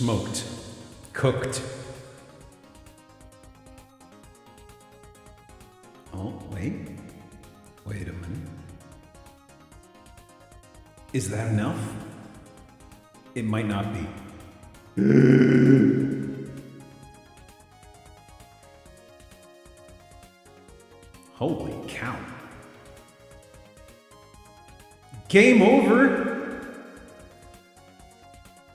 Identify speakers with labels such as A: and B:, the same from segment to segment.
A: smoked, cooked. Oh, wait a minute. Is that enough? It might not be. Holy cow. Game over.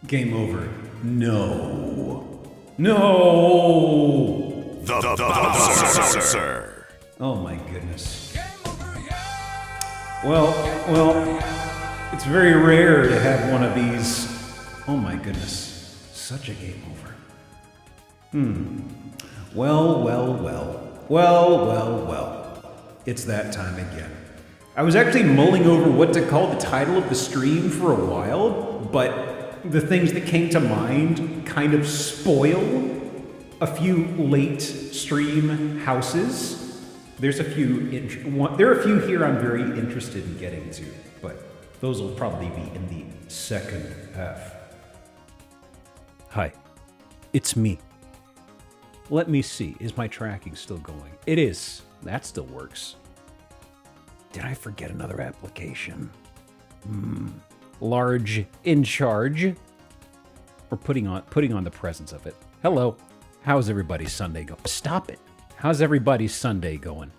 A: Game over. No. No.
B: The sir.
A: Oh my goodness. Well, it's very rare to have one of these. Oh my goodness. Such a game over. Well. It's that time again. I was actually mulling over what to call the title of the stream for a while, but the things that came to mind kind of spoil a few late stream houses. There are a few here I'm very interested in getting to, but those will probably be in the second half. Hi, it's me. Let me see, is my tracking still going? It is. That still works. Did I forget another application? Large in charge. Or putting on the presence of it. Hello. How's everybody's Sunday going? Stop it. How's everybody's Sunday going?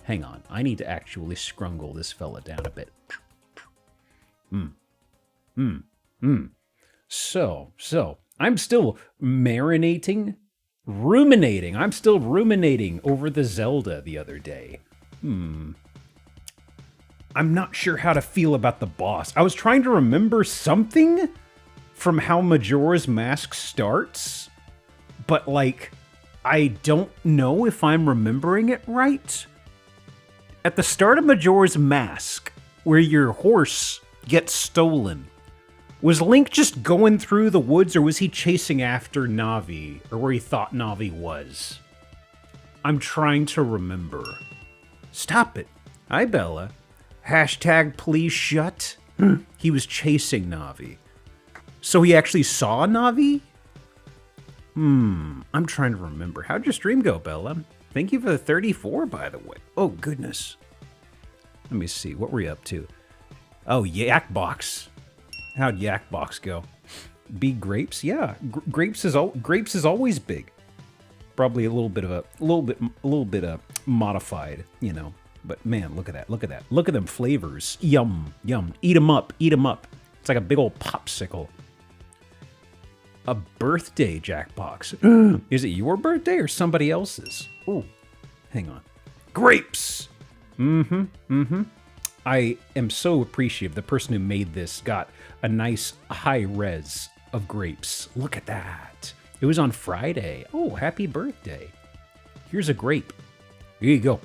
A: Hang on. I need to actually scrungle this fella down a bit. So, I'm still ruminating. I'm still ruminating over the Zelda the other day. I'm not sure how to feel about the boss. I was trying to remember something from how Majora's Mask starts, but like, I don't know if I'm remembering it right. At the start of Majora's Mask, where your horse gets stolen, was Link just going through the woods, or was he chasing after Navi, or where he thought Navi was? I'm trying to remember. Stop it. Hi, Bella. Hashtag please shut. He was chasing Navi. So he actually saw Navi? I'm trying to remember. How'd your stream go, Bella? Thank you for the 34, by the way. Oh, goodness. Let me see. What were you up to? Oh, Yakbox. How'd Yakbox go? Big grapes? Yeah, grapes is always big. Probably a little bit modified, you know. But man, look at that. Look at them flavors. Yum. Eat them up. It's like a big old popsicle. A birthday Jackbox. Is it your birthday or somebody else's? Ooh, hang on. Grapes. I am so appreciative. The person who made this got a nice high res of grapes. Look at that. It was on Friday. Oh, happy birthday. Here's a grape. Here you go.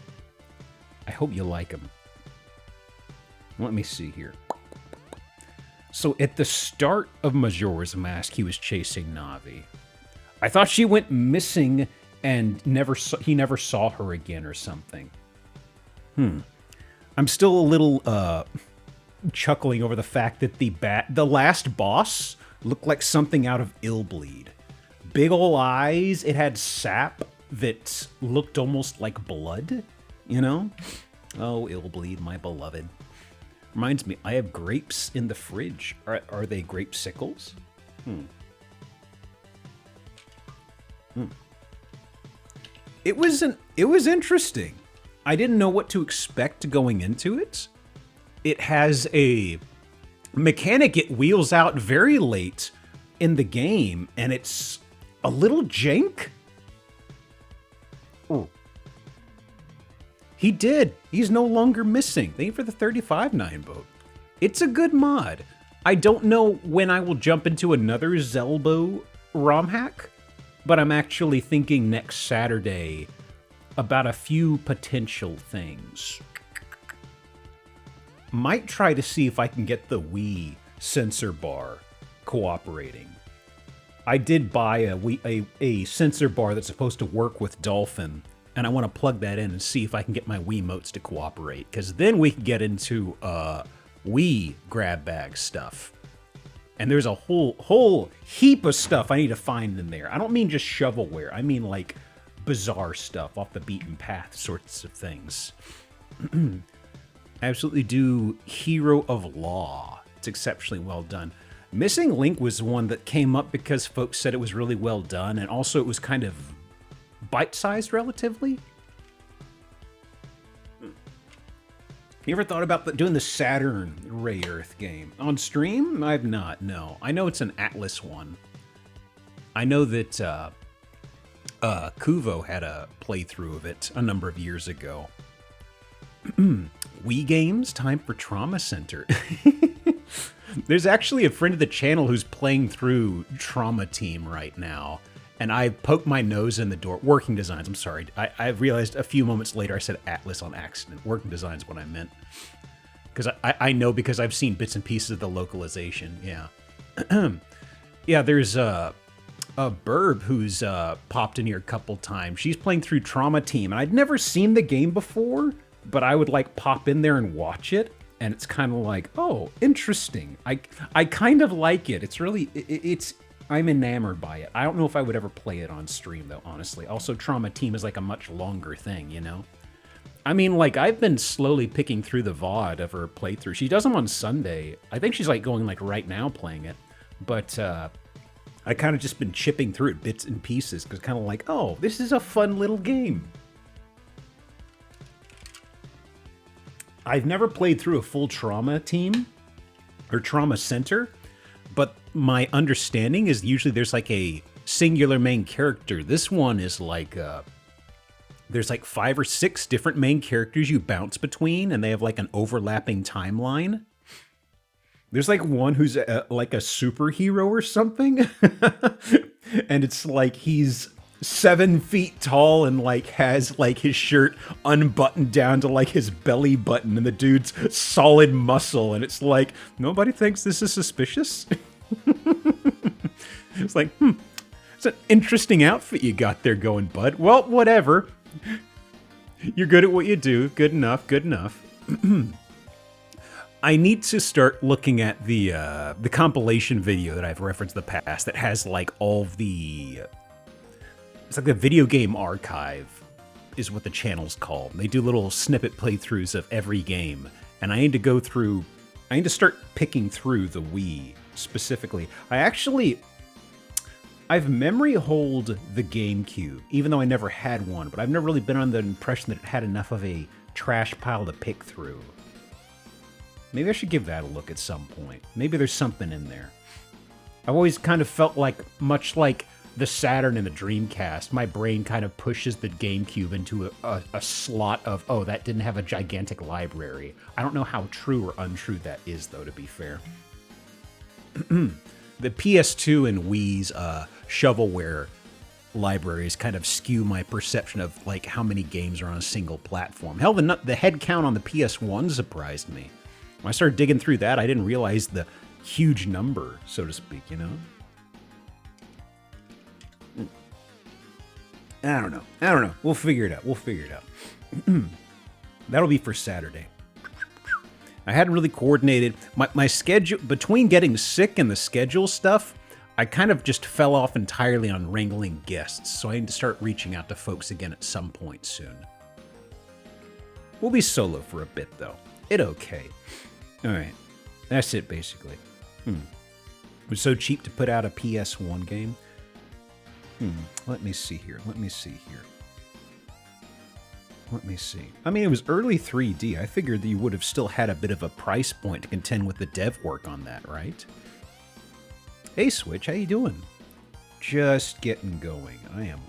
A: I hope you like them. Let me see here. So at the start of Majora's Mask, he was chasing Navi. I thought she went missing and he never saw her again or something. I'm still a little chuckling over the fact that the last boss looked like something out of Illbleed. Big ol' eyes. It had sap that looked almost like blood, you know? Oh, Illbleed, my beloved. Reminds me, I have grapes in the fridge. Are they grapesicles? It was interesting. I didn't know what to expect going into it. It has a mechanic it wheels out very late in the game, and it's a little jank. Oh. He did. He's no longer missing. Thank you for the 35.9 vote. It's a good mod. I don't know when I will jump into another Zelbo ROM hack, but I'm actually thinking next Saturday about a few potential things. Might try to see if I can get the Wii sensor bar cooperating. I did buy a sensor bar that's supposed to work with Dolphin, and I want to plug that in and see if I can get my Wiimotes to cooperate, because then we can get into Wii grab bag stuff. And there's a whole heap of stuff I need to find in there. I don't mean just shovelware. I mean like bizarre stuff, off the beaten path sorts of things. I absolutely do Hero of Law. It's exceptionally well done. Missing Link was one that came up because folks said it was really well done, and also it was kind of bite-sized relatively. You ever thought about doing the Saturn Ray Earth game? On stream? I've not, no. I know it's an Atlas one. I know that Kuvo had a playthrough of it a number of years ago. Wii games? Time for Trauma Center. There's actually a friend of the channel who's playing through Trauma Team right now. And I poked my nose in the door. Working Designs, I'm sorry. I realized a few moments later I said Atlas on accident. Working Designs is what I meant. Because I know because I've seen bits and pieces of the localization, yeah. Yeah, there's a Burb who's popped in here a couple times. She's playing through Trauma Team, and I'd never seen the game before, but I would like pop in there and watch it, and it's kind of like, oh, interesting. I kind of like it. It's really, I'm enamored by it. I don't know if I would ever play it on stream, though, honestly. Also, Trauma Team is like a much longer thing, you know? I mean, like, I've been slowly picking through the VOD of her playthrough. She does them on Sunday. I think she's, like, going, like, right now playing it. But, I kind of just been chipping through it bits and pieces, because kind of like, oh, this is a fun little game. I've never played through a full Trauma Team, or Trauma Center, but my understanding is usually there's like a singular main character. This one is like, there's like 5 or 6 different main characters you bounce between, and they have like an overlapping timeline. There's like one who's like a superhero or something, and it's like he's 7 feet tall and like has like his shirt unbuttoned down to like his belly button, and the dude's solid muscle, and it's like, nobody thinks this is suspicious? It's like, it's an interesting outfit you got there going, bud. Well, whatever. You're good at what you do. Good enough, good enough. I need to start looking at the compilation video that I've referenced in the past that has like all of the... It's like the video game archive is what the channel's called. They do little snippet playthroughs of every game. And I need to go through... I need to start picking through the Wii specifically. I've memory holed the GameCube, even though I never had one, but I've never really been under the impression that it had enough of a trash pile to pick through. Maybe I should give that a look at some point. Maybe there's something in there. I've always kind of felt like, much like the Saturn and the Dreamcast, my brain kind of pushes the GameCube into a slot of, oh, that didn't have a gigantic library. I don't know how true or untrue that is, though, to be fair. The PS2 and Wii's shovelware libraries kind of skew my perception of like how many games are on a single platform. Hell, the head count on the PS1 surprised me. When I started digging through that, I didn't realize the huge number, so to speak, you know? I don't know. We'll figure it out. That'll be for Saturday. I hadn't really coordinated my schedule between getting sick and the schedule stuff. I kind of just fell off entirely on wrangling guests, so I need to start reaching out to folks again at some point soon. We'll be solo for a bit, though. Okay. All right. That's it, basically. It was so cheap to put out a PS1 game. Let me see here. I mean, it was early 3D. I figured that you would have still had a bit of a price point to contend with the dev work on that, right? Hey, Switch, how you doing? Just getting going. I am.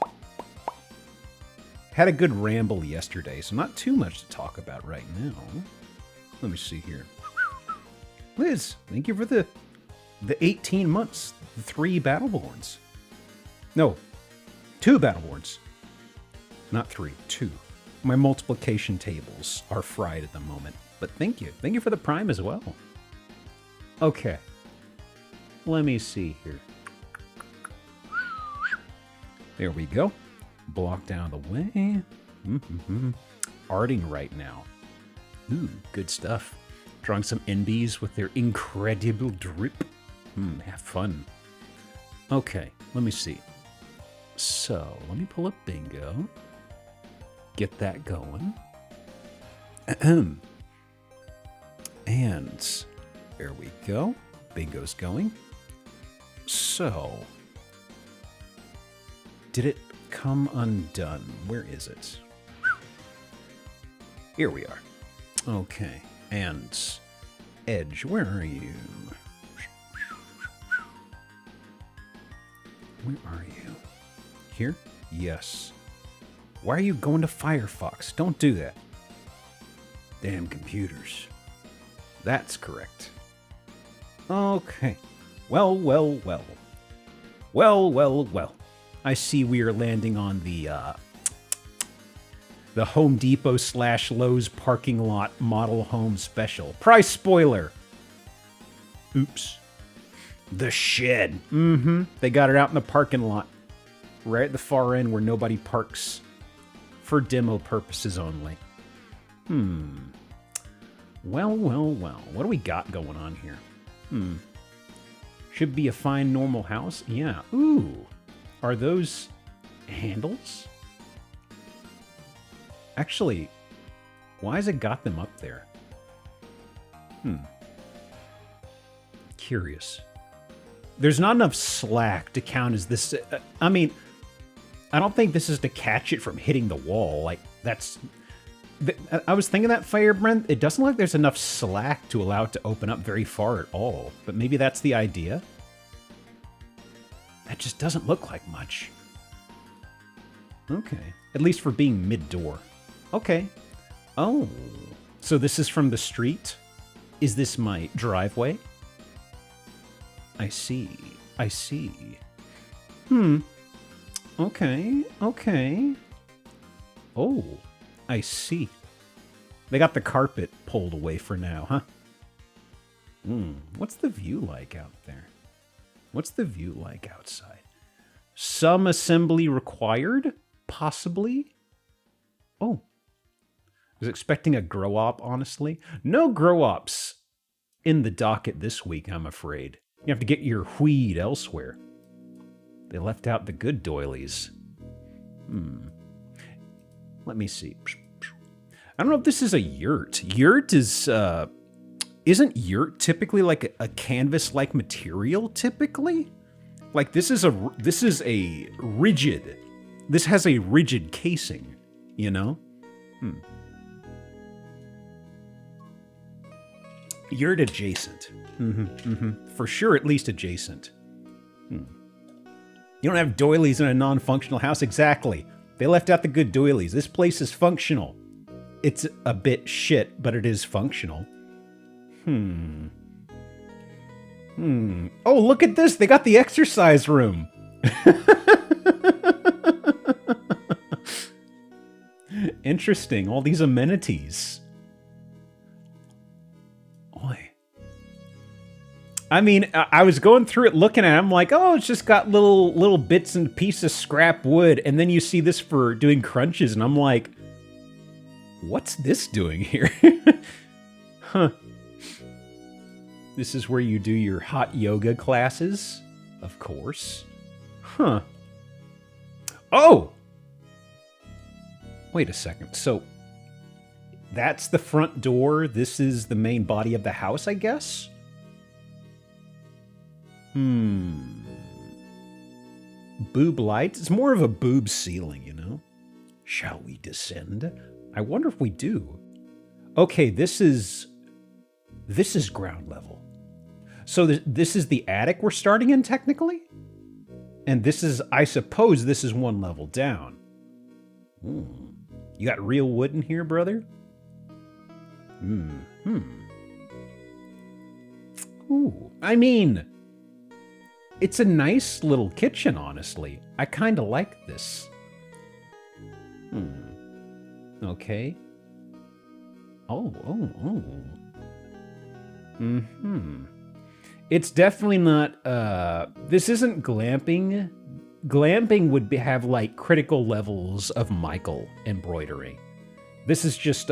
A: Had a good ramble yesterday, so not too much to talk about right now. Let me see here. Liz, thank you for the 18 months. The 3 Battleborns. No, 2 Battleborns. Not 3, 2. My multiplication tables are fried at the moment. But thank you. Thank you for the Prime as well. Okay. Let me see here. There we go. Blocked out of the way. Arting right now. Ooh, good stuff. Drawing some NBs with their incredible drip. Have fun. Okay, let me see. So, let me pull up bingo. Get that going. And there we go. Bingo's going. So, did it come undone? Where is it? Here we are. Okay, and Edge, where are you? Where are you? Here? Yes. Why are you going to Firefox? Don't do that. Damn computers. That's correct. Okay. Well. I see we are landing on the Home Depot / Lowe's parking lot model home special. Price spoiler. Oops. The shed. They got it out in the parking lot. Right at the far end where nobody parks. For demo purposes only. Well. What do we got going on here? Should be a fine normal house. Yeah. Ooh. Are those handles? Actually, why has it got them up there? Curious. There's not enough slack to count as this. I mean, I don't think this is to catch it from hitting the wall. Like, that's... I was thinking that, Firebrand. It doesn't look like there's enough slack to allow it to open up very far at all. But maybe that's the idea? That just doesn't look like much. Okay. At least for being mid-door. Okay. Oh. So this is from the street? Is this my driveway? I see. Okay. Oh, I see. They got the carpet pulled away for now, huh? What's the view like out there? What's the view like outside? Some assembly required? Possibly? Oh. I was expecting a grow-op, honestly. No grow-ops in the docket this week, I'm afraid. You have to get your weed elsewhere. They left out the good doilies. Let me see. I don't know if this is a yurt. Yurt is, isn't yurt typically like a canvas-like material, typically? Like, this has a rigid casing, you know? Yurt adjacent. For sure, at least adjacent. You don't have doilies in a non-functional house? Exactly. They left out the good doilies. This place is functional. It's a bit shit, but it is functional. Oh, look at this! They got the exercise room! Interesting. All these amenities. Oy. I mean, I was going through it looking at it, I'm like, oh, it's just got little bits and pieces of scrap wood, and then you see this for doing crunches, and I'm like, what's this doing here? Huh. This is where you do your hot yoga classes? Of course. Huh. Oh! Wait a second. So, that's the front door. This is the main body of the house, I guess? Boob lights? It's more of a boob ceiling, you know? Shall we descend? I wonder if we do. Okay, this is ground level. So this is the attic we're starting in, technically? And this is, I suppose this is one level down. You got real wood in here, brother? Ooh, I mean, it's a nice little kitchen, honestly. I kind of like this. Okay. Oh. It's definitely not, this isn't glamping. Glamping would have, like, critical levels of Michael embroidery. This is just,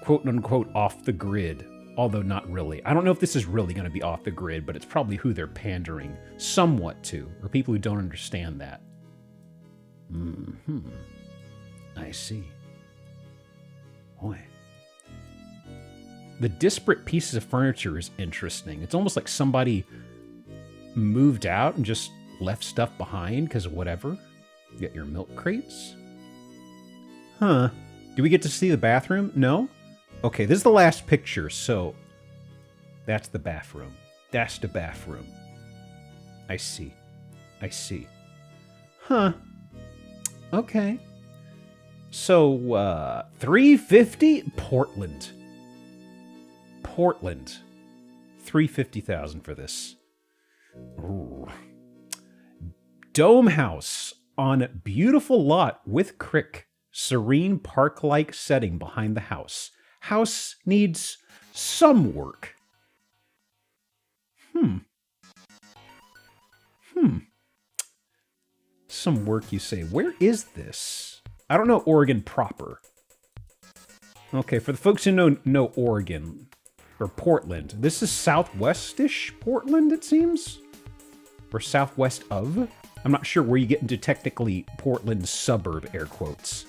A: quote-unquote, off the grid. Although not really. I don't know if this is really going to be off the grid, but it's probably who they're pandering somewhat to, or people who don't understand that. I see. Boy. The disparate pieces of furniture is interesting. It's almost like somebody moved out and just left stuff behind because of whatever. You got your milk crates. Huh. Do we get to see the bathroom? No? Okay, this is the last picture, so that's the bathroom. That's the bathroom. I see. I see. Huh. Okay. So, $350? Portland. Portland. $350,000 for this. Ooh. Dome house on beautiful lot with crick. Serene park-like setting behind the house. House needs some work. Some work, you say. Where is this? I don't know Oregon proper. Okay, for the folks who know Oregon, or Portland, this is southwest-ish Portland, it seems? Or southwest of? I'm not sure where you get into technically Portland suburb, air quotes.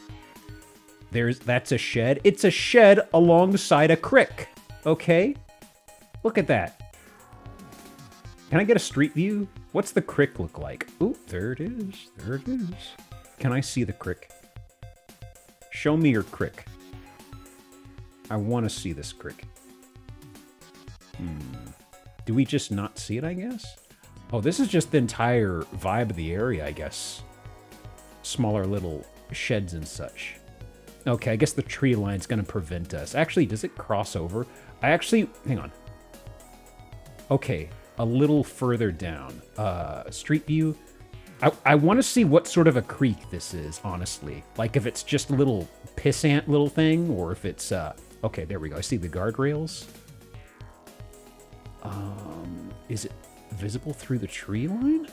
A: That's a shed. It's a shed alongside a crick. Okay? Look at that. Can I get a street view? What's the crick look like? Ooh, there it is. There it is. Can I see the crick? Show me your crick. I want to see this crick. Do we just not see it, I guess? Oh, this is just the entire vibe of the area, I guess. Smaller little sheds and such. Okay, I guess the tree line's going to prevent us. Actually, does it cross over? Hang on. Okay, a little further down. Street view. I want to see what sort of a creek this is, honestly. Like if it's just a little pissant little thing, or if it's, okay, there we go. I see the guardrails. Is it visible through the tree line?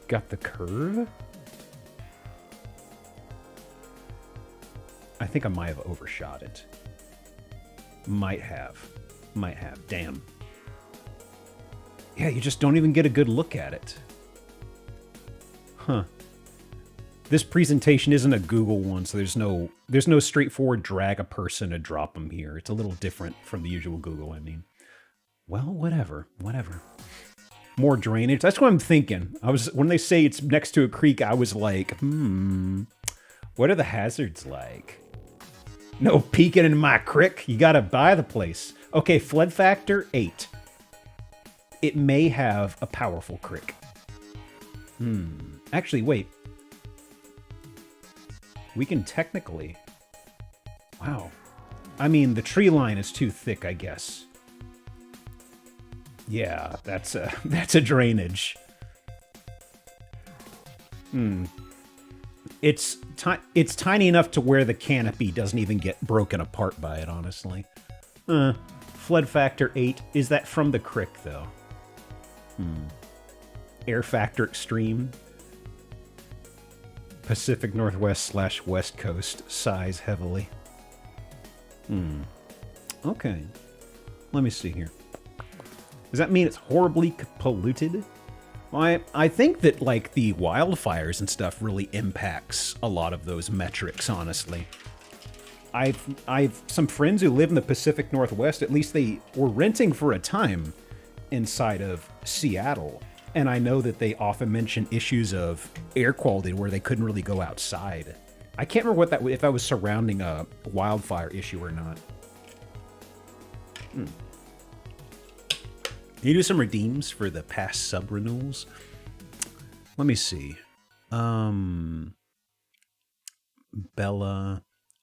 A: Got the curve? I think I might have overshot it. Might have. Damn. Yeah, you just don't even get a good look at it. Huh. This presentation isn't a Google one, so there's no straightforward drag a person and drop them here. It's a little different from the usual Google, I mean. Well, whatever. More drainage. That's what I'm thinking. When they say it's next to a creek, I was like, what are the hazards like? No peeking in my crick. You gotta buy the place. Okay, flood factor 8. It may have a powerful crick. Actually, wait. We can technically... Wow. I mean, the tree line is too thick, I guess. Yeah, that's a drainage. It's tiny enough to where the canopy doesn't even get broken apart by it, honestly. Flood factor 8. Is that from the crick, though? Air factor extreme. Pacific Northwest / West Coast. Size heavily. Okay. Let me see here. Does that mean it's horribly polluted? Well, I think that, like, the wildfires and stuff really impacts a lot of those metrics, honestly. I've some friends who live in the Pacific Northwest. At least they were renting for a time inside of Seattle. And I know that they often mention issues of air quality where they couldn't really go outside. I can't remember if that was surrounding a wildfire issue or not. Can you do some redeems for the past sub renewals? Let me see. Bella.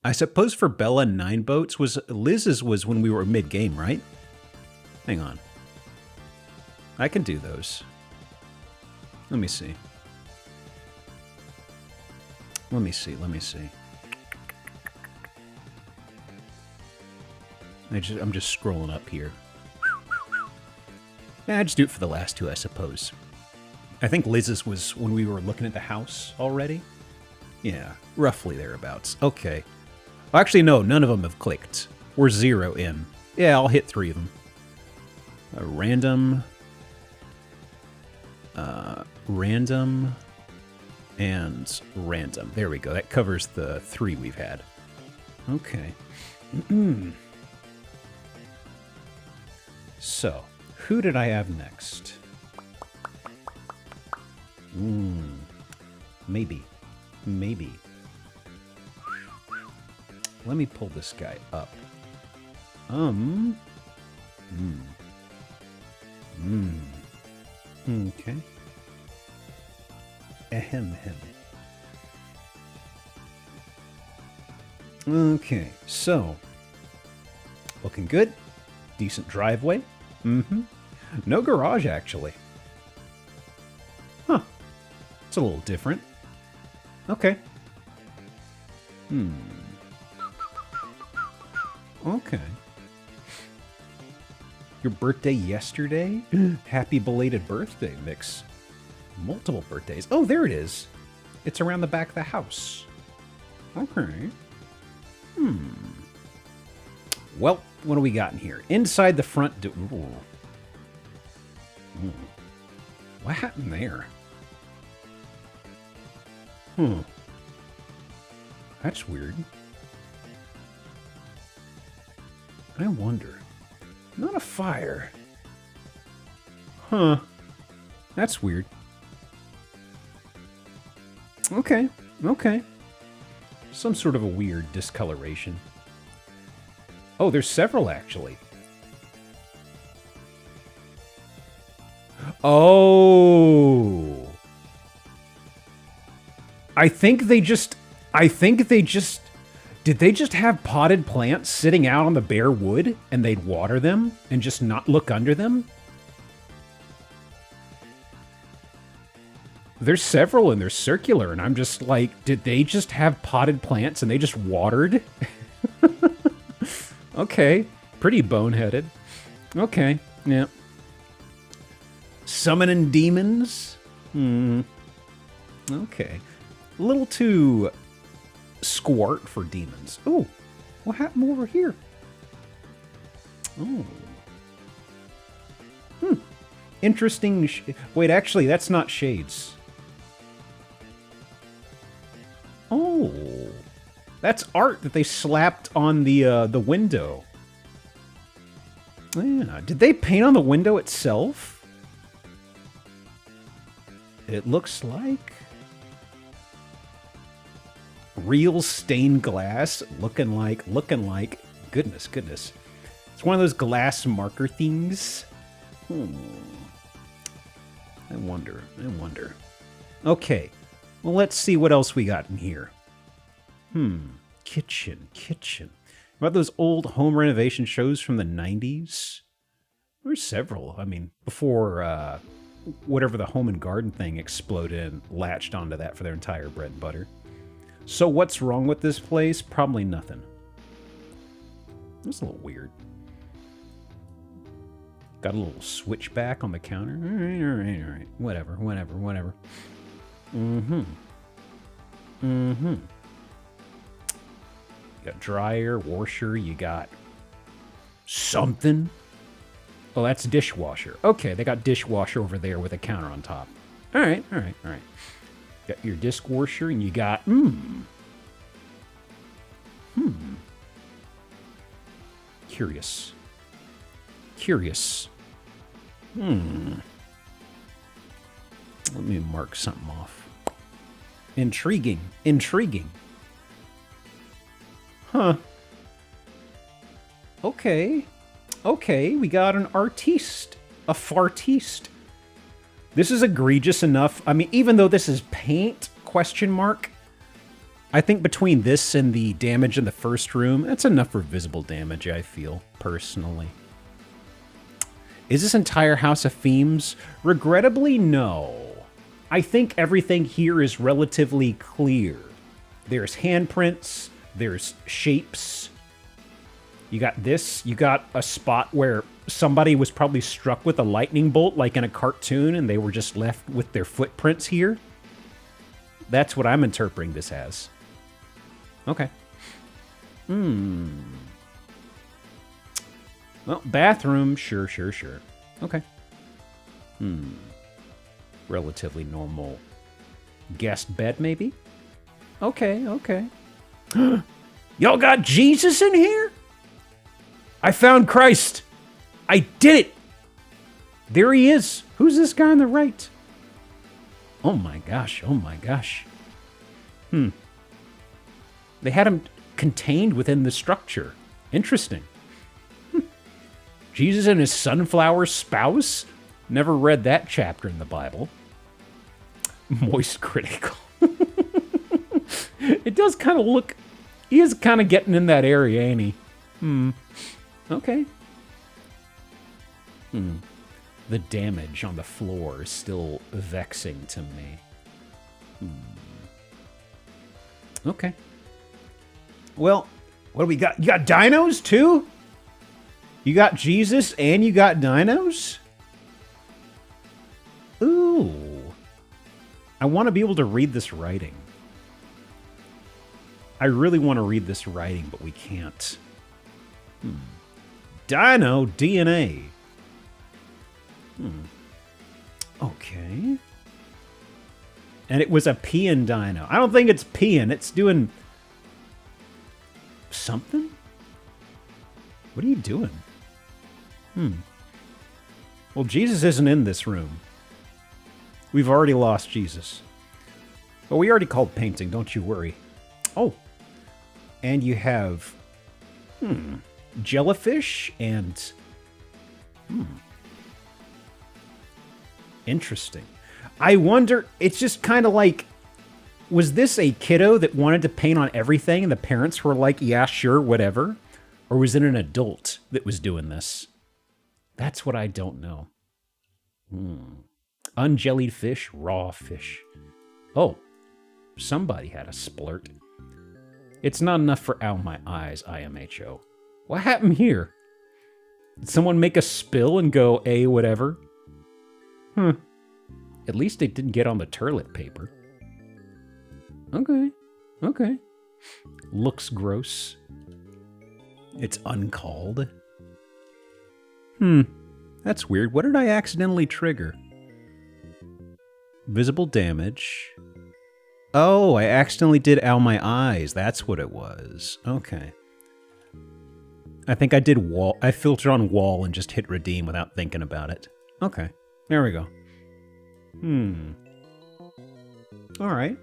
A: I suppose for Bella 9 boats Liz's was when we were mid game, right? Hang on. I can do those. Let me see. Let me see. I'm just scrolling up here. Yeah, I'd just do it for the last two, I suppose. I think Liz's was when we were looking at the house already. Yeah, roughly thereabouts. Okay. Well, actually, no, none of them have clicked. We're 0 in. Yeah, I'll hit 3 of them. Random, random, and random. There we go. That covers the 3 we've had. Okay. So, who did I have next? Maybe. Let me pull this guy up. Okay. Ahem. Okay, so looking good. Decent driveway. No garage, actually. Huh. It's a little different. Okay. Okay. Your birthday yesterday? Happy belated birthday, Mix. Multiple birthdays. Oh, there it is. It's around the back of the house. Okay. Well, what do we got in here? Inside the front door. What happened there? That's weird. I wonder. Not a fire. Huh. That's weird. Okay. Some sort of a weird discoloration. Oh, there's several, actually. Oh. I think they just... Did they just have potted plants sitting out on the bare wood and they'd water them and just not look under them? There's several and they're circular and I'm just like, did they just have potted plants and they just watered? Okay, pretty boneheaded. Okay, yeah. Summoning demons? Okay. A little too squart for demons. Oh, what happened over here? Oh. Interesting. Wait, actually, that's not shades. Oh. That's art that they slapped on the window. Yeah. Did they paint on the window itself? It looks like real stained glass, looking like. Goodness. It's one of those glass marker things. I wonder. Okay. Well, let's see what else we got in here. Kitchen. About those old home renovation shows from the 90s? There's several. I mean, before whatever the home and garden thing exploded and latched onto that for their entire bread and butter. So what's wrong with this place? Probably nothing. That's a little weird. Got a little switchback on the counter. All right. Whatever. You got dryer, washer, you got something. Oh, that's dishwasher. Okay, they got dishwasher over there with a counter on top. All right. Got your dishwasher, and you got Curious. Let me mark something off. Intriguing. Huh. Okay, we got an artiste. A fartiste. This is egregious enough. I mean, even though this is paint, ? I think between this and the damage in the first room, that's enough for visible damage, I feel, personally. Is this entire house of themes? Regrettably, no. I think everything here is relatively clear. There's handprints, there's shapes. You got this, you got a spot where somebody was probably struck with a lightning bolt like in a cartoon and they were just left with their footprints here. That's what I'm interpreting this as. Okay. Well, bathroom, sure. Okay. Relatively normal guest bed, maybe? Okay. Y'all got Jesus in here? I found Christ. I did it. There he is. Who's this guy on the right? Oh my gosh. They had him contained within the structure. Interesting. Jesus and his sunflower spouse? Never read that chapter in the Bible. Moist critical. It does kind of look... He is kind of getting in that area, ain't he? Okay. The damage on the floor is still vexing to me. Okay. Well, what do we got? You got dinos, too? You got Jesus and you got dinos? Ooh. I want to be able to read this writing. I really want to read this writing, but we can't. Dino DNA. Okay. And it was a peeing dino. I don't think it's peeing. It's doing... something? What are you doing? Well, Jesus isn't in this room. We've already lost Jesus. But we already called painting, don't you worry. Oh. And you have... jellyfish and... Interesting. I wonder... It's just kind of like... Was this a kiddo that wanted to paint on everything and the parents were like, yeah, sure, whatever? Or was it an adult that was doing this? That's what I don't know. Unjellied fish, raw fish. Oh, somebody had a splurt. It's not enough for Ow My Eyes, IMHO. What happened here? Did someone make a spill and go, whatever? At least it didn't get on the toilet paper. Okay. Looks gross. It's uncalled. That's weird. What did I accidentally trigger? Visible damage. Oh, I accidentally did Ow My Eyes. That's what it was. Okay. I think I did wall. I filtered on wall and just hit redeem without thinking about it. Okay. There we go. All right.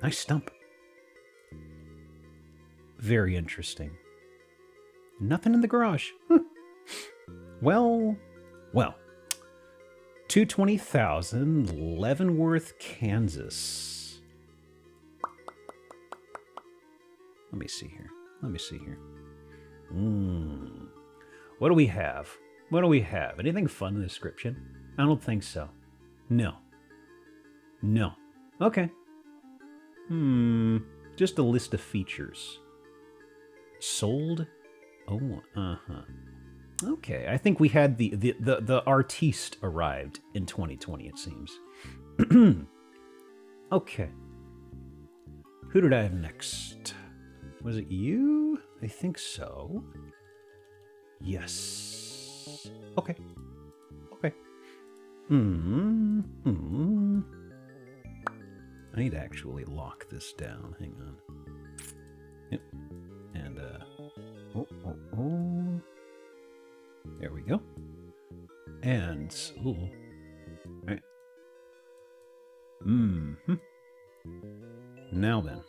A: Nice stump. Very interesting. Nothing in the garage. Well. 220,000, Leavenworth, Kansas. Let me see here. What do we have? Anything fun in the description? I don't think so. No. Okay. Just a list of features. Sold? Oh, Okay, I think we had the artiste arrived in 2020, it seems. Okay. Who did I have next? Was it you? I think so. Yes. Okay. I need to actually lock this down. Hang on. Yep. And, there we go. And, ooh. Right. Now then.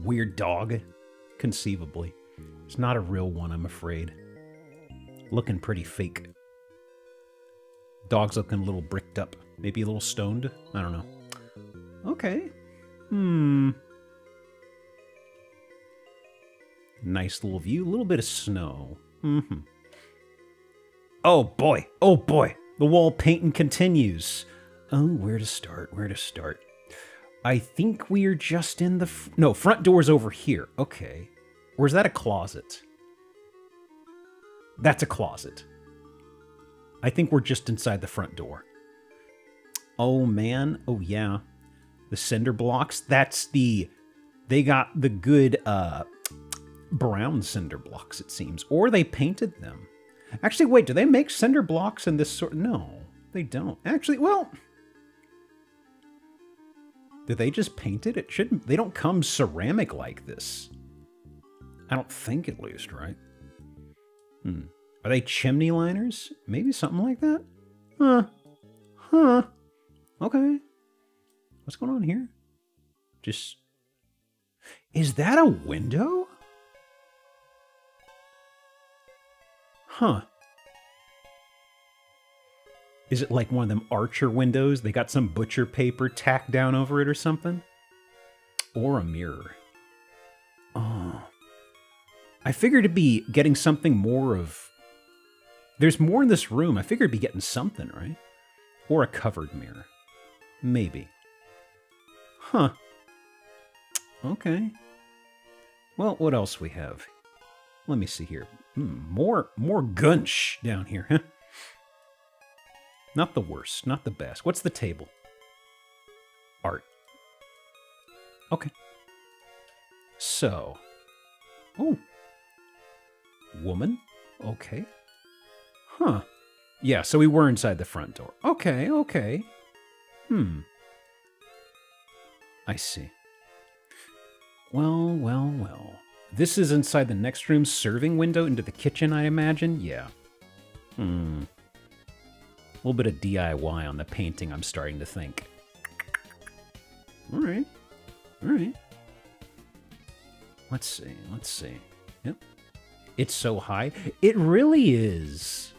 A: Weird dog. Conceivably. It's not a real one, I'm afraid. Looking pretty fake. Dog's looking a little bricked up. Maybe a little stoned. I don't know. Okay. Nice little view. A little bit of snow. Oh boy. The wall painting continues. Oh, where to start? I think we're just in the... No, front door's over here. Okay. Or is that a closet? That's a closet. I think we're just inside the front door. Oh, man. Oh, yeah. The cinder blocks. That's the... They got the good, brown cinder blocks, it seems. Or they painted them. Actually, wait, do they make cinder blocks in this sort? No, they don't. Actually, well... Did they just paint it? It shouldn't... They don't come ceramic like this. I don't think, at least, right? Are they chimney liners? Maybe something like that? Huh. Okay. What's going on here? Just... Is that a window? Huh. Is it like one of them Archer windows? They got some butcher paper tacked down over it or something? Or a mirror. Oh. I figured it'd be getting something more of... There's more in this room. I figured it'd be getting something, right? Or a covered mirror. Maybe. Huh. Okay. Well, what else we have? Let me see here. More gunsh down here, huh? Not the worst, not the best. What's the table? Art. Okay. So. Oh. Woman? Okay. Huh. Yeah, so we were inside the front door. Okay. I see. Well. This is inside the next room's serving window into the kitchen, I imagine? Yeah. A little bit of DIY on the painting, I'm starting to think. All right. Let's see. Yep. It's so high. It really is.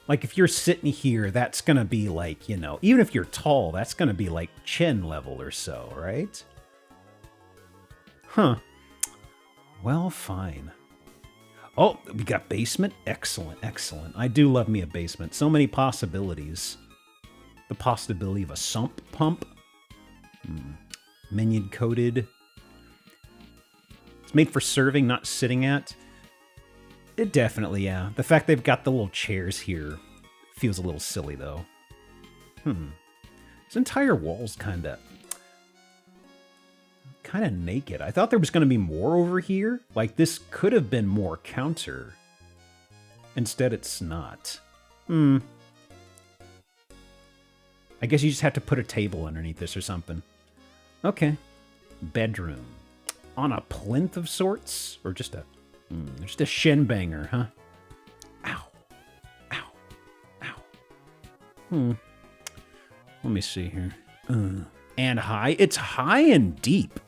A: Like, if you're sitting here, that's going to be like, you know, even if you're tall, that's going to be like chin level or so, right? Huh. Well, fine. Oh, we got basement? Excellent. I do love me a basement. So many possibilities. The possibility of a sump pump. Minion coated. It's made for serving, not sitting at. It definitely, yeah. The fact they've got the little chairs here feels a little silly, though. This entire wall's kind of naked. I thought there was going to be more over here. Like, this could have been more counter. Instead, it's not. I guess you just have to put a table underneath this or something. Okay. Bedroom. On a plinth of sorts? Or just a... just a shin banger, huh? Ow. Let me see here. And high. It's high and deep.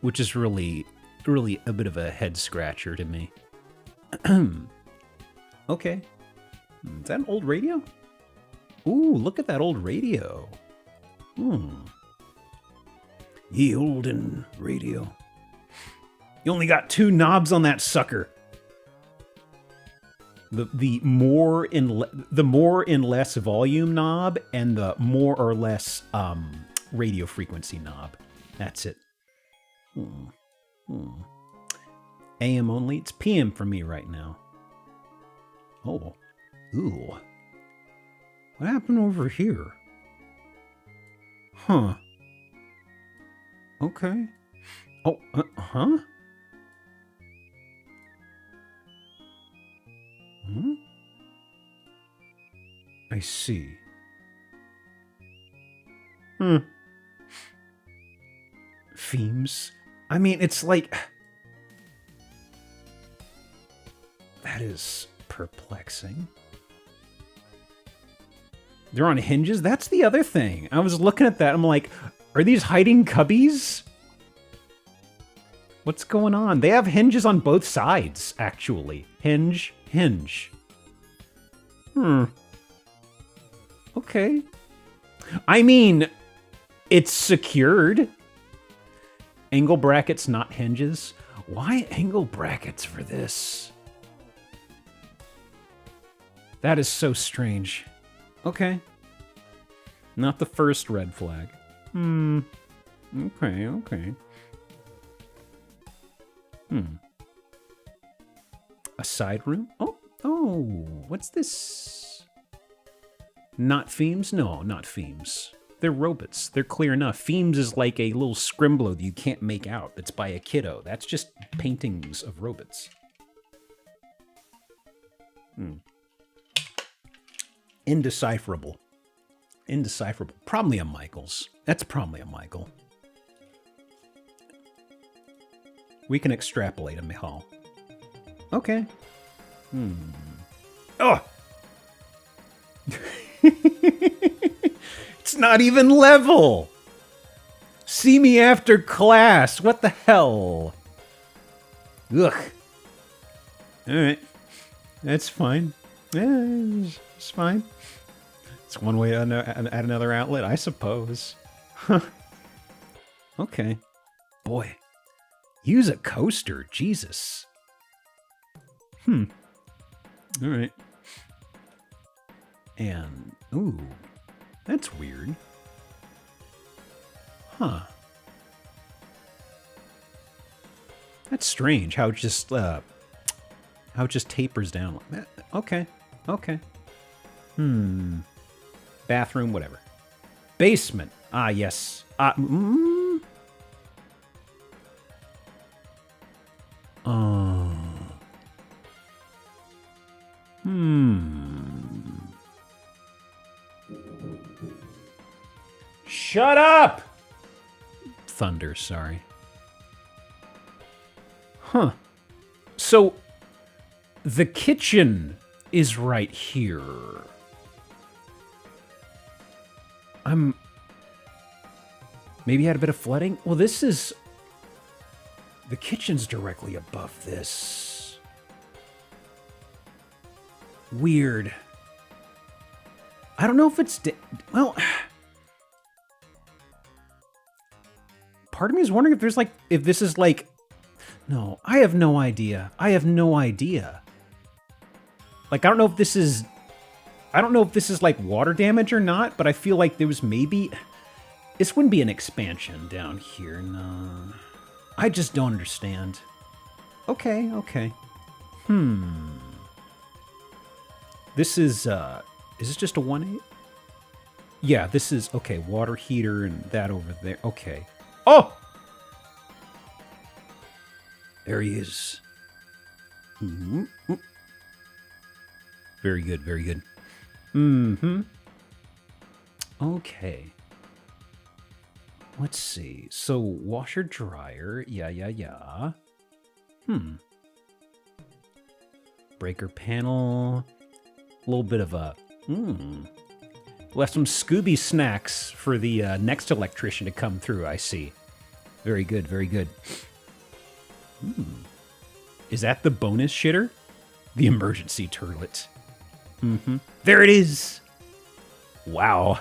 A: Which is really a bit of a head scratcher to me. Okay. Is that an old radio? Ooh, look at that old radio. Ye olden radio. You only got 2 knobs on that sucker. The more in less volume knob and the more or less radio frequency knob. That's it. AM only. It's PM for me right now. Oh. Ooh. What happened over here? Huh. Okay. Oh, huh? I see. Themes. I mean, it's like... That is perplexing. They're on hinges? That's the other thing. I was looking at that. I'm like, are these hiding cubbies? What's going on? They have hinges on both sides, actually. Hinge. Okay. I mean, it's secured. Angle brackets, not hinges. Why angle brackets for this? That is so strange. Okay. Not the first red flag. Okay. A side room? Oh, what's this? Not themes? No, not themes. They're robots. They're clear enough. Themes is like a little scrimblow that you can't make out. That's by a kiddo. That's just paintings of robots. Indecipherable. Indecipherable. Probably a Michael's. That's probably a Michael. We can extrapolate a Michal. Okay. Oh! It's not even level! See me after class! What the hell? Ugh. Alright. That's fine. Yeah, it's fine. It's one way to add another outlet, I suppose. Huh. Okay. Boy. Use a coaster. Jesus. Alright. And, ooh, that's weird. Huh. That's strange how it just tapers down like that. Okay. Okay. Bathroom, whatever. Basement. Ah, yes. Shut up! Thunder, sorry. Huh. So, the kitchen is right here. Maybe had a bit of flooding? Well, this is... The kitchen's directly above this. Weird. I don't know if it's... Well... Part of me is wondering if there's like... If this is like... No, I have no idea. I have no idea. Like, I don't know if this is... I don't know if this is like water damage or not, but I feel like there was maybe... This wouldn't be an expansion down here, no. I just don't understand. Okay, okay. This is this just a 1.8? Yeah, this is, okay, water heater and that over there. Okay. Oh! There he is. Very good, very good. Okay. Let's see. So, washer dryer. Yeah. Breaker panel. A little bit of a... We'll have some Scooby snacks for the next electrician to come through, I see. Very good, very good. Is that the bonus shitter? The emergency turlet. There it is! Wow.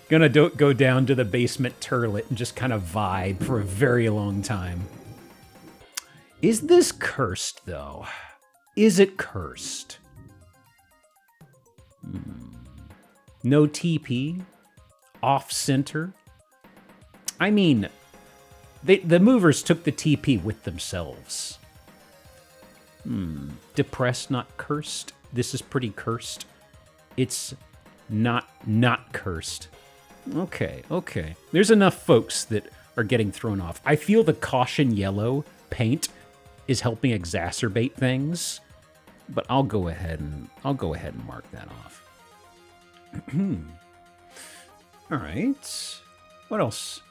A: Gonna go down to the basement turlet and just kind of vibe for a very long time. Is this cursed, though? Is it cursed? No TP? Off-center? I mean, the movers took the TP with themselves. Depressed, not cursed. This is pretty cursed. It's not cursed. Okay, okay. There's enough folks that are getting thrown off. I feel the caution yellow paint is helping exacerbate things, but I'll go ahead and mark that off. All right. What else?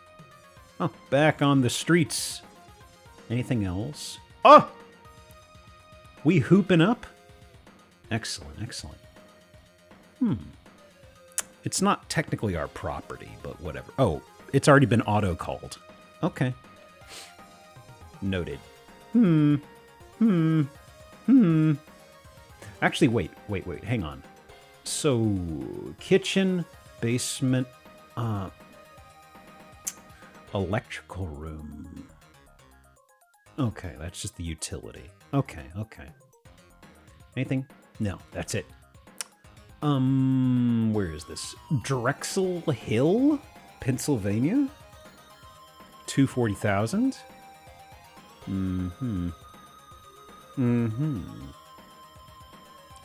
A: Oh, back on the streets. Anything else? Oh! We hooping up? Excellent, excellent. It's not technically our property, but whatever. Oh, it's already been auto-called. Okay. Noted. Actually, wait, hang on. So, kitchen, basement, electrical room. Okay, that's just the utility. Okay. Anything? No, that's it. Where is this? Drexel Hill, Pennsylvania? 240,000?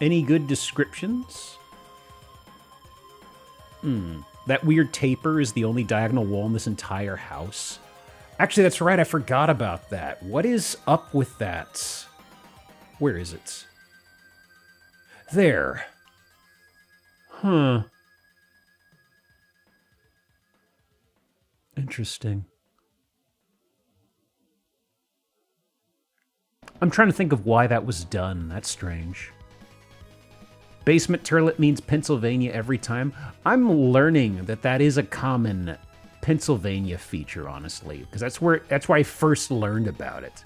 A: Any good descriptions? That weird taper is the only diagonal wall in this entire house. Actually, that's right. I forgot about that. What is up with that? Where is it? There. Huh. Interesting. I'm trying to think of why that was done. That's strange. Basement turlet means Pennsylvania every time. I'm learning that that is a common Pennsylvania feature, honestly, because that's where I first learned about it.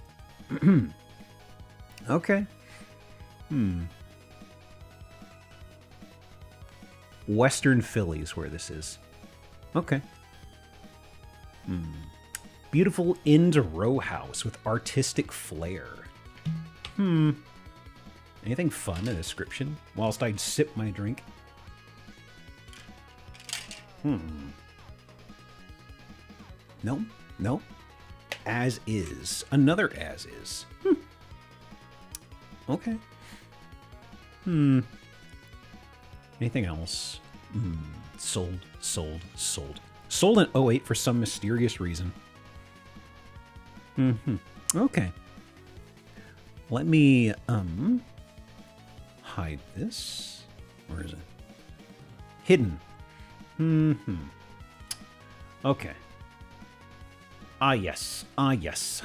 A: Okay. Western Philly is where this is. Okay. Beautiful end row house with artistic flair. Anything fun in the description whilst I sip my drink? No, no. As is. Another as is. Okay. Anything else? Sold, sold, sold. Sold in 08 for some mysterious reason. Okay. Let me, hide this. Where is it? Hidden. Okay. Ah, yes. Ah, yes.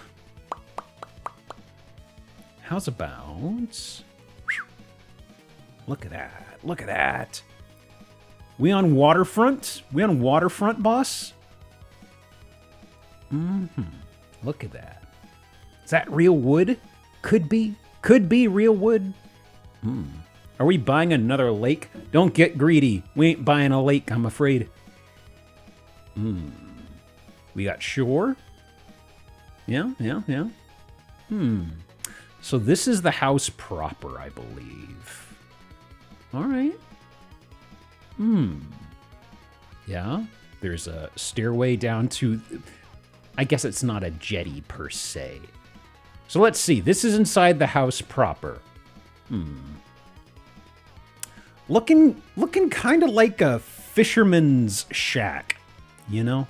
A: How's about... Look at that. Look at that. We on waterfront? We on waterfront, boss? Look at that. Is that real wood? Could be. Could be real wood. Are we buying another lake? Don't get greedy. We ain't buying a lake, I'm afraid. We got shore. Yeah. So this is the house proper, I believe. All right. Yeah. There's a stairway down to... I guess it's not a jetty per se. So let's see. This is inside the house proper. Looking kind of like a fisherman's shack, you know?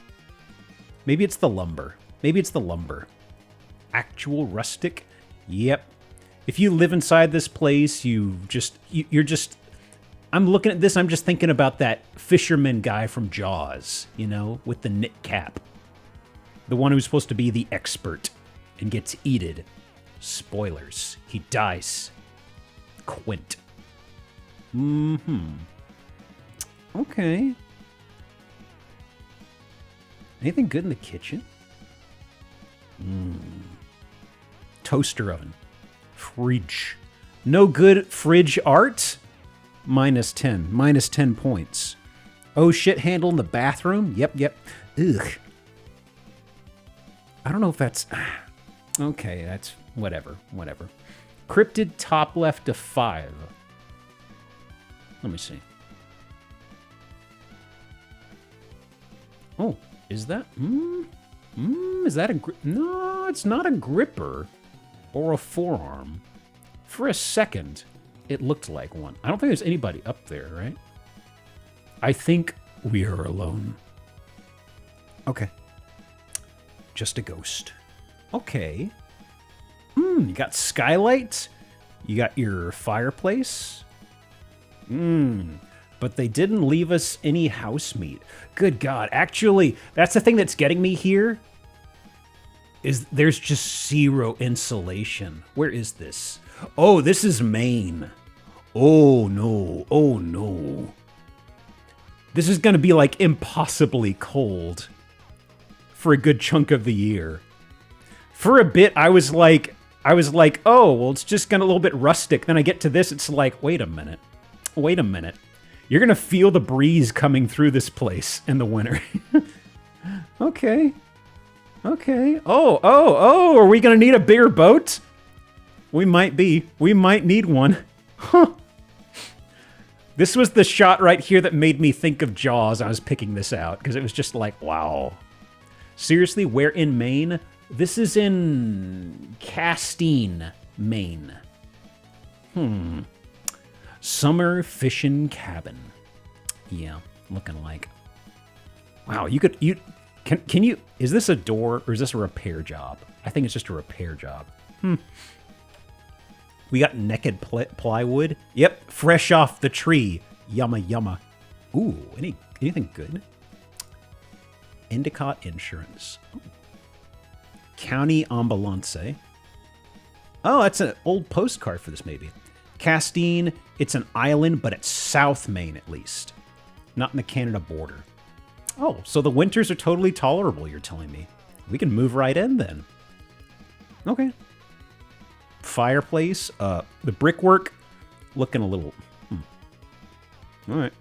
A: Maybe it's the lumber. Maybe it's the lumber. Actual rustic? Yep. If you live inside this place, you're just... I'm looking at this, I'm just thinking about that fisherman guy from Jaws, you know, with the knit cap. The one who's supposed to be the expert and gets eated. Spoilers. He dies. Quint. Okay. Anything good in the kitchen? Toaster oven. Fridge. No good fridge art? -10. -10 points. Oh shit handle in the bathroom? Yep. Ugh. I don't know if that's... Okay, that's... Whatever. Cryptid top left of 5. Let me see. Oh, is that... is that a... No, it's not a gripper. Or a forearm. For a second, it looked like one. I don't think there's anybody up there, right? I think we are alone. Okay. Just a ghost. Okay. You got skylight. You got your fireplace. But they didn't leave us any house meat. Good God. Actually, that's the thing that's getting me here. Is there's just zero insulation. Where is this? Oh, this is Maine. Oh, no. Oh, no. This is going to be, like, impossibly cold for a good chunk of the year. For a bit, I was like, oh, well, it's just going to a little bit rustic. Then I get to this, it's like, wait a minute. You're going to feel the breeze coming through this place in the winter. Okay. Oh, are we going to need a bigger boat? We might be. We might need one. Huh. This was the shot right here that made me think of Jaws. I was picking this out because it was just like, wow. Seriously, where in Maine? This is in Castine, Maine. Summer fishing cabin. Yeah, looking like? Wow, can you, is this a door or is this a repair job? I think it's just a repair job. We got naked plywood. Yep, fresh off the tree. Yumma yumma. Ooh, anything good? Endicott Insurance. Ooh. County Ambulance. Oh, that's an old postcard for this, maybe. Castine, it's an island, but it's South Maine at least. Not in the Canada border. Oh, so the winters are totally tolerable, you're telling me. We can move right in then. Okay. Fireplace, the brickwork, looking a little... All right.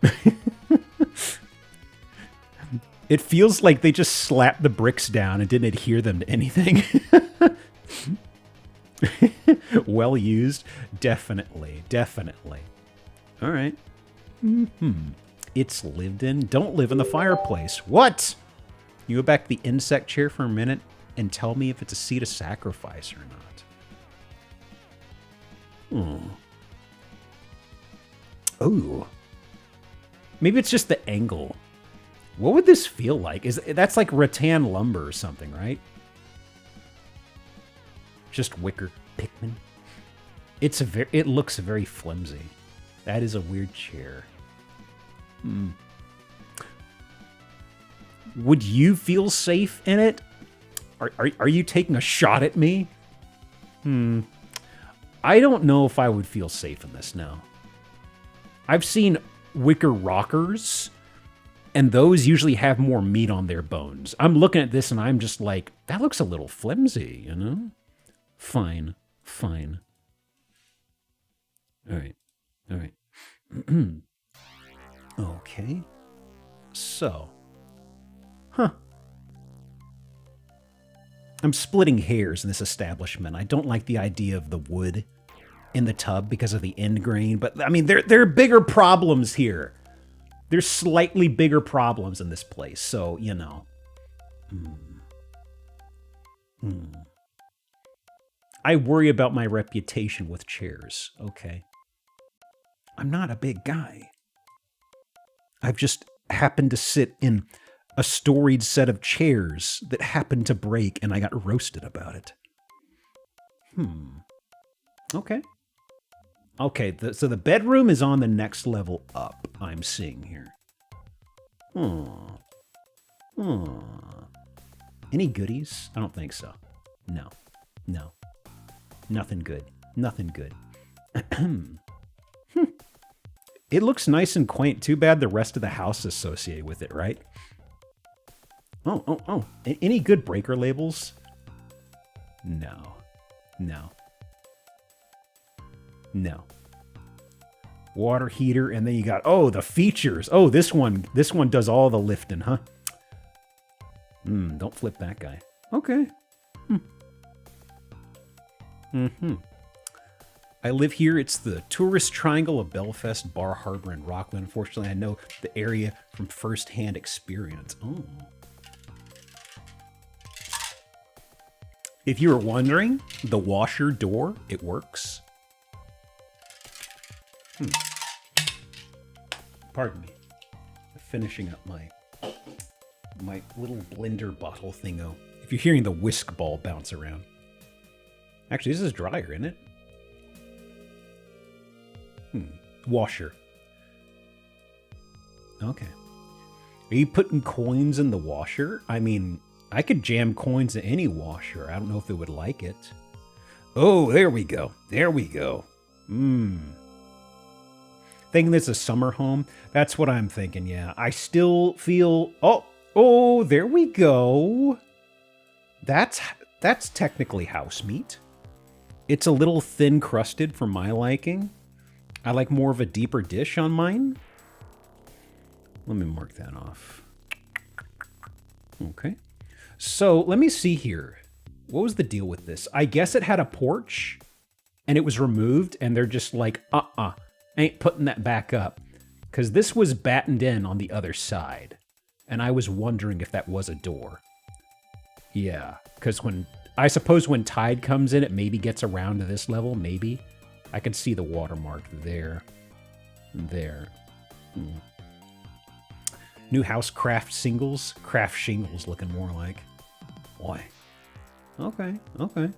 A: It feels like they just slapped the bricks down and didn't adhere them to anything. Well used. Definitely. Definitely. All right. It's lived in. Don't live in the fireplace. What? You go back to the insect chair for a minute and tell me if it's a seat of sacrifice or not. Oh. Maybe it's just the angle. What would this feel like? That's like rattan lumber or something, right? Just wicker Pikmin. It looks very flimsy. That is a weird chair. Would you feel safe in it? Are you taking a shot at me? I don't know if I would feel safe in this now. I've seen wicker rockers, and those usually have more meat on their bones. I'm looking at this and I'm just like, that looks a little flimsy, you know? Fine. Fine. All right. All right. Okay. So. I'm splitting hairs in this establishment. I don't like the idea of the wood in the tub because of the end grain, but I mean, there are bigger problems here. There's slightly bigger problems in this place, so, you know. I worry about my reputation with chairs, okay? I'm not a big guy. I've just happened to sit in a storied set of chairs that happened to break, and I got roasted about it. Okay. Okay, so the bedroom is on the next level up, I'm seeing here. Any goodies? I don't think so. No. No. Nothing good. Nothing good. It looks nice and quaint. Too bad the rest of the house is associated with it, right? Oh. Any good breaker labels? No. No. No. Water heater, and then you got, oh, the features. Oh, this one does all the lifting, huh? Don't flip that guy. Okay. I live here. It's the tourist triangle of Belfast, Bar Harbor, and Rockland. Unfortunately, I know the area from first-hand experience. Oh. If you were wondering, the washer door, it works. Pardon me. Finishing up my little blender bottle thingo. If you're hearing the whisk ball bounce around. Actually, this is dryer, isn't it? Washer. Okay. Are you putting coins in the washer? I mean, I could jam coins in any washer. I don't know if it would like it. Oh, there we go. There we go. Thinking this is a summer home? That's what I'm thinking, yeah. I still feel... Oh, there we go. That's technically house meat. It's a little thin crusted for my liking. I like more of a deeper dish on mine. Let me mark that off. Okay. So let me see here. What was the deal with this? I guess it had a porch and it was removed and they're just like, ain't putting that back up. Because this was battened in on the other side. And I was wondering if that was a door. Yeah, because I suppose when tide comes in, it maybe gets around to this level, maybe. I can see the watermark there. There. New house craft singles? Craft shingles looking more like. Why? Okay, okay.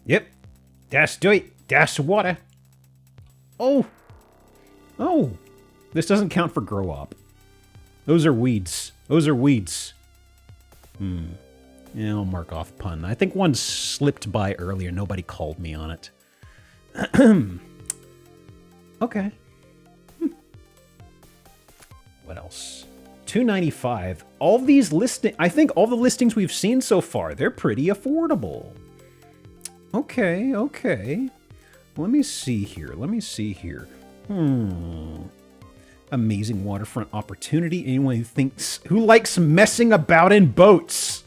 A: Yep. That's do it. That's water. Oh. Oh. This doesn't count for grow up. Those are weeds. Those are weeds. Yeah, I'll mark off pun. I think one slipped by earlier. Nobody called me on it. Okay. What else? $295. All these I think all the listings we've seen so far, they're pretty affordable. Okay, okay. Let me see here. Let me see here. Amazing waterfront opportunity. Anyone who likes messing about in boats.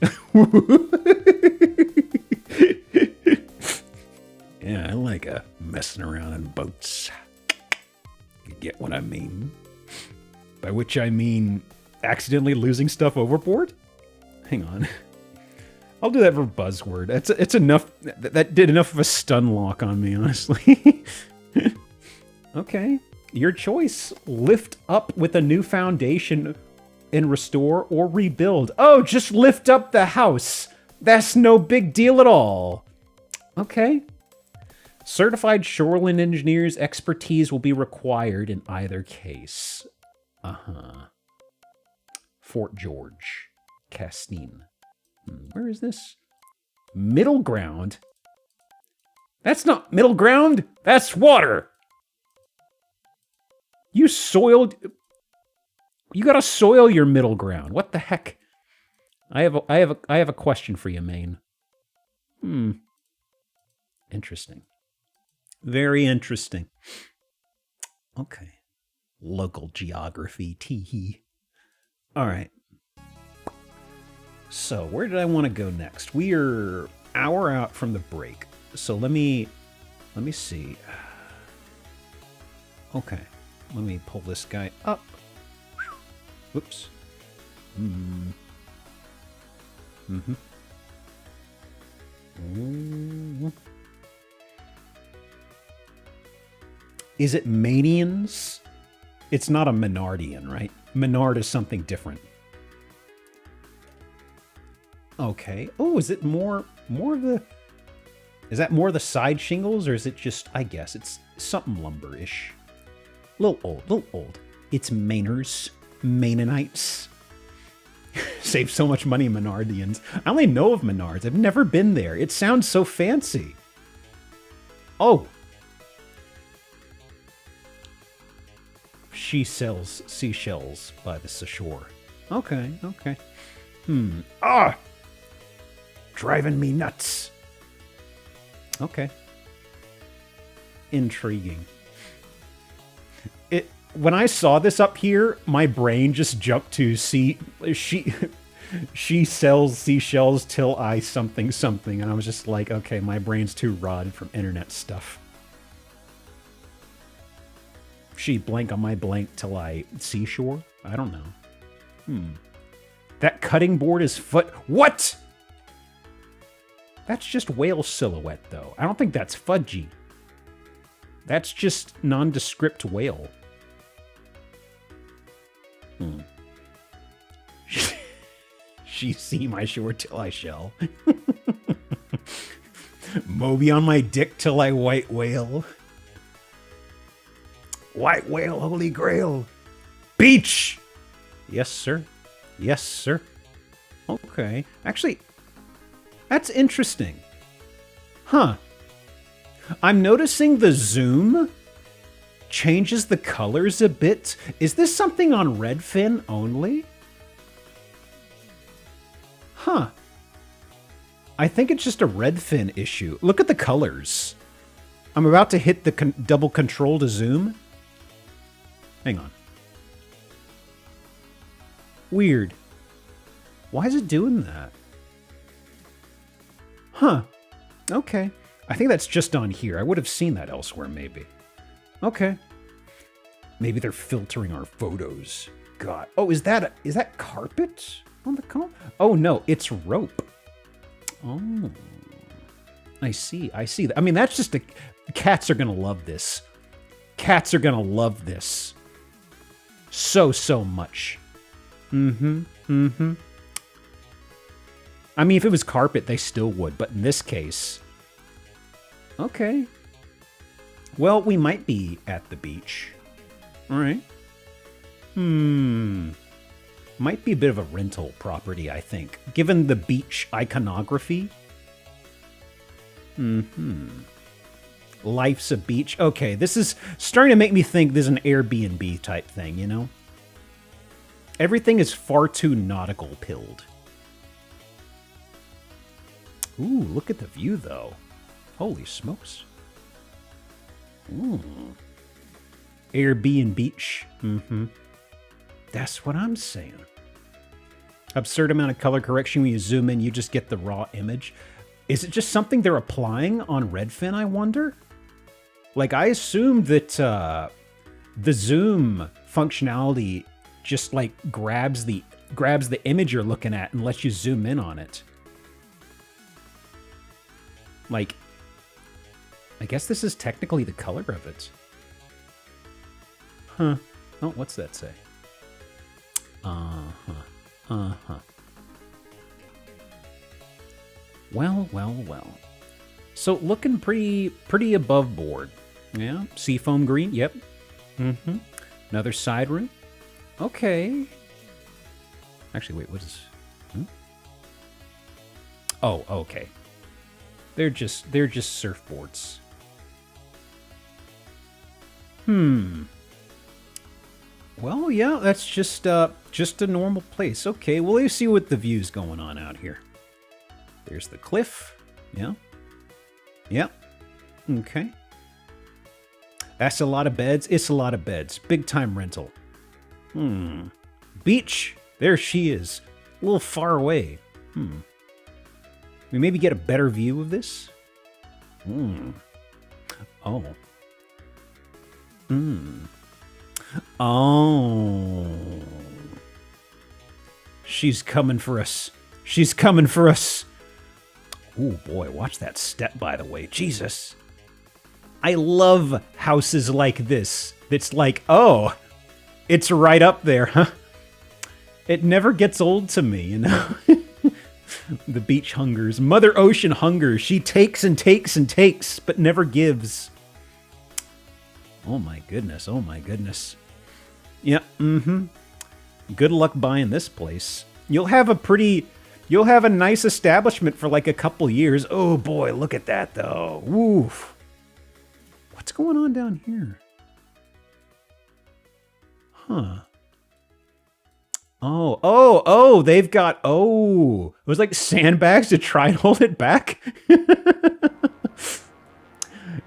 A: Yeah, I like messing around in boats. You get what I mean? By which I mean accidentally losing stuff overboard? Hang on. I'll do that for buzzword. It's enough. That did enough of a stun lock on me, honestly. Okay. Your choice. Lift up with a new foundation and restore or rebuild. Oh, just lift up the house. That's no big deal at all. Okay. Certified shoreline engineers' expertise will be required in either case. Fort George. Castine. Where is this? Middle ground? That's not middle ground. That's water. You soiled... You gotta soil your middle ground. What the heck? I have a question for you, Maine. Interesting. Very interesting. Okay. Local geography, tee-hee. All right. So, where did I want to go next? We are an hour out from the break. So let me see. Okay. Let me pull this guy up. Whoops. Is it Manians? It's not a Menardian, right? Menard is something different. Okay. Oh, is it more of the... Is that more the side shingles, or is it just... I guess it's something lumber-ish. Little old. It's Mainers. Mainanites. Save so much money, Menardians. I only know of Menards. I've never been there. It sounds so fancy. Oh. She sells seashells by the seashore. Okay, okay. Driving me nuts. Okay. Intriguing. When I saw this up here, my brain just jumped to she sells seashells till I something, and I was just like, okay, my brain's too rotted from internet stuff. She blank on my blank till I seashore? I don't know. That cutting board is foot... What?! That's just whale silhouette, though. I don't think that's fudgy. That's just nondescript whale. She see my shore till I shall. Moby on my dick till I white whale. White whale, holy grail. Beach! Yes, sir. Yes, sir. Okay. Actually, that's interesting. Huh. I'm noticing the zoom changes the colors a bit. Is this something on Redfin only? Huh. I think it's just a Redfin issue. Look at the colors. I'm about to hit the double control to zoom. Hang on. Weird. Why is it doing that? Huh. Okay. I think that's just on here. I would have seen that elsewhere, maybe. Okay. Maybe they're filtering our photos. God. Oh, is that carpet on the comp? Oh, no. It's rope. Oh. I see. I see. I mean, that's just a... Cats are going to love this. Cats are going to love this. So much. Mm-hmm. I mean, if it was carpet, they still would, but in this case... Okay. Well, we might be at the beach. All right. Might be a bit of a rental property, I think, given the beach iconography. Life's a beach. Okay, this is starting to make me think this is an Airbnb type thing, you know? Everything is far too nautical pilled. Ooh, look at the view, though. Holy smokes. Ooh. Airbnb beach. That's what I'm saying. Absurd amount of color correction. When you zoom in, you just get the raw image. Is it just something they're applying on Redfin, I wonder? Like, I assumed that the zoom functionality just, like, grabs the image you're looking at and lets you zoom in on it. Like, I guess this is technically the color of it. Huh. Oh, what's that say? Well. So looking pretty above board. Yeah, seafoam green. Yep. Another side room. Okay. Actually, wait. What is? Oh, okay. They're just surfboards. Well, yeah, that's just a normal place. Okay, well, let's see what the view's going on out here. There's the cliff. Yeah. Yep. Okay. That's a lot of beds. It's a lot of beds. Big time rental. Beach. There she is. A little far away. We maybe get a better view of this? Oh. Oh. She's coming for us. She's coming for us. Oh boy, watch that step, by the way. Jesus. I love houses like this. It's like, oh, it's right up there, huh? It never gets old to me, you know? The beach hungers. Mother Ocean hungers. She takes and takes and takes, but never gives. Oh my goodness. Oh my goodness. Yeah, Good luck buying this place. You'll have a nice establishment for like a couple years. Oh boy, look at that though. Woof. What's going on down here? Huh. Oh, they've got, it was like sandbags to try and hold it back.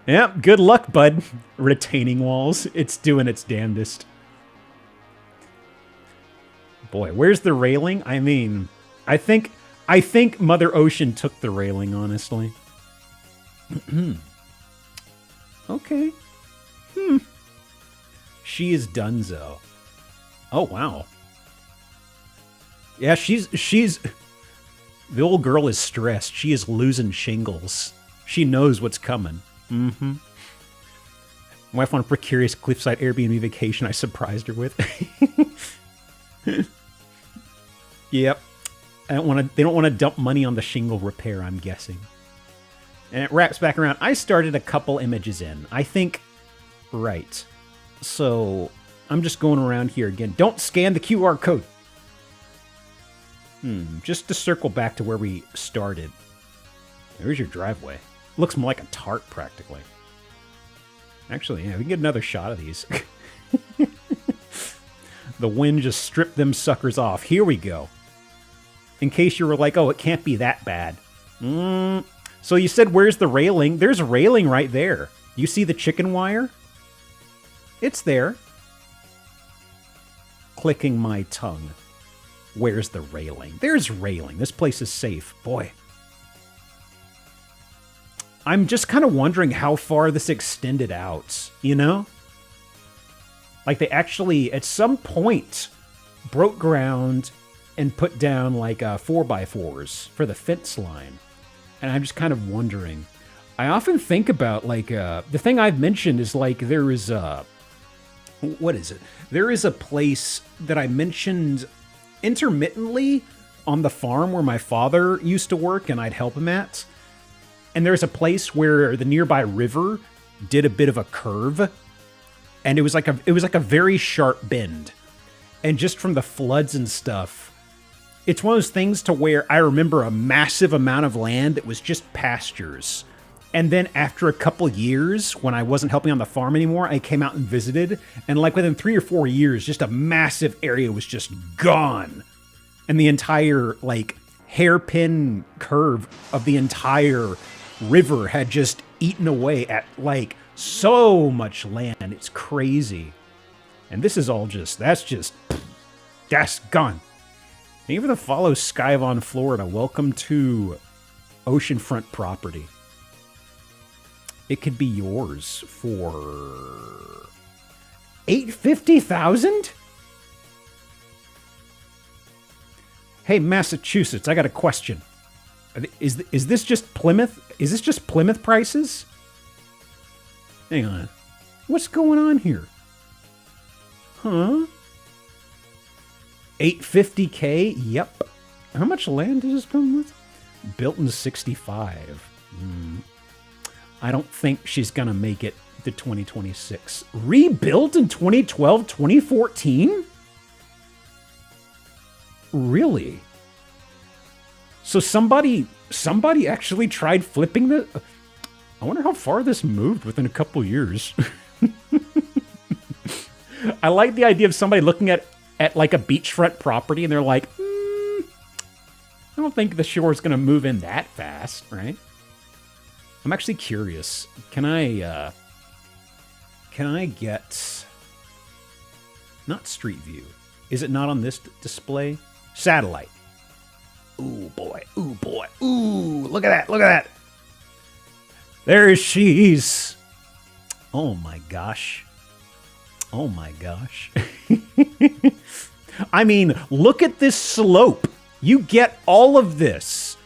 A: Yep, good luck, bud. Retaining walls. It's doing its damnedest. Boy, where's the railing? I mean, I think Mother Ocean took the railing, honestly. Okay. She is donezo. Oh, wow. Yeah, she's the old girl is stressed. She is losing shingles. She knows what's coming. Wife on a precarious cliffside Airbnb vacation I surprised her with. Yep. They don't want to dump money on the shingle repair, I'm guessing. And it wraps back around. I started a couple images in. I think, right. So I'm just going around here again. Don't scan the QR code. Just to circle back to where we started. There's your driveway. Looks more like a tarp, practically. Actually, yeah, we can get another shot of these. The wind just stripped them suckers off. Here we go. In case you were like, oh, it can't be that bad. So you said, where's the railing? There's a railing right there. You see the chicken wire? It's there. Clicking my tongue. Where's the railing? There's railing. This place is safe. Boy. I'm just kind of wondering how far this extended out, you know? Like they actually, at some point, broke ground and put down like 4x4s for the fence line. And I'm just kind of wondering. I often think about like, the thing I've mentioned is like there is what is it? There is a place that I mentioned intermittently on the farm where my father used to work and I'd help him at. And there's a place where the nearby river did a bit of a curve, and it was like a very sharp bend. And just from the floods and stuff, it's one of those things to where I remember a massive amount of land that was just pastures. And then after a couple years, when I wasn't helping on the farm anymore, I came out and visited. And like within 3 or 4 years, just a massive area was just gone. And the entire like hairpin curve of the entire river had just eaten away at like so much land. It's crazy. And this is all that's gone. Thank you for the follow, Skyvon, Florida. Welcome to oceanfront property. It could be yours for $850,000? Hey, Massachusetts, I got a question. Is this just Plymouth? Is this just Plymouth prices? Hang on. What's going on here? Huh? $850K? Yep. How much land does this come with? Built in 65. I don't think she's going to make it to 2026. Rebuilt in 2012, 2014? Really? So somebody actually tried flipping the... I wonder how far this moved within a couple years. I like the idea of somebody looking at like a beachfront property and they're like, I don't think the shore is going to move in that fast, right? I'm actually curious. Can I get... Not Street View. Is it not on this display? Satellite. Ooh, boy. Ooh, boy. Ooh, look at that. Look at that. There she is. Oh, my gosh. Oh, my gosh. I mean, look at this slope. You get all of this.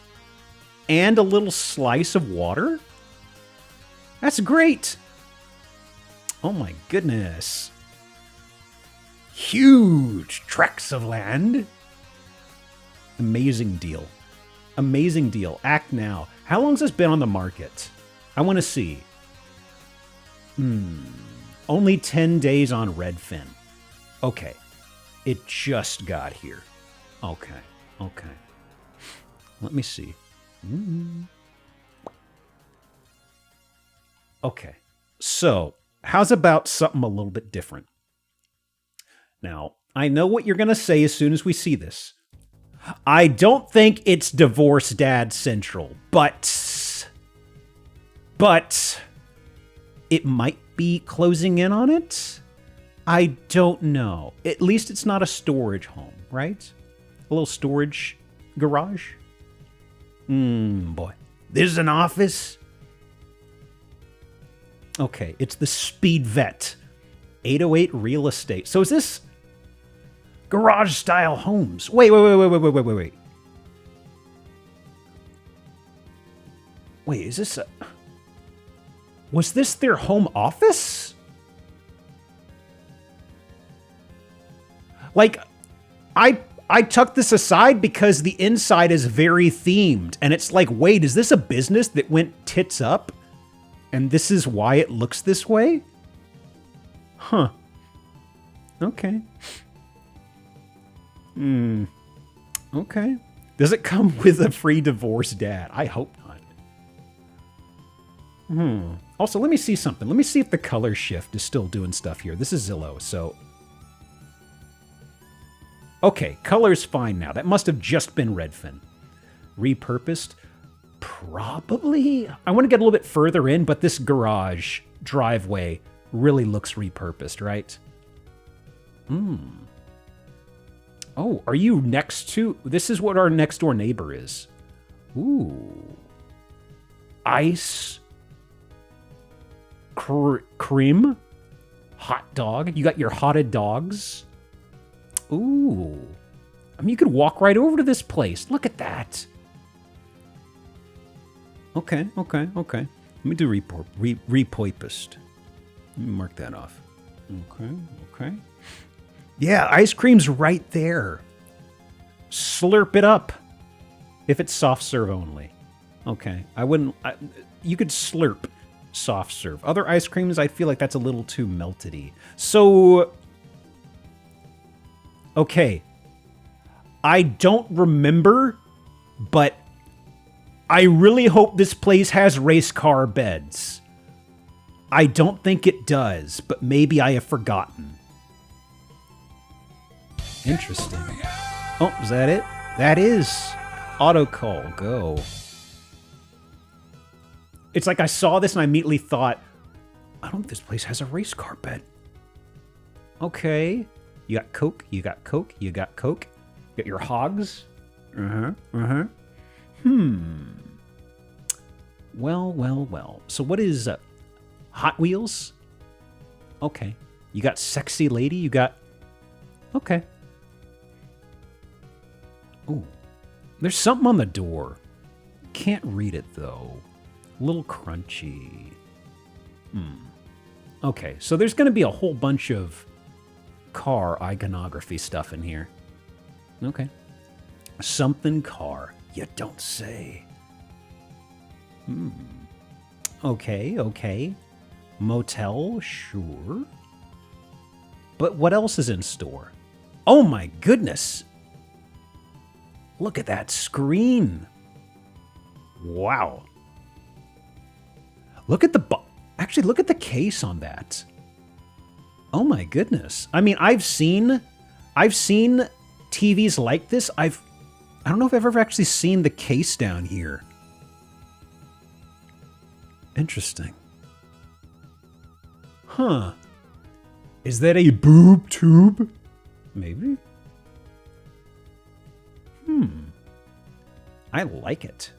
A: And a little slice of water? That's great. Oh, my goodness. Huge tracts of land. Amazing deal. Amazing deal. Act now. How long has this been on the market? I want to see. Only 10 days on Redfin. Okay. It just got here. Okay. Okay. Let me see. Okay. So, how's about something a little bit different? Now, I know what you're going to say as soon as we see this. I don't think it's Divorce Dad Central, but it might be closing in on it. I don't know. At least it's not a storage home, right? A little storage garage. Boy. This is an office. Okay, it's the Speed Vet. 808 Real Estate. So is this garage style homes? Wait. Wait, is this was this their home office? Like, I took this aside because the inside is very themed. And it's like, wait, is this a business that went tits up? And this is why it looks this way? Huh. Okay. Okay. Does it come with a free Divorce Dad? I hope not. Also, let me see something. Let me see if the color shift is still doing stuff here. This is Zillow, so... Okay, color's fine now. That must have just been Redfin. Repurposed? Probably? I want to get a little bit further in, but this garage driveway really looks repurposed, right? Oh, are you next to... This is what our next door neighbor is. Ooh. Ice... cream, hot dog. You got your hotted dogs. Ooh. I mean, you could walk right over to this place. Look at that. Okay. Let me do repurposed. Let me mark that off. Okay, okay. Yeah, ice cream's right there. Slurp it up. If it's soft serve only. Okay, I wouldn't... you could slurp soft serve. Other ice creams, I feel like that's a little too melted-y. So... Okay. I don't remember, but I really hope this place has race car beds. I don't think it does, but maybe I have forgotten. Interesting. Oh, is that it? That is auto call. Go. It's like I saw this and I immediately thought, I don't think this place has a race car bed. Okay. You got Coke, you got Coke, you got Coke. You got your hogs. Well, well, well. So what is Hot Wheels? Okay. You got Sexy Lady, you got... Okay. Ooh. There's something on the door. Can't read it, though. A little crunchy. Okay, so there's going to be a whole bunch of car iconography stuff in here. Okay. Something car. You don't say. Okay, okay. Motel, sure. But what else is in store? Oh my goodness! Look at that screen. Wow. Look at the... Actually, look at the case on that. Oh my goodness. I mean, I've seen TVs like this. I don't know if I've ever actually seen the case down here. Interesting. Huh. Is that a boob tube? Maybe. I like it.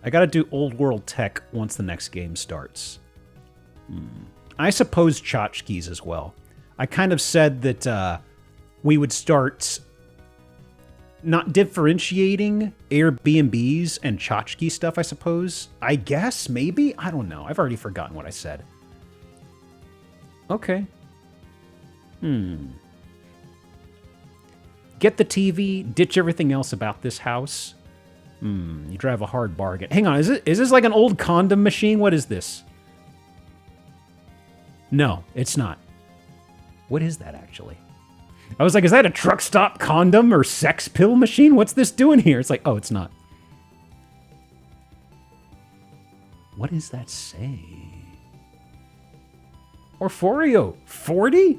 A: I gotta do old world tech once the next game starts. I suppose tchotchkes as well. I kind of said that we would start not differentiating Airbnbs and tchotchke stuff, I suppose. I guess, maybe? I don't know. I've already forgotten what I said. Okay. Get the TV, ditch everything else about this house. You drive a hard bargain. Hang on, is this like an old condom machine? What is this? No, it's not. What is that, actually? I was like, is that a truck stop condom or sex pill machine? What's this doing here? It's like, oh, it's not. What does that say? Orforio, 40?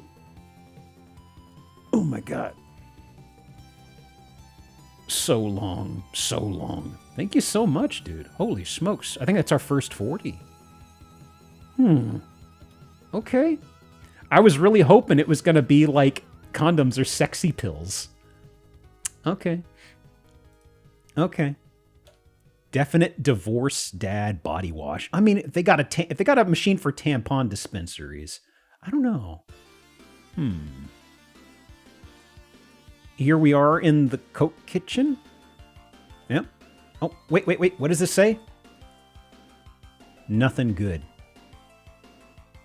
A: Oh my god. So long, so long. Thank you so much, dude. Holy smokes. I think that's our first 40. Okay. I was really hoping it was going to be like condoms or sexy pills. Okay. Okay. Definite divorce dad body wash. I mean, if they got a machine for tampon dispensaries, I don't know. Here we are in the Coke kitchen. Yep. Oh, wait. What does this say? Nothing good.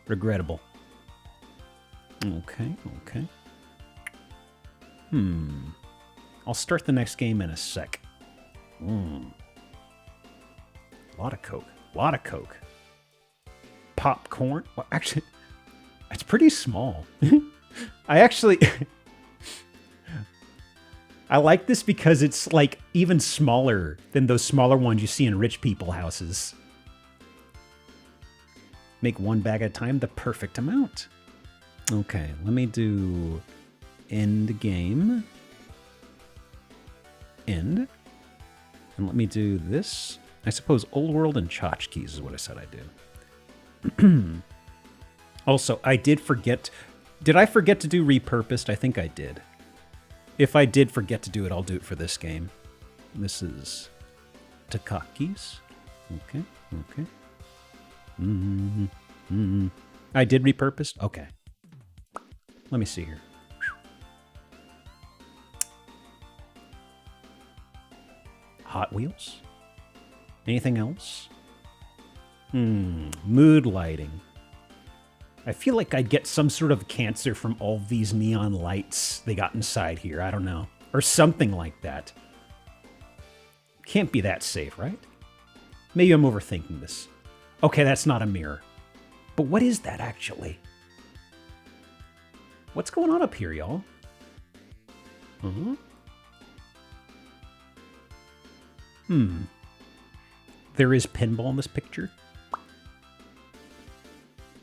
A: Regrettable. Okay. I'll start the next game in a sec. A lot of Coke. Popcorn. Well, actually, it's pretty small. I like this because it's like even smaller than those smaller ones you see in rich people houses. Make one bag at a time, the perfect amount. Okay, let me do end game. End. And let me do this. I suppose Old World and tchotchkes is what I said I'd do. Also, I did forget... Did I forget to do repurposed? I think I did. If I did forget to do it, I'll do it for this game. This is Takakis. Okay. I did repurposed? Okay. Let me see here. Hot Wheels? Anything else? Mood lighting. I feel like I'd get some sort of cancer from all these neon lights they got inside here. I don't know. Or something like that. Can't be that safe, right? Maybe I'm overthinking this. Okay, that's not a mirror. But what is that, actually? What's going on up here, y'all? There is pinball in this picture?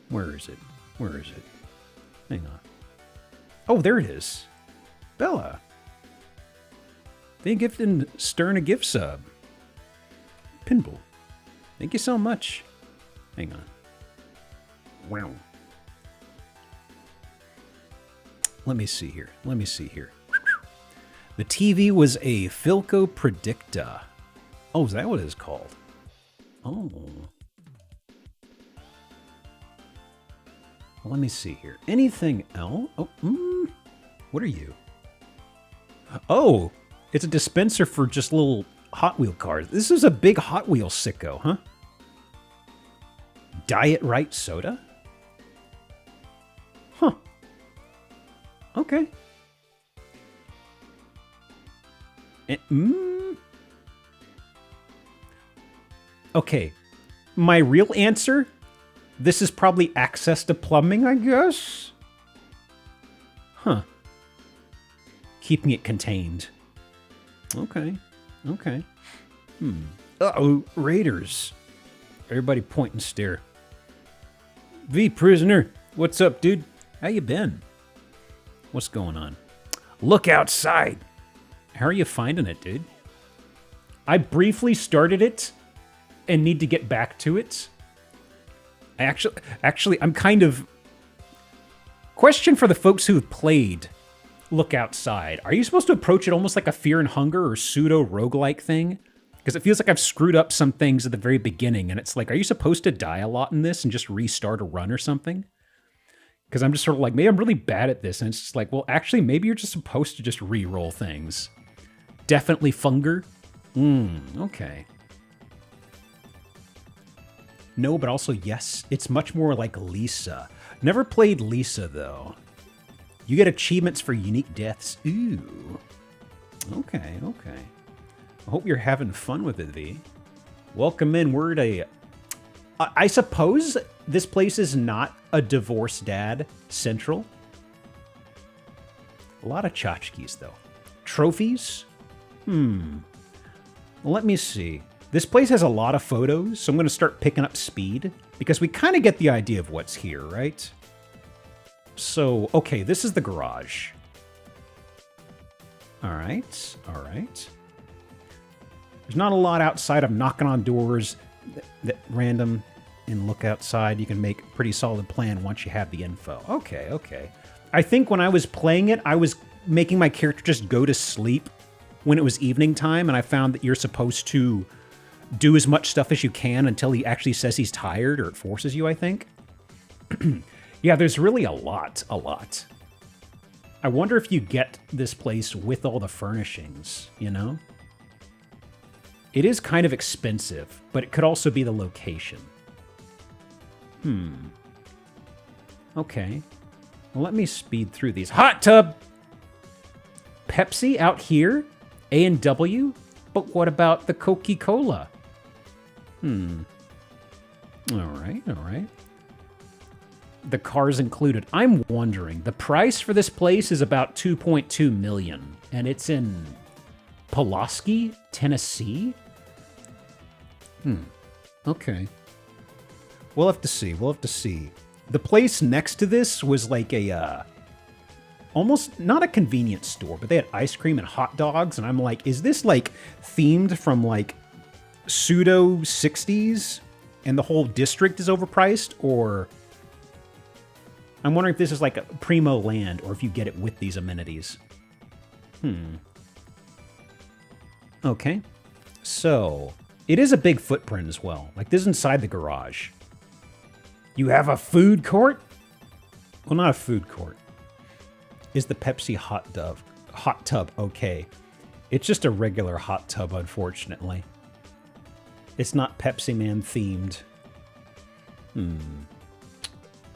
A: Where is it? Where is it? Hang on. Oh, there it is. Bella. They gifted Stern a gift sub. Pinball. Thank you so much. Hang on. Wow. Let me see here. Let me see here. The TV was a Philco Predicta. Oh, is that what it's called? Oh. Let me see here. Anything else? Oh, what are you? Oh, it's a dispenser for just little Hot Wheel cars. This is a big Hot Wheel sicko, huh? Diet Right soda? Huh. Okay. Okay. My real answer? This is probably access to plumbing, I guess? Huh. Keeping it contained. Okay. Okay. Uh-oh, Raiders. Everybody point and stare. V prisoner, what's up, dude? How you been? What's going on? Look outside. How are you finding it, dude? I briefly started it and need to get back to it. Actually, I'm kind of... Question for the folks who have played Look Outside. Are you supposed to approach it almost like a Fear and Hunger or pseudo-roguelike thing? Because it feels like I've screwed up some things at the very beginning, and it's like, are you supposed to die a lot in this and just restart a run or something? Because I'm just sort of like, maybe I'm really bad at this, and it's just like, well, actually, maybe you're just supposed to just re-roll things. Definitely Funger? Okay. No, but also yes. It's much more like Lisa. Never played Lisa, though. You get achievements for unique deaths. Ooh. Okay, okay. I hope you're having fun with it, V. Welcome in. We're at a... I suppose this place is not a divorced dad central. A lot of tchotchkes, though. Trophies? Let me see. This place has a lot of photos, so I'm going to start picking up speed, because we kind of get the idea of what's here, right? So, okay, this is the garage. All right, all right. There's not a lot outside. I'm knocking on doors that random and look outside. You can make a pretty solid plan once you have the info. Okay, okay. I think when I was playing it, I was making my character just go to sleep when it was evening time, and I found that you're supposed to do as much stuff as you can until he actually says he's tired, or it forces you, I think. Yeah, there's really a lot. I wonder if you get this place with all the furnishings, you know? It is kind of expensive, but it could also be the location. Okay. Well, let me speed through these. Hot tub! Pepsi out here? A&W? But what about the Coca-Cola? Alright, alright. The car's included. I'm wondering, the price for this place is about $2.2 million, and it's in Pulaski, Tennessee? Okay. We'll have to see. We'll have to see. The place next to this was like a, almost not a convenience store, but they had ice cream and hot dogs, and I'm like, is this like themed from like pseudo 60s and the whole district is overpriced? Or I'm wondering if this is like a primo land, or if you get it with these amenities. Okay. So, it is a big footprint as well. Like, this is inside the garage. You have a food court? Well, not a food court. Is the Pepsi hot tub okay? It's just a regular hot tub, unfortunately. It's not Pepsi Man themed.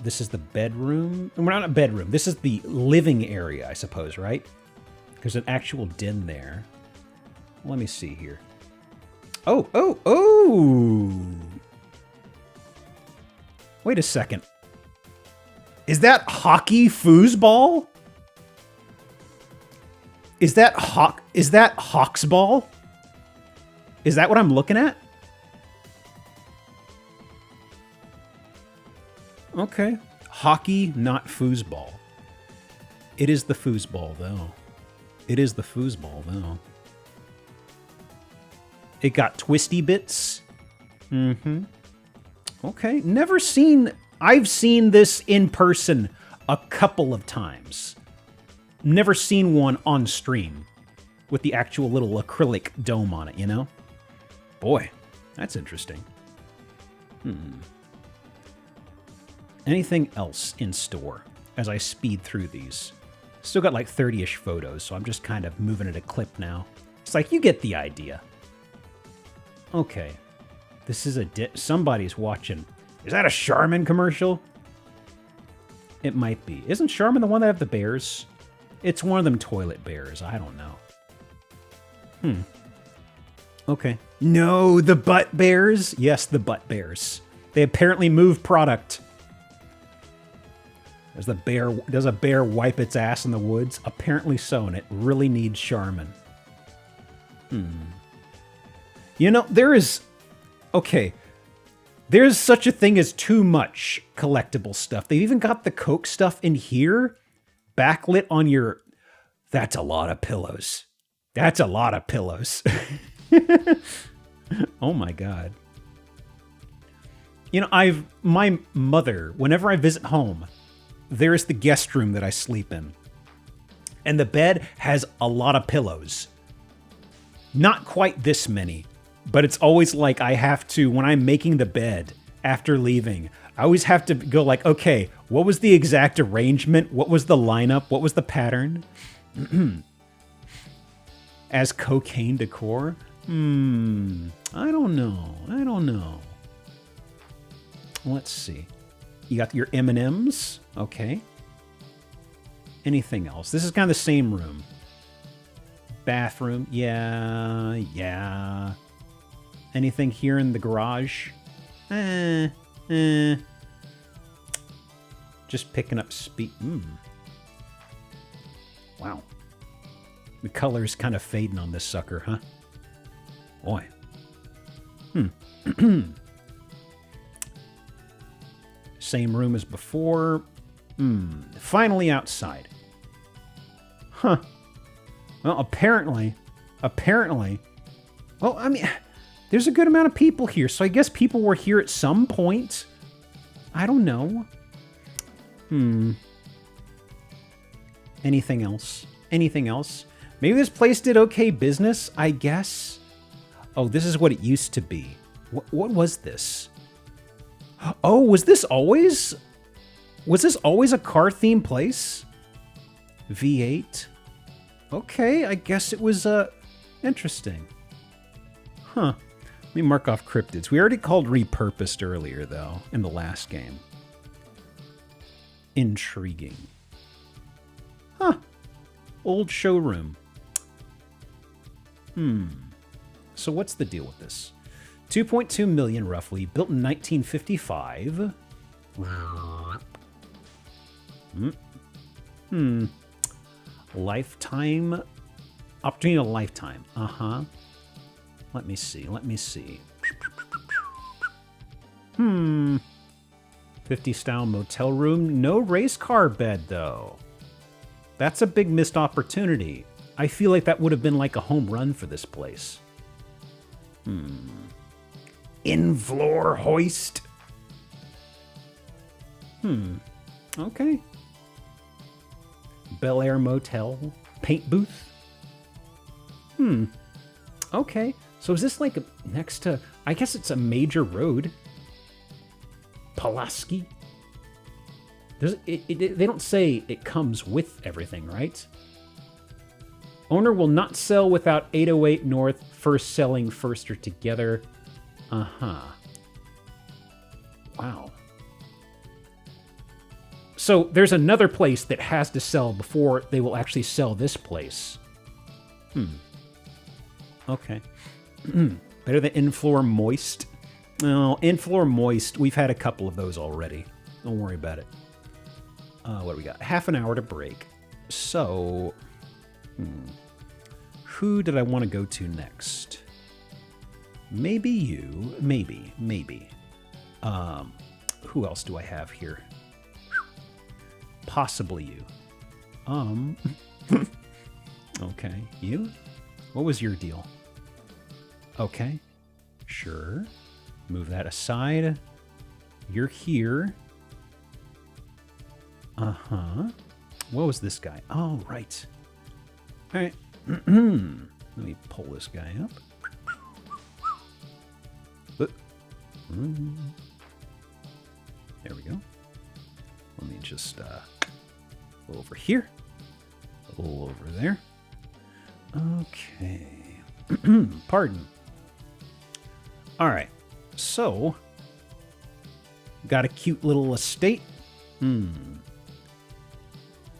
A: This is the bedroom. Well, not a bedroom. This is the living area, I suppose, right? There's an actual den there. Let me see here. Oh, oh, oh! Wait a second. Is that hockey foosball? Is that Hawksball? Is that what I'm looking at? Okay. Hockey, not foosball. It is the foosball, though. It is the foosball, though. It got twisty bits. Mm-hmm. Okay. Never seen... I've seen this in person a couple of times. Never seen one on stream with the actual little acrylic dome on it, you know? Boy, that's interesting. Anything else in store as I speed through these? Still got like 30-ish photos, so I'm just kind of moving at a clip now. It's like, you get the idea. Okay. This is somebody's watching. Is that a Charmin commercial? It might be. Isn't Charmin the one that have the bears? It's one of them toilet bears. I don't know. Okay. No, the butt bears? Yes, the butt bears. They apparently move product. Does a bear wipe its ass in the woods? Apparently so, and it really needs Charmin. You know, okay. There's such a thing as too much collectible stuff. They've even got the Coke stuff in here, backlit on your... That's a lot of pillows. That's a lot of pillows. Oh my God. You know, my mother, whenever I visit home, there's the guest room that I sleep in. And the bed has a lot of pillows. Not quite this many. But it's always like I have to, when I'm making the bed after leaving, I always have to go like, okay, what was the exact arrangement? What was the lineup? What was the pattern? As cocaine decor? I don't know. Let's see. You got your M&Ms. Okay. Anything else? This is kind of the same room. Bathroom. Yeah. Anything here in the garage? Just picking up speed. Wow. The color's kind of fading on this sucker, huh? Boy. Same room as before. Finally outside. Huh. Well, apparently... Well, I mean... There's a good amount of people here, so I guess people were here at some point. I don't know. Anything else? Anything else? Maybe this place did okay business, I guess. Oh, this is what it used to be. What was this? Oh, was this always a car-themed place? V8? Okay, I guess it was, interesting. Huh. Let me mark off cryptids. We already called repurposed earlier, though, in the last game. Intriguing. Huh. Old showroom. So what's the deal with this? 2.2 million, roughly. Built in 1955. Lifetime. Opportunity of a lifetime. Let me see. 50 style motel room. No race car bed, though. That's a big missed opportunity. I feel like that would have been like a home run for this place. In-floor hoist. Okay. Bel Air Motel. Paint booth. Okay. So is this like next to... I guess it's a major road. Pulaski. They don't say it comes with everything, right? Owner will not sell without 808 North. First selling, first or together. Wow. So there's another place that has to sell before they will actually sell this place. Okay. Better than in-floor moist. No, in-floor moist, we've had a couple of those already. Don't worry about it. What do we got? Half an hour to break. So, who did I want to go to next? Maybe you. Maybe. Who else do I have here? Possibly you. Okay. You? What was your deal? Okay. Sure. Move that aside. You're here. Uh-huh. What was this guy? Oh, right. All right. Let me pull this guy up. There we go. Let me just go over here. A little over there. Okay. Pardon. All right. So, got a cute little estate. A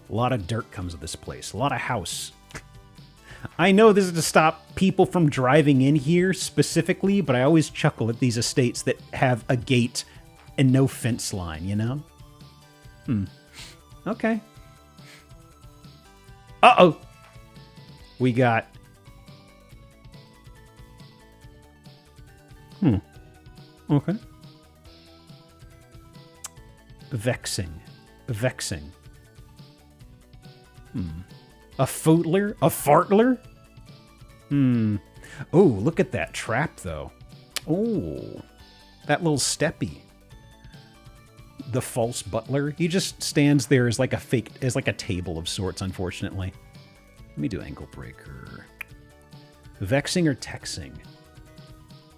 A: lot of dirt comes with this place. A lot of house. I know this is to stop people from driving in here specifically, but I always chuckle at these estates that have a gate and no fence line, you know? Okay. Uh-oh. We got... Okay. Vexing. A footler? A fartler? Oh, look at that trap, though. Oh, that little steppy. The false butler. He just stands there as like a table of sorts, unfortunately. Let me do ankle breaker. Vexing or texing?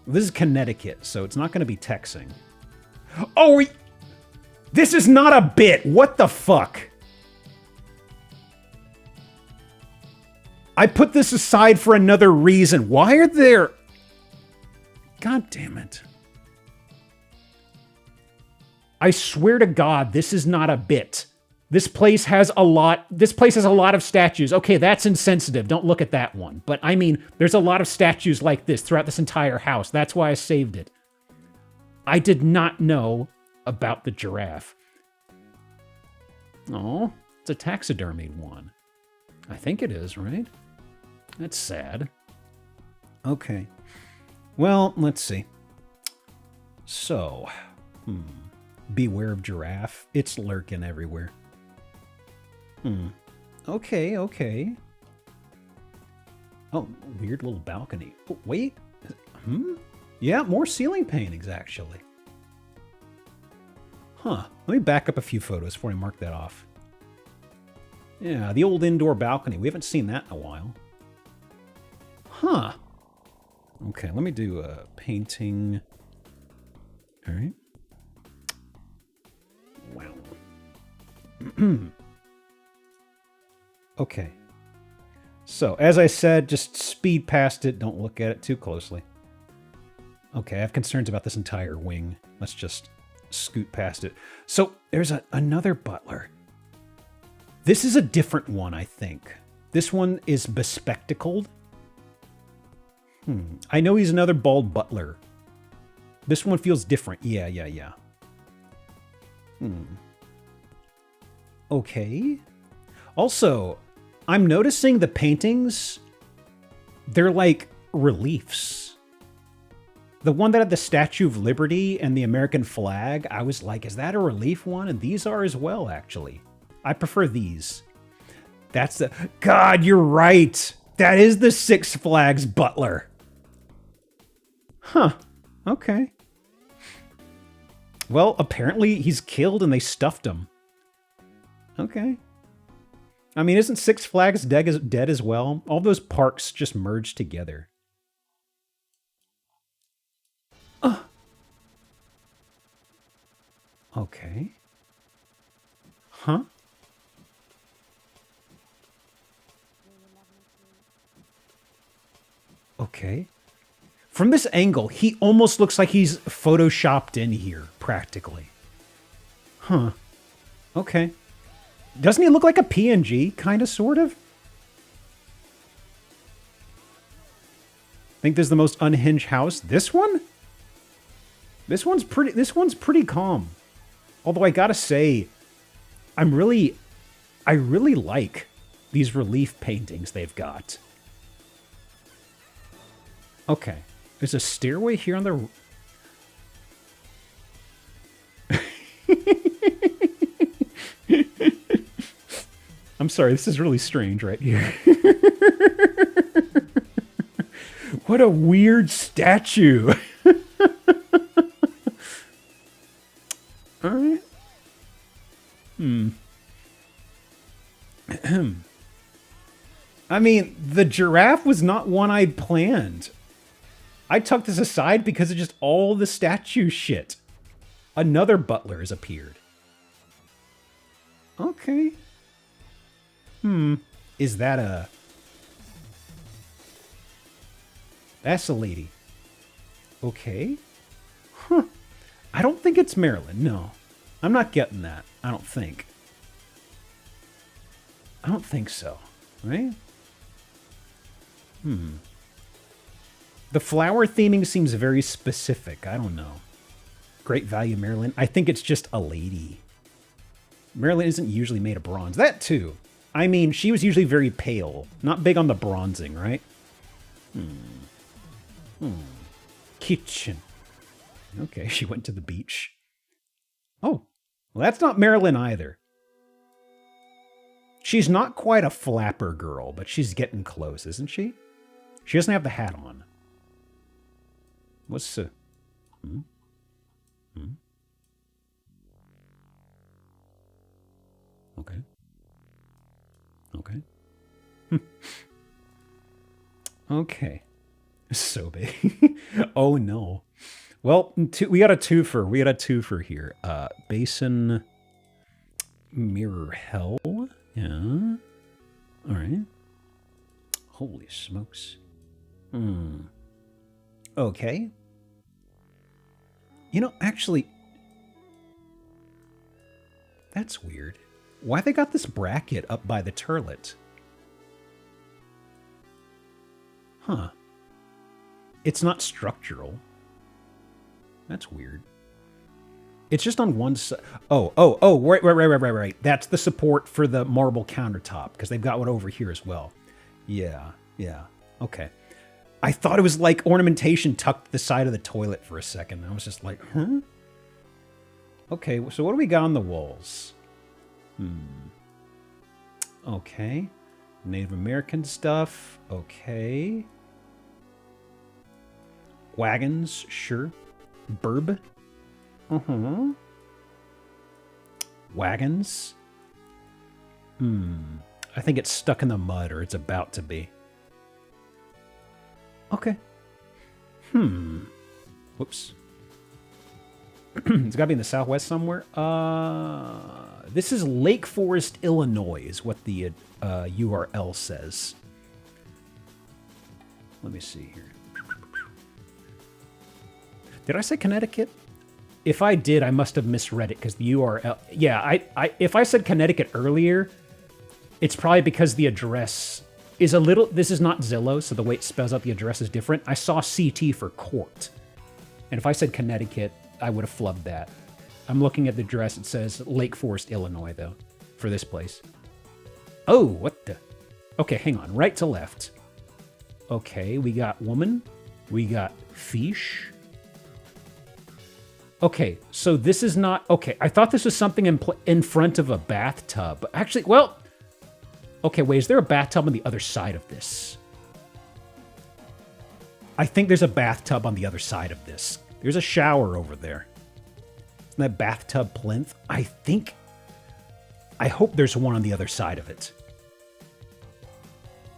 A: This is Connecticut, so it's not going to be texting. Oh, this is not a bit. What the fuck? I put this aside for another reason. Why are there... God damn it. I swear to God, this is not a bit. This place has a lot of statues. Okay, that's insensitive. Don't look at that one. But I mean, there's a lot of statues like this throughout this entire house. That's why I saved it. I did not know about the giraffe. Oh, it's a taxidermied one. I think it is, right? That's sad. Okay. Well, let's see. So, beware of giraffe. It's lurking everywhere. Okay. Oh, weird little balcony. Oh, wait. Yeah, more ceiling paintings, actually. Huh. Let me back up a few photos before I mark that off. Yeah, the old indoor balcony. We haven't seen that in a while. Huh. Okay, let me do a painting. All right. Wow. Okay. So, as I said, just speed past it. Don't look at it too closely. Okay, I have concerns about this entire wing. Let's just scoot past it. So, there's another butler. This is a different one, I think. This one is bespectacled. I know he's another bald butler. This one feels different. Yeah. Okay. Also, I'm noticing the paintings, they're like reliefs. The one that had the Statue of Liberty and the American flag, I was like, is that a relief one? And these are as well, actually. I prefer these. That's the... God, you're right. That is the Six Flags butler. Huh. Okay. Well, apparently he's killed and they stuffed him. Okay. I mean, isn't Six Flags dead as well? All those parks just merged together. Okay. Huh? Okay. From this angle, he almost looks like he's photoshopped in here, practically. Huh. Okay. Doesn't he look like a PNG, kind of, sort of? Think this is the most unhinged house? This one? This one's pretty calm. Although I gotta say, I really like these relief paintings they've got. Okay. There's a stairway here on the... I'm sorry, this is really strange right here. What a weird statue. All right. I mean, the giraffe was not one I'd planned. I tucked this aside because of just all the statue shit. Another butler has appeared. Okay. Is that a... That's a lady. Okay. Huh. I don't think it's Marilyn, no. I'm not getting that. I don't think. I don't think so. Right? The flower theming seems very specific. I don't know. Great value, Marilyn. I think it's just a lady. Marilyn isn't usually made of bronze. That too. I mean, she was usually very pale. Not big on the bronzing, right? Kitchen. Okay, she went to the beach. Oh, well, that's not Marilyn either. She's not quite a flapper girl, but she's getting close, isn't she? She doesn't have the hat on. What's the... Okay. Okay. Okay. So big. Oh, no. Well, we got a twofer. We got a twofer here. Basin mirror hell. Yeah. All right. Holy smokes. Okay. You know, actually, that's weird. Why they got this bracket up by the turlet? Huh. It's not structural. That's weird. It's just on one side. Oh, right. That's the support for the marble countertop, because they've got one over here as well. Yeah. Okay. I thought it was like ornamentation tucked to the side of the toilet for a second. I was just like, huh? Okay, so what do we got on the walls? Okay. Native American stuff. Okay. Wagons, sure. Burb. Wagons. I think it's stuck in the mud, or it's about to be. Okay. Whoops. It's got to be in the southwest somewhere. This is Lake Forest, Illinois, is what the URL says. Let me see here. Did I say Connecticut? If I did, I must have misread it, because the URL... Yeah, if I said Connecticut earlier, it's probably because the address is a little... This is not Zillow, so the way it spells out the address is different. I saw CT for court. And if I said Connecticut, I would have flubbed that. I'm looking at the address. It says Lake Forest, Illinois, though, for this place. Oh, what the... Okay, hang on. Right to left. Okay, we got woman. We got fish. Okay, so this is not... Okay, I thought this was something in front of a bathtub. Actually, well... Okay, wait, is there a bathtub on the other side of this? I think there's a bathtub on the other side of this. There's a shower over there. Isn't that bathtub plinth? I think... I hope there's one on the other side of it.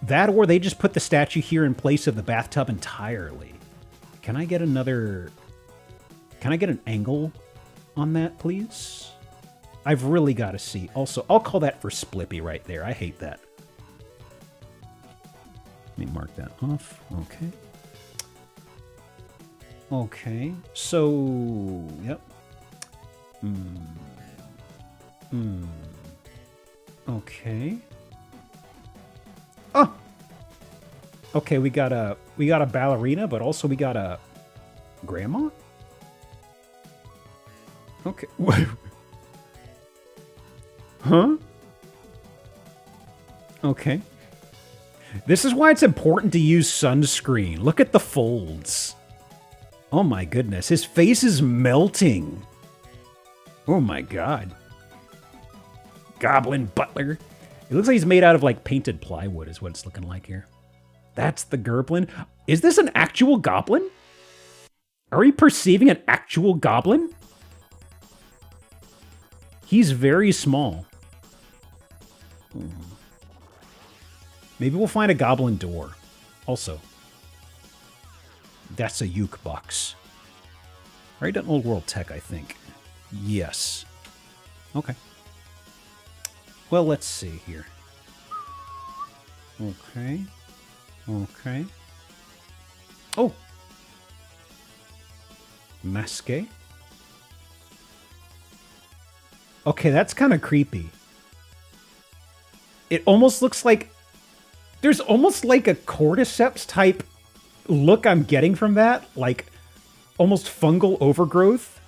A: That, or they just put the statue here in place of the bathtub entirely. Can I get another... Can I get an angle on that, please? I've really got to see. Also, I'll call that for Splippy right there. I hate that. Let me mark that off. Okay. Okay. So, yep. Okay. Oh! Okay, we got a ballerina, but also we got a grandma? Okay. Huh? Okay. This is why it's important to use sunscreen. Look at the folds. Oh my goodness, his face is melting. Oh my god. Goblin butler. It looks like he's made out of like painted plywood is what it's looking like here. That's the Gerblin. Is this an actual goblin? Are we perceiving an actual goblin? He's very small. Maybe we'll find a goblin door. Also, that's a uke box. Right, an old world tech, I think. Yes. Okay. Well, let's see here. Okay. Okay. Oh! Masque. Okay, that's kind of creepy. It almost looks like... There's almost like a cordyceps type look I'm getting from that. Like, almost fungal overgrowth.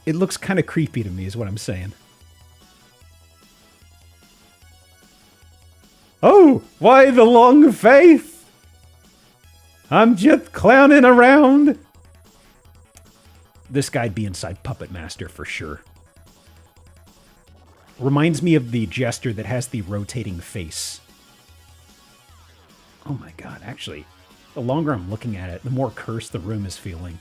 A: It looks kind of creepy to me, is what I'm saying. Oh, why the long face? I'm just clowning around. This guy'd be inside Puppet Master for sure. Reminds me of the jester that has the rotating face. Oh my god, actually, the longer I'm looking at it, the more cursed the room is feeling.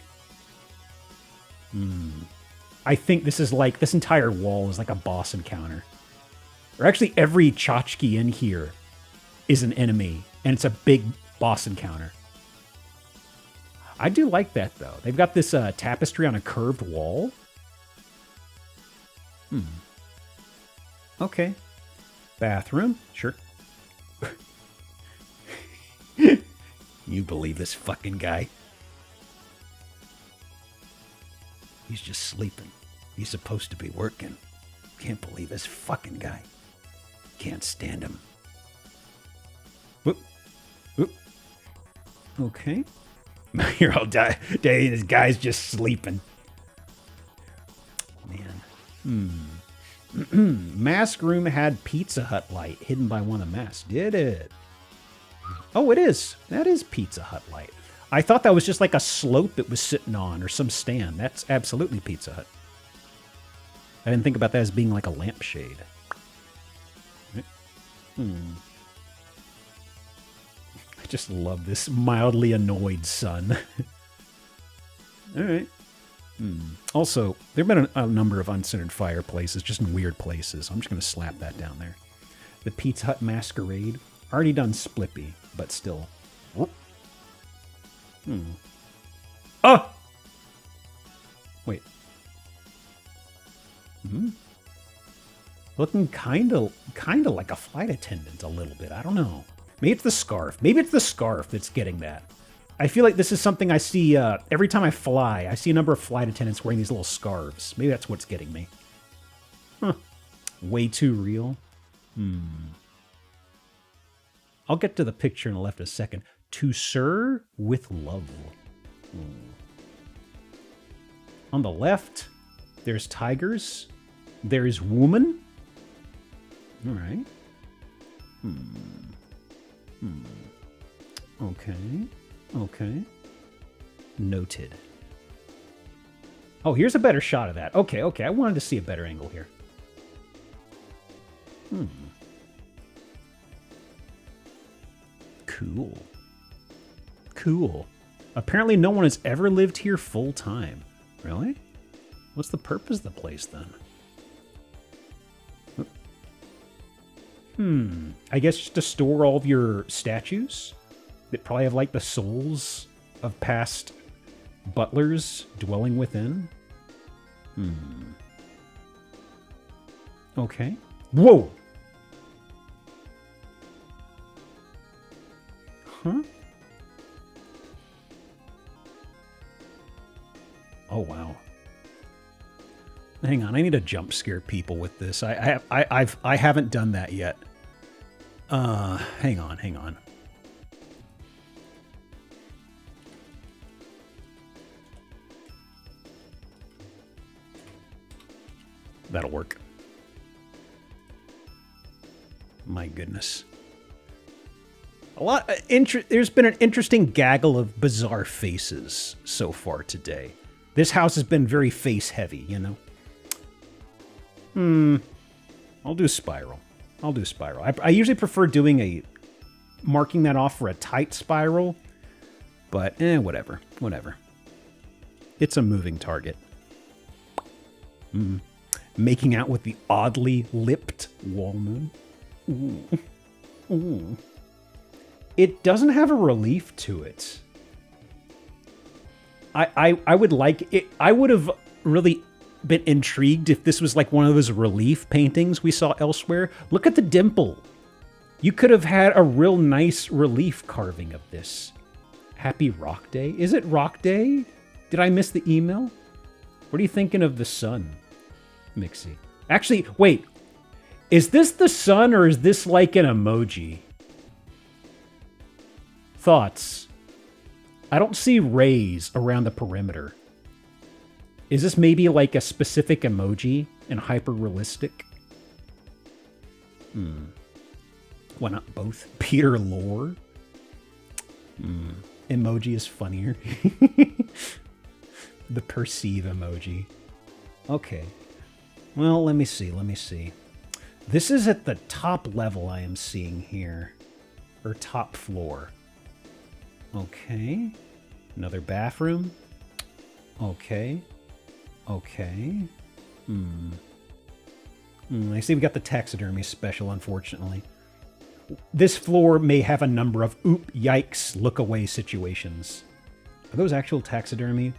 A: I think this is like, this entire wall is like a boss encounter. Or actually, every tchotchke in here is an enemy, and it's a big boss encounter. I do like that, though. They've got this tapestry on a curved wall. Okay. Bathroom, sure. You believe this fucking guy? He's just sleeping. He's supposed to be working. Can't believe this fucking guy. Can't stand him. Whoop. Whoop. Okay. You're all day. This guy's just sleeping. Man. Mask room had Pizza Hut light hidden by one of the masks. Did it? Oh, it is. That is Pizza Hut light. I thought that was just like a slope it was sitting on or some stand. That's absolutely Pizza Hut. I didn't think about that as being like a lampshade. I just love this mildly annoyed sun. All right. Also, there have been a number of uncentered fireplaces, just in weird places. I'm just going to slap that down there. The Pizza Hut Masquerade. Already done Splippy, but still. Oh! Wait. Looking kind of like a flight attendant a little bit. I don't know. Maybe it's the scarf. Maybe it's the scarf that's getting that. I feel like this is something I see every time I fly. I see a number of flight attendants wearing these little scarves. Maybe that's what's getting me. Huh. Way too real. I'll get to the picture in the left in a second. To Sir with Love. On the left, there's tigers. There's woman. All right. Okay. Okay. Noted. Oh, here's a better shot of that. Okay, okay. I wanted to see a better angle here. Cool. Cool. Apparently no one has ever lived here full time. Really? What's the purpose of the place then? I guess just to store all of your statues that probably have like the souls of past butlers dwelling within. Okay. Whoa! Huh? Oh, wow. Hang on, I need to jump scare people with this. I haven't done that yet. Hang on. That'll work. My goodness. There's been an interesting gaggle of bizarre faces so far today. This house has been very face heavy, you know? I'll do spiral. I usually prefer doing marking that off for a tight spiral, but whatever. It's a moving target. Making out with the oddly lipped wall moon. Ooh. It doesn't have a relief to it. I would like it. I would have really been intrigued if this was like one of those relief paintings we saw elsewhere. Look at the dimple. You could have had a real nice relief carving of this. Happy Rock Day? Is it Rock Day? Did I miss the email? What are you thinking of the sun, Mixie? Actually, wait. Is this the sun or is this like an emoji? Thoughts? I don't see rays around the perimeter. Is this maybe like a specific emoji and hyper-realistic? Why not both? Peter Lore? Emoji is funnier. The perceive emoji. Okay. Well, let me see. This is at the top level I am seeing here. Or top floor. Okay. Another bathroom. Okay. I see we got the taxidermy special, unfortunately. This floor may have a number of oop, yikes, look away situations. Are those actual taxidermy?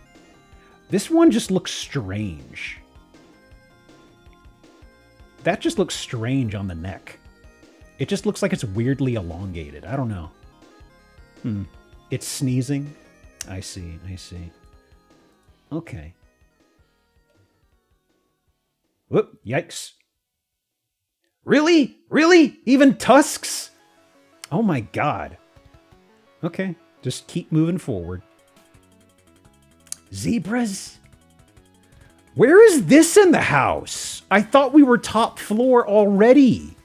A: This one just looks strange. That just looks strange on the neck. It just looks like it's weirdly elongated. I don't know. It's sneezing. I see. Okay. Whoop, yikes. Really? Even tusks? Oh my god. Okay, just keep moving forward. Zebras? Where is this in the house? I thought we were top floor already.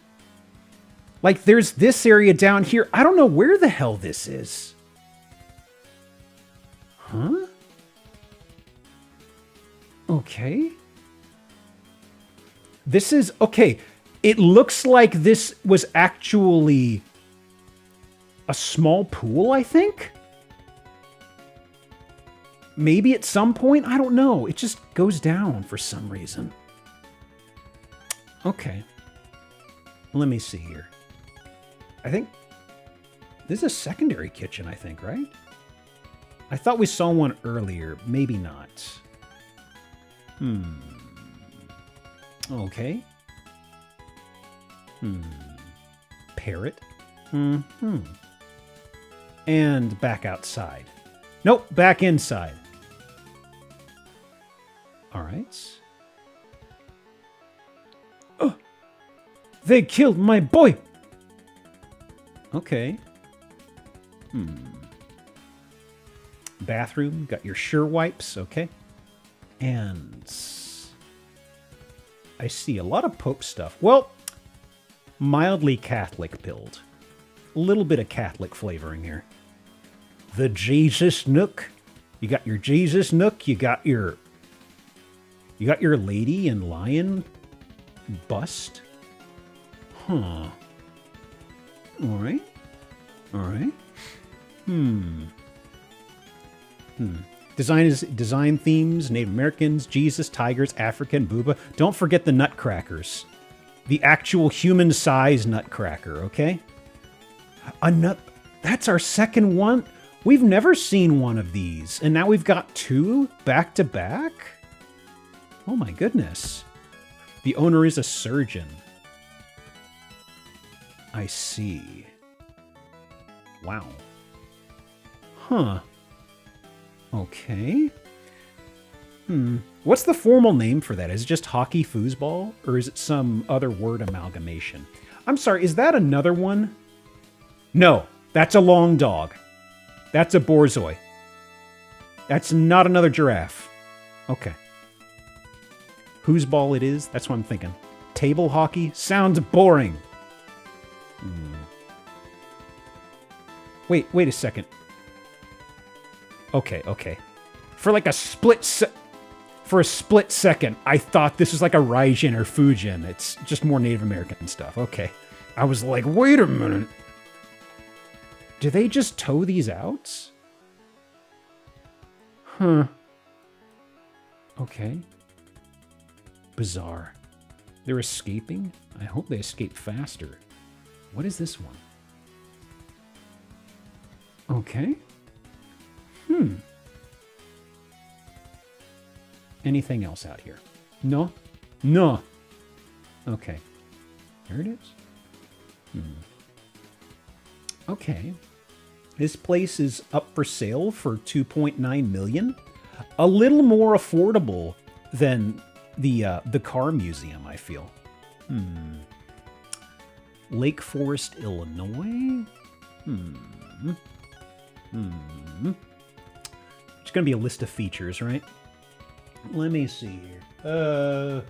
A: Like, there's this area down here. I don't know where the hell this is. Huh? Okay. This is... Okay, it looks like this was actually a small pool, I think? Maybe at some point? I don't know. It just goes down for some reason. Okay. Let me see here. I think... This is a secondary kitchen, I think, right? I thought we saw one earlier. Maybe not. Okay. Parrot. And back outside. Nope, back inside. All right. Oh, they killed my boy. Okay. Bathroom, got your Sure wipes, okay. And I see a lot of Pope stuff. Well, mildly Catholic build. A little bit of Catholic flavoring here. The Jesus Nook. You got your Jesus Nook. You got your lady and lion bust. Huh. All right. Design themes, Native Americans, Jesus, tigers, African, Booba. Don't forget the nutcrackers. The actual human-sized nutcracker, okay? That's our second one. We've never seen one of these, and now we've got two back to back? Oh my goodness. The owner is a surgeon. I see. Wow. Huh. Okay. What's the formal name for that? Is it just hockey foosball, or is it some other word amalgamation? I'm sorry, is that another one? No, that's a long dog. That's a borzoi. That's not another giraffe. Okay. Whose ball it is? That's what I'm thinking. Table hockey? Sounds boring. Wait a second. Okay. For like a split second, I thought this was like a Raijin or Fujin. It's just more Native American stuff. Okay. I was like, wait a minute. Do they just tow these out? Huh. Okay. Bizarre. They're escaping? I hope they escape faster. What is this one? Okay. Anything else out here? No? No. Okay. Here it is. Okay. This place is up for sale for $2.9 million. A little more affordable than the car museum, I feel. Lake Forest, Illinois. It's gonna be a list of features, right? Let me see here. Okay.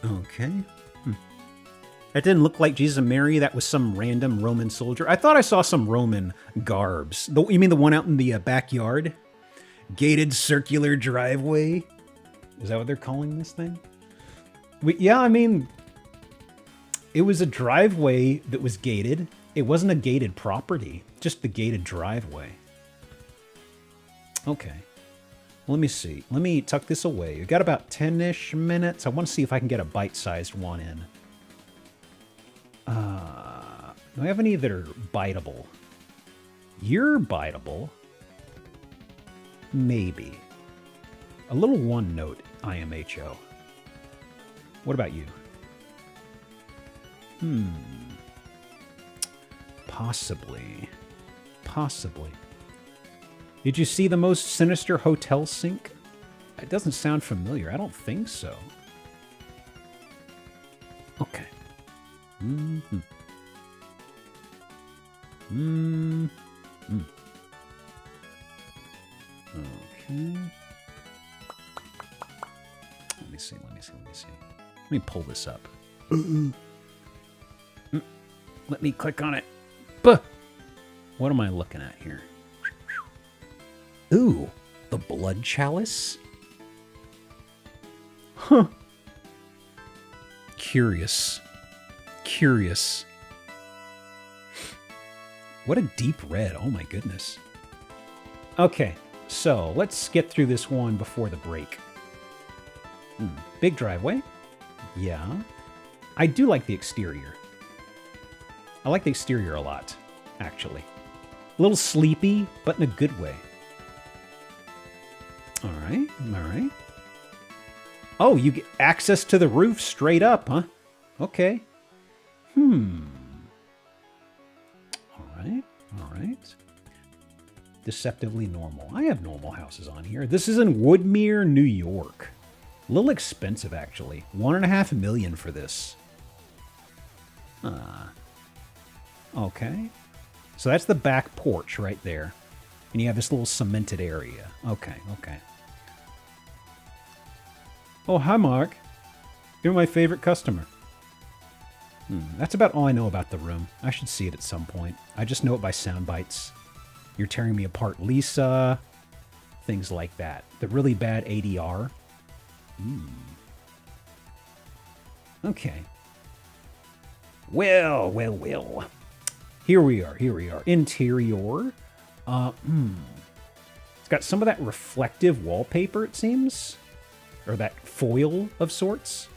A: Okay. That didn't look like Jesus and Mary. That was some random Roman soldier. I thought I saw some Roman garbs. You mean the one out in the backyard? Gated circular driveway? Is that what they're calling this thing? Yeah, I mean, it was a driveway that was gated. It wasn't a gated property, just the gated driveway. Okay. Let me see. Let me tuck this away. We've got about 10-ish minutes. I want to see if I can get a bite-sized one in. Do I have any that are biteable? You're biteable. Maybe. A little one-note IMHO. What about you? Possibly. Did you see the most sinister hotel sink? It doesn't sound familiar. I don't think so. Okay. Okay. Let me see. Let me pull this up. Let me click on it. What am I looking at here? Ooh, the blood chalice? Huh. Curious. What a deep red. Oh my goodness. Okay, so let's get through this one before the break. Big driveway. Yeah. I do like the exterior. I like the exterior a lot, actually. A little sleepy, but in a good way. All right. Oh, you get access to the roof straight up, huh? Okay. All right. Deceptively normal. I have normal houses on here. This is in Woodmere, New York. A little expensive, actually. $1.5 million for this. Okay. So that's the back porch right there. And you have this little cemented area. Okay. Oh, hi, Mark. You're my favorite customer. That's about all I know about the room. I should see it at some point. I just know it by sound bites. You're tearing me apart, Lisa. Things like that. The really bad ADR. Okay. Well. Here we are. Interior. It's got some of that reflective wallpaper, it seems. Or that foil of sorts.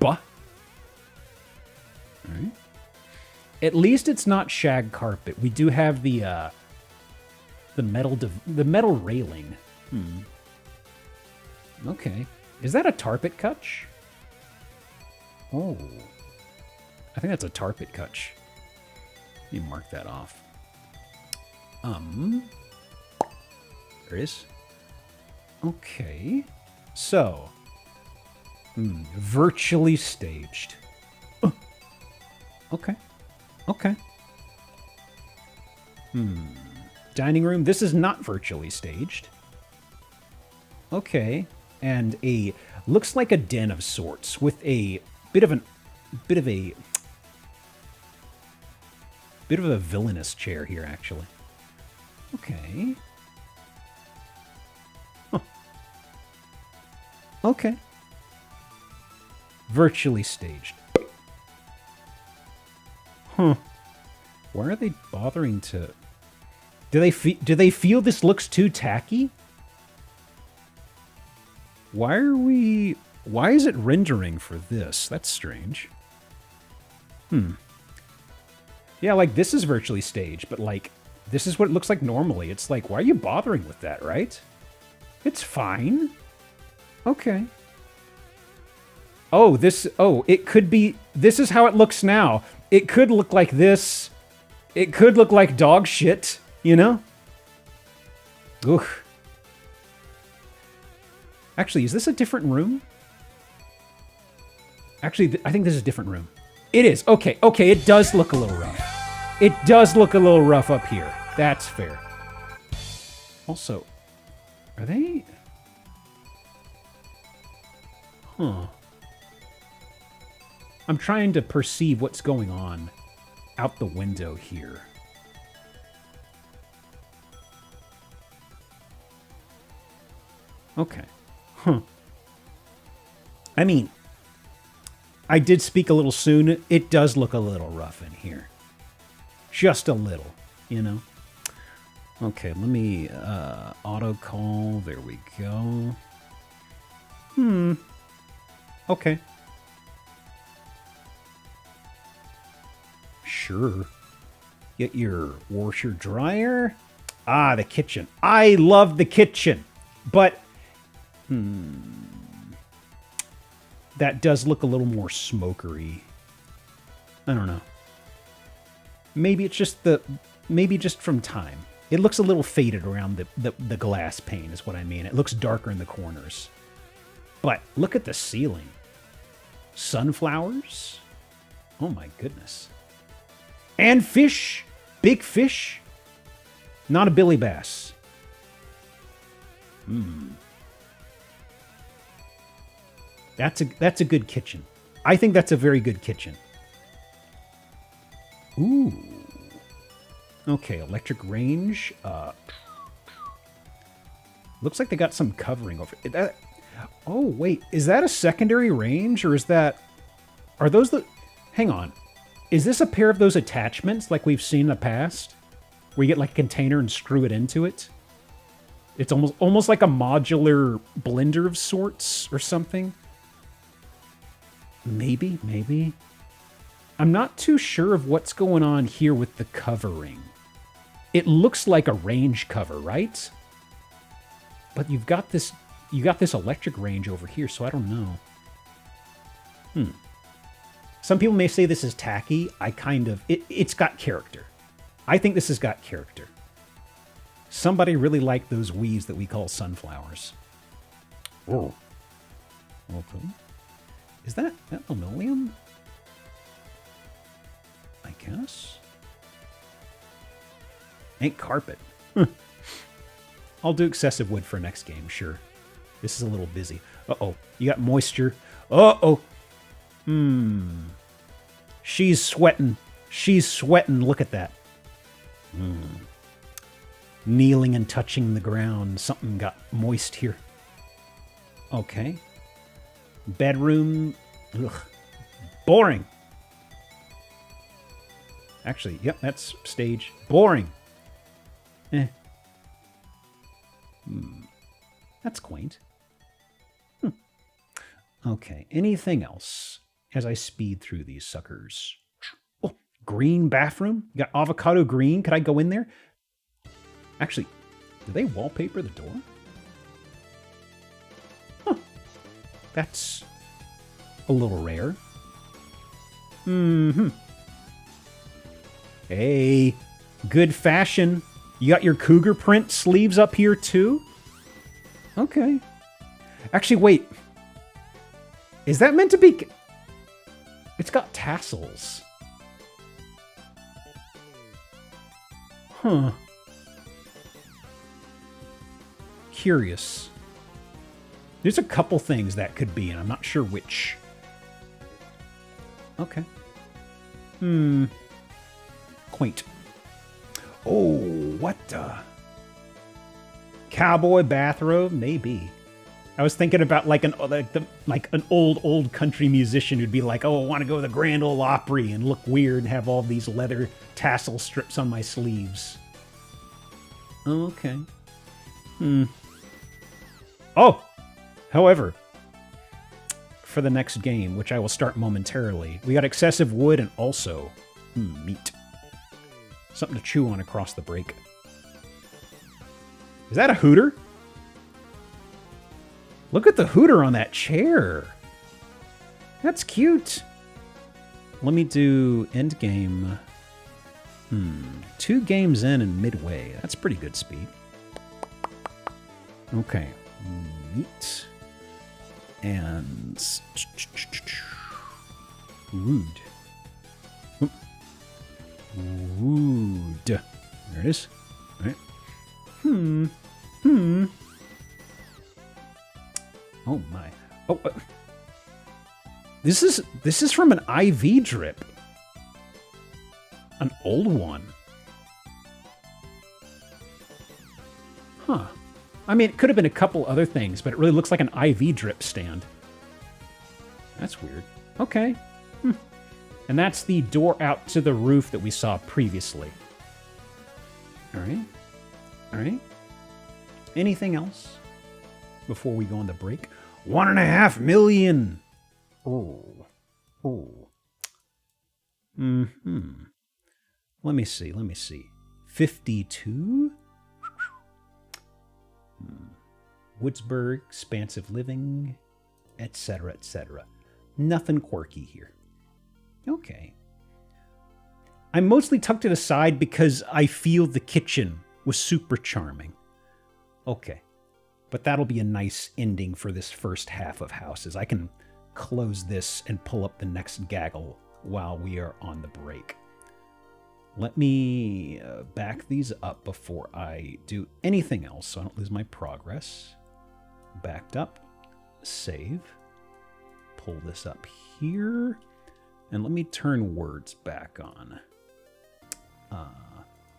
A: All right. At least it's not shag carpet. We do have the metal railing. Okay. Is that a tarpet cutch? Oh. I think that's a tar pit cutch. Let me mark that off. There it is. Okay. So, virtually staged. Okay. Okay. Dining room. This is not virtually staged. Okay. And looks like a den of sorts with a bit of a villainous chair here, actually. Okay. Huh. Okay. Virtually staged. Huh. Why are they bothering to... Do they feel this looks too tacky? Why is it rendering for this? That's strange. Yeah, like, this is virtually staged, but, like, this is what it looks like normally. It's like, why are you bothering with that, right? It's fine. Okay. Oh, it could be... This is how it looks now. It could look like this. It could look like dog shit, you know? Ugh. Actually, is this a different room? Actually, I think this is a different room. It is. Okay, okay, it does look a little rough. It does look a little rough up here. That's fair. Also, are they... Huh. I'm trying to perceive what's going on out the window here. Okay. Huh. I mean, I did speak a little soon. It does look a little rough in here. Just a little, you know? Okay, let me auto call. There we go. Okay. Sure. Get your washer dryer. Ah, the kitchen. I love the kitchen. But, that does look a little more smokery. I don't know. Maybe it's just maybe just from time. It looks a little faded around the glass pane is what I mean. It looks darker in the corners. But look at the ceiling. Sunflowers. Oh my goodness. And fish. Big fish. Not a billy bass. That's a good kitchen. I think that's a very good kitchen. Ooh. Okay, electric range. Looks like they got some covering over it. Oh, wait. Is that a secondary range, or is that... Are those the... Hang on. Is this a pair of those attachments like we've seen in the past? Where you get like a container and screw it into it? It's almost like a modular blender of sorts or something. Maybe. I'm not too sure of what's going on here with the covering. It looks like a range cover, right? But you got this electric range over here, so I don't know. Some people may say this is tacky. It's got character. I think this has got character. Somebody really liked those weaves that we call sunflowers. Oh. Okay. Is that linoleum? I guess. Ain't carpet. I'll do excessive wood for next game, sure. This is a little busy. Uh-oh. You got moisture. Uh-oh. She's sweating. She's sweating. Look at that. Kneeling and touching the ground. Something got moist here. Okay. Bedroom. Ugh. Boring. Actually, yep, that's stage. Boring. That's quaint. Okay, anything else as I speed through these suckers? Oh, green bathroom? You got avocado green. Could I go in there? Actually, do they wallpaper the door? Huh. That's a little rare. Hey, good fashion. You got your cougar print sleeves up here too? Okay. Actually, wait. Is that meant to be... It's got tassels. Huh. Curious. There's a couple things that could be, and I'm not sure which. Okay. Quaint. Oh, what the... Cowboy bathrobe? Maybe. I was thinking about like an old country musician who'd be like, oh, I want to go to the Grand Ole Opry and look weird and have all these leather tassel strips on my sleeves. Okay. Oh! However, for the next game, which I will start momentarily, we got excessive wood and also meat. Something to chew on across the break. Is that a hooter? Look at the hooter on that chair. That's cute. Let me do end game. 2 games in and midway. That's pretty good speed. Okay. Meat. And... Wood. Wood. There it is. All right. Oh my. Oh. This is from an IV drip. An old one. Huh. I mean, it could have been a couple other things, but it really looks like an IV drip stand. That's weird. Okay. And that's the door out to the roof that we saw previously. All right. All right. Anything else before we go on the break? 1.5 million. Oh. Let me see. 52? Woodsburg, expansive living, etc., etc. Nothing quirky here. Okay. I mostly tucked it aside because I feel the kitchen was super charming. Okay. But that'll be a nice ending for this first half of houses. I can close this and pull up the next gaggle while we are on the break. Let me back these up before I do anything else so I don't lose my progress. Backed up. Save. Pull this up here. And let me turn words back on.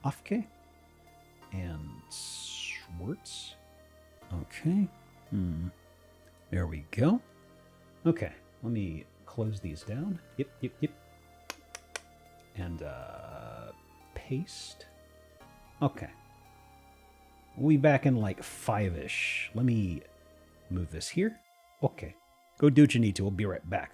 A: Afke. And Schwartz. Okay. There we go. Okay. Let me close these down. Yep. And paste. Okay. We'll be back in like 5-ish. Let me move this here. Okay. Go do what you need to. We'll be right back.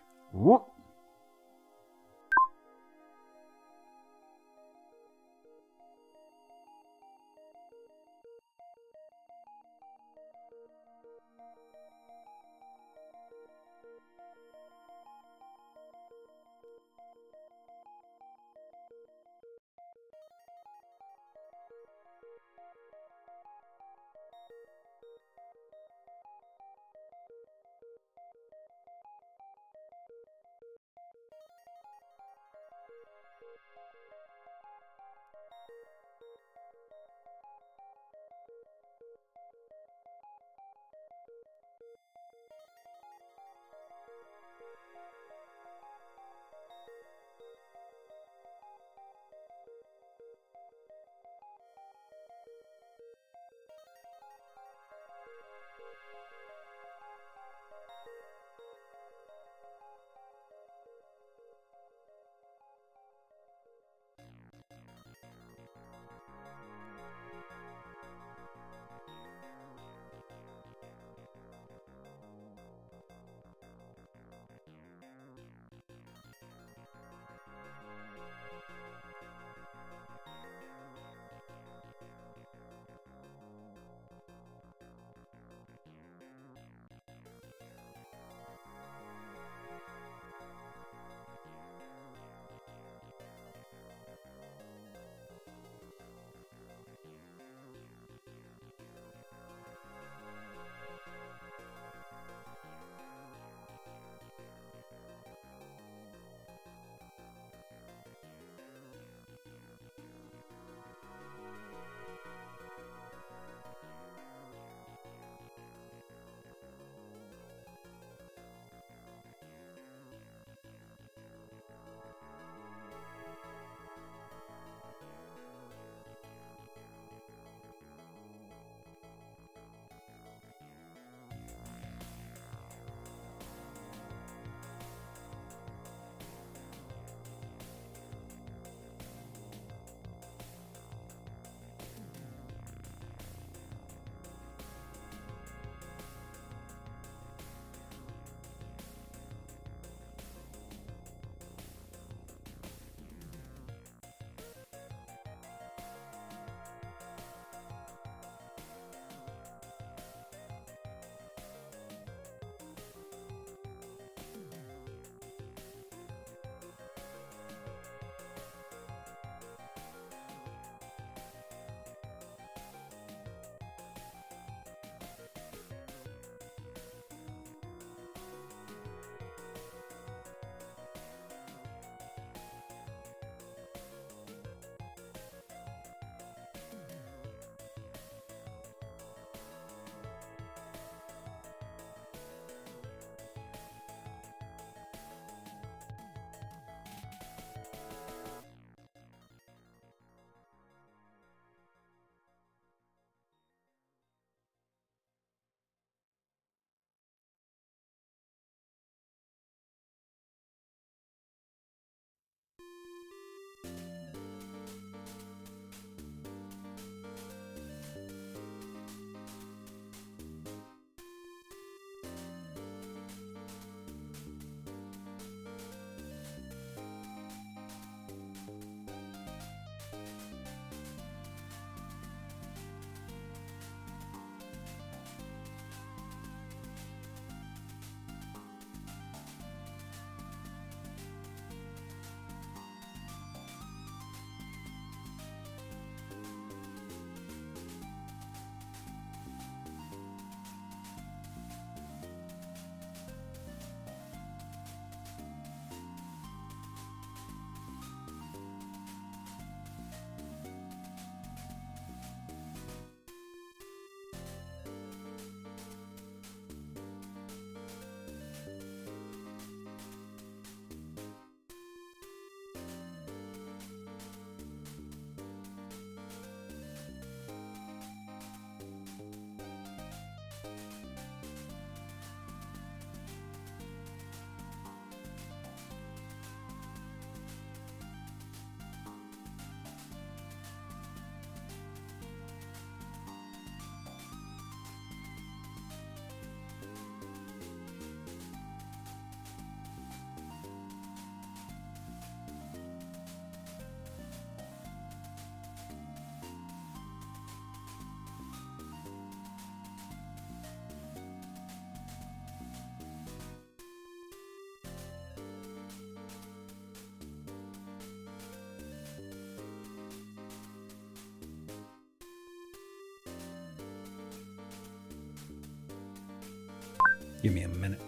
A: Give me a minute.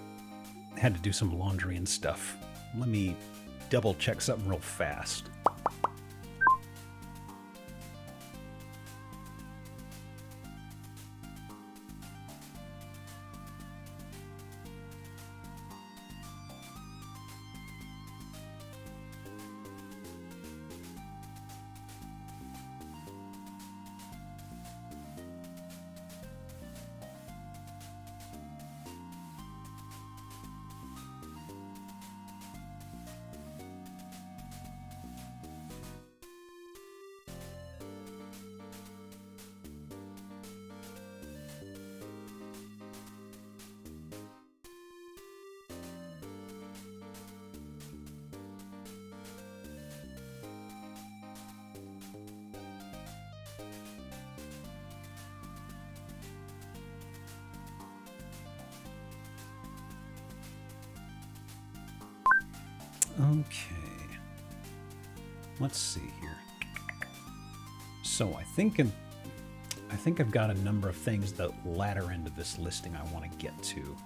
A: I had to do some laundry and stuff. Let me double check something real fast. Okay. Let's see here. So I think I've got a number of things the latter end of this listing I want to get to.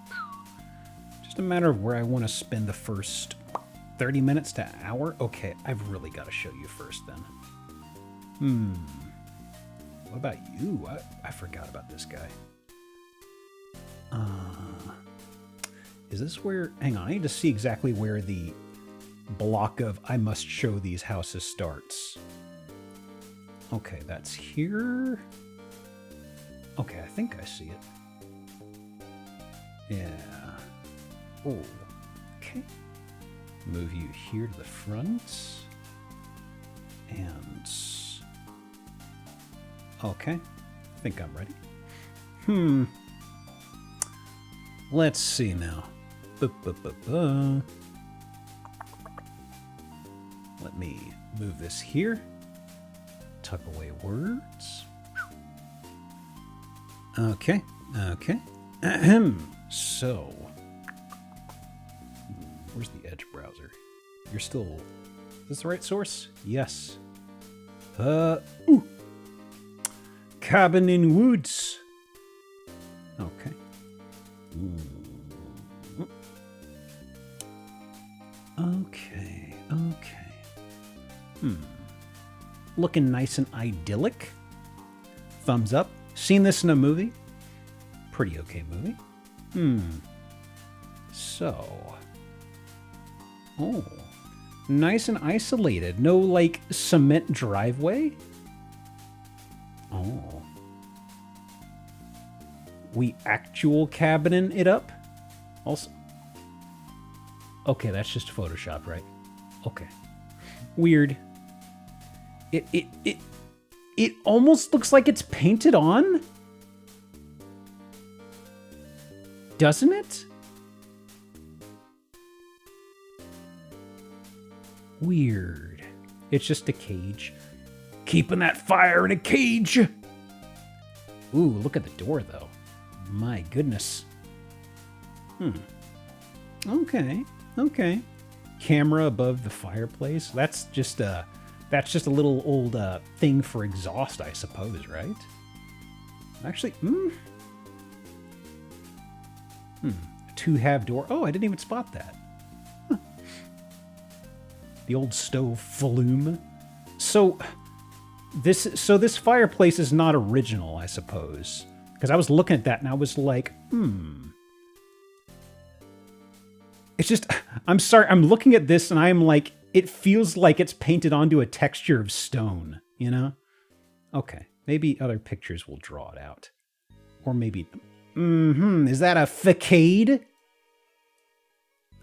A: Just a matter of where I want to spend the first 30 minutes to an hour. Okay, I've really got to show you first then. What about you? I forgot about this guy. Is this where... Hang on, I need to see exactly where the block of I must show these houses starts. Okay, that's here. Okay, I think I see it. Yeah. Oh, okay. Move you here to the front. And... Okay. I think I'm ready. Let's see now. Let me move this here. Tuck away words. Okay, okay. So, where's the Edge browser? You're still... Is this the right source? Yes. Ooh. Cabin in woods. Okay. Okay, okay. Looking nice and idyllic. Thumbs up. Seen this in a movie? Pretty okay movie. So. Oh. Nice and isolated. No, like, cement driveway? Oh. We actual cabining it up? Also. Okay, that's just Photoshop, right? Okay. Weird. It almost looks like it's painted on. Doesn't it? Weird. It's just a cage. Keeping that fire in a cage. Ooh, look at the door, though. My goodness. Okay. Okay. Camera above the fireplace. That's just a little old thing for exhaust, I suppose, right? Actually, two-have door. Oh, I didn't even spot that. Huh. The old stove flume. So this fireplace is not original, I suppose. Because I was looking at that and I was like, It's just, I'm sorry, I'm looking at this and I'm like, it feels like it's painted onto a texture of stone, you know? Okay, maybe other pictures will draw it out. Or maybe, is that a facade?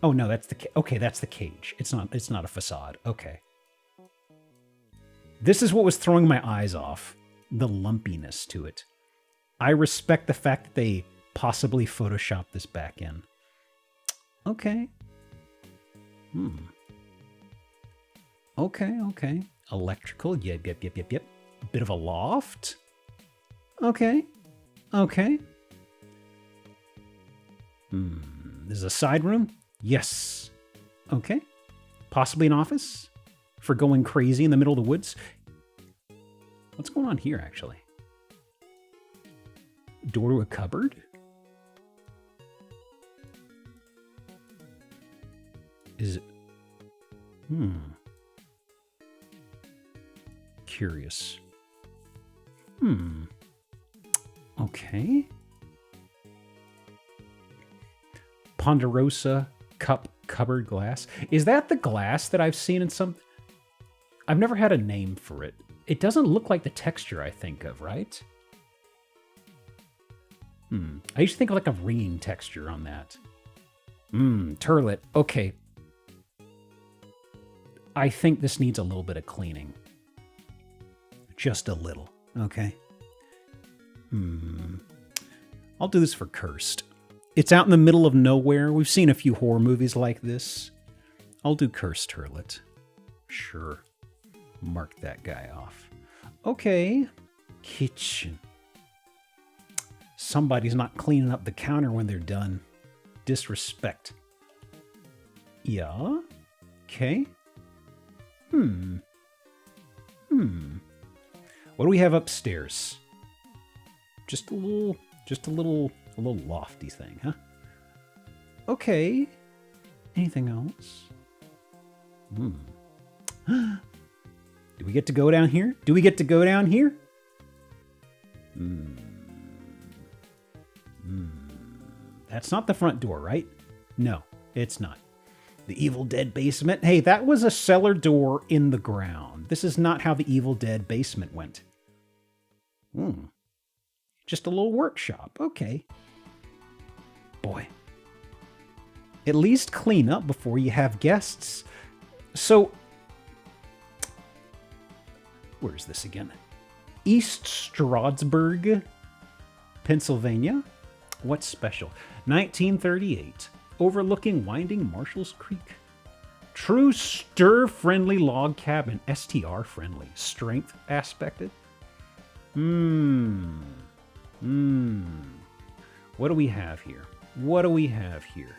A: Oh no, that's okay, that's the cage. It's not a facade, okay. This is what was throwing my eyes off, the lumpiness to it. I respect the fact that they possibly photoshopped this back in. Okay. Okay, okay. Electrical, yep. Bit of a loft. Okay. Okay. This is a side room? Yes. Okay. Possibly an office? For going crazy in the middle of the woods? What's going on here, actually? Door to a cupboard? Is it? Curious. Okay. Ponderosa cup cupboard glass. Is that the glass that I've seen in some... I've never had a name for it. It doesn't look like the texture I think of, right? I used to think of like a ringing texture on that. Turlet. Okay. I think this needs a little bit of cleaning. Just a little. Okay. I'll do this for cursed. It's out in the middle of nowhere. We've seen a few horror movies like this. I'll do cursed turlet. Sure. Mark that guy off. Okay. Kitchen. Somebody's not cleaning up the counter when they're done. Disrespect. Yeah? Okay. What do we have upstairs? Just a little lofty thing, huh? Okay. Anything else? Do we get to go down here? Do we get to go down here? That's not the front door, right? No, it's not. The Evil Dead basement. Hey, that was a cellar door in the ground. This is not how the Evil Dead basement went. Just a little workshop. Okay. Boy. At least clean up before you have guests. So, where's this again? East Stroudsburg, Pennsylvania. What's special? 1938. Overlooking winding Marshall's Creek. True stir-friendly log cabin. STR-friendly. Strength aspected. What do we have here? What do we have here?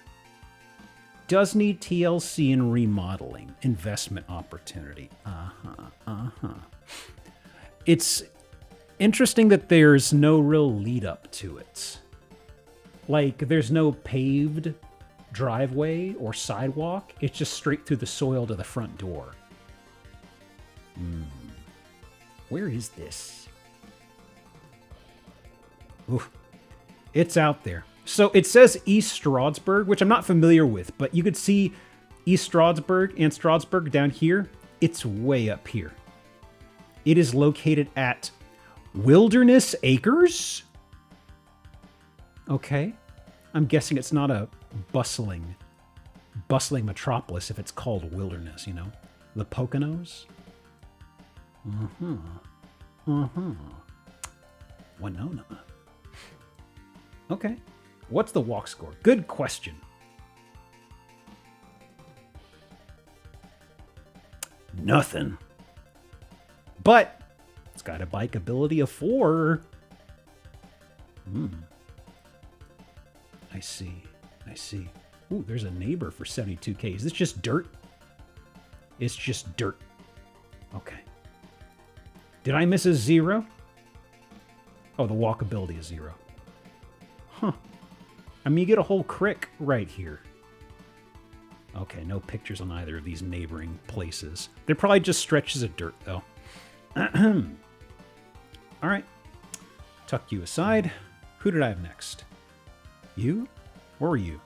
A: Does need TLC and remodeling. Investment opportunity. It's interesting that there's no real lead up to it. Like, there's no paved driveway or sidewalk. It's just straight through the soil to the front door. Where is this? Oof. It's out there. So it says East Stroudsburg, which I'm not familiar with, but you could see East Stroudsburg and Stroudsburg down here. It's way up here. It is located at Wilderness Acres. Okay. I'm guessing it's not a bustling metropolis if it's called Wilderness, you know? The Poconos? Winona. Okay. What's the walk score? Good question. Nothing. But it's got a bike ability of 4. I see. Ooh, there's a neighbor for 72K. Is this just dirt? It's just dirt. Okay. Did I miss a 0? Oh, the walkability is 0. Huh. I mean, you get a whole crick right here. Okay, no pictures on either of these neighboring places. They're probably just stretches of dirt, though. All right. Tuck you aside. Who did I have next? You? Where were you?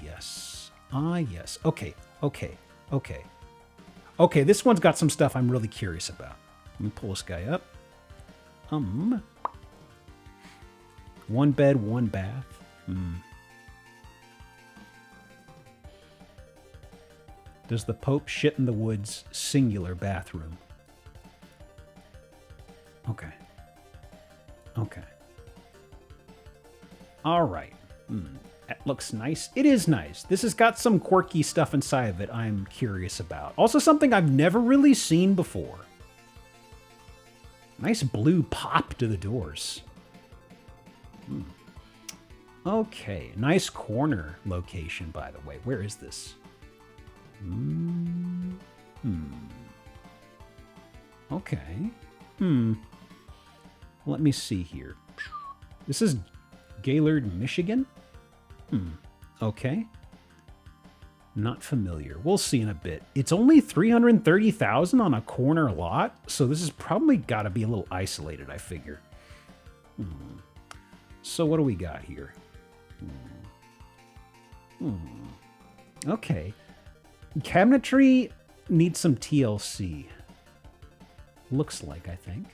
A: Yes. Okay, this one's got some stuff I'm really curious about. Let me pull this guy up. 1 bed, 1 bath. Does the Pope shit in the woods singular bathroom? Okay. All right. That looks nice. It is nice. This has got some quirky stuff inside of it I'm curious about. Also something I've never really seen before. Nice blue pop to the doors. Okay. Nice corner location, by the way. Where is this? Okay. Let me see here. This is Gaylord, Michigan? Okay. Not familiar. We'll see in a bit. It's only 330,000 on a corner lot, so this has probably got to be a little isolated, I figure. So what do we got here? Okay. Cabinetry needs some TLC. Looks like, I think.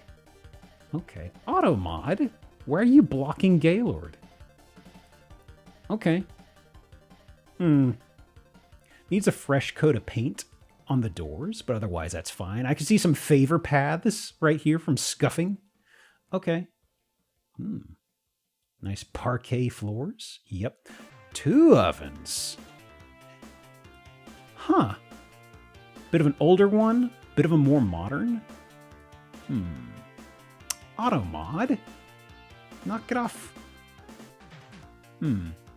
A: Okay. Auto mod? Why are you blocking Gaylord? Okay. Needs a fresh coat of paint on the doors, but otherwise that's fine. I can see some favor paths right here from scuffing. Okay. Nice parquet floors. Yep. 2 ovens. Huh. Bit of an older one, bit of a more modern. Auto mod? Knock it off.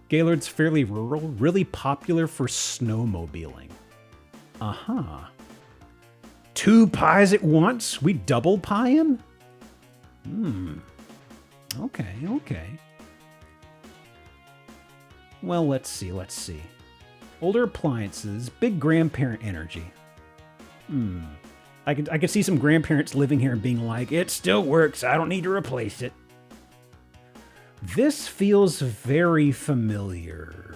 A: Gaylord's fairly rural, really popular for snowmobiling. 2 pies at once? We double pieing? Okay. Well, let's see. Older appliances, big grandparent energy. I could see some grandparents living here and being like, it still works, I don't need to replace it. This feels very familiar.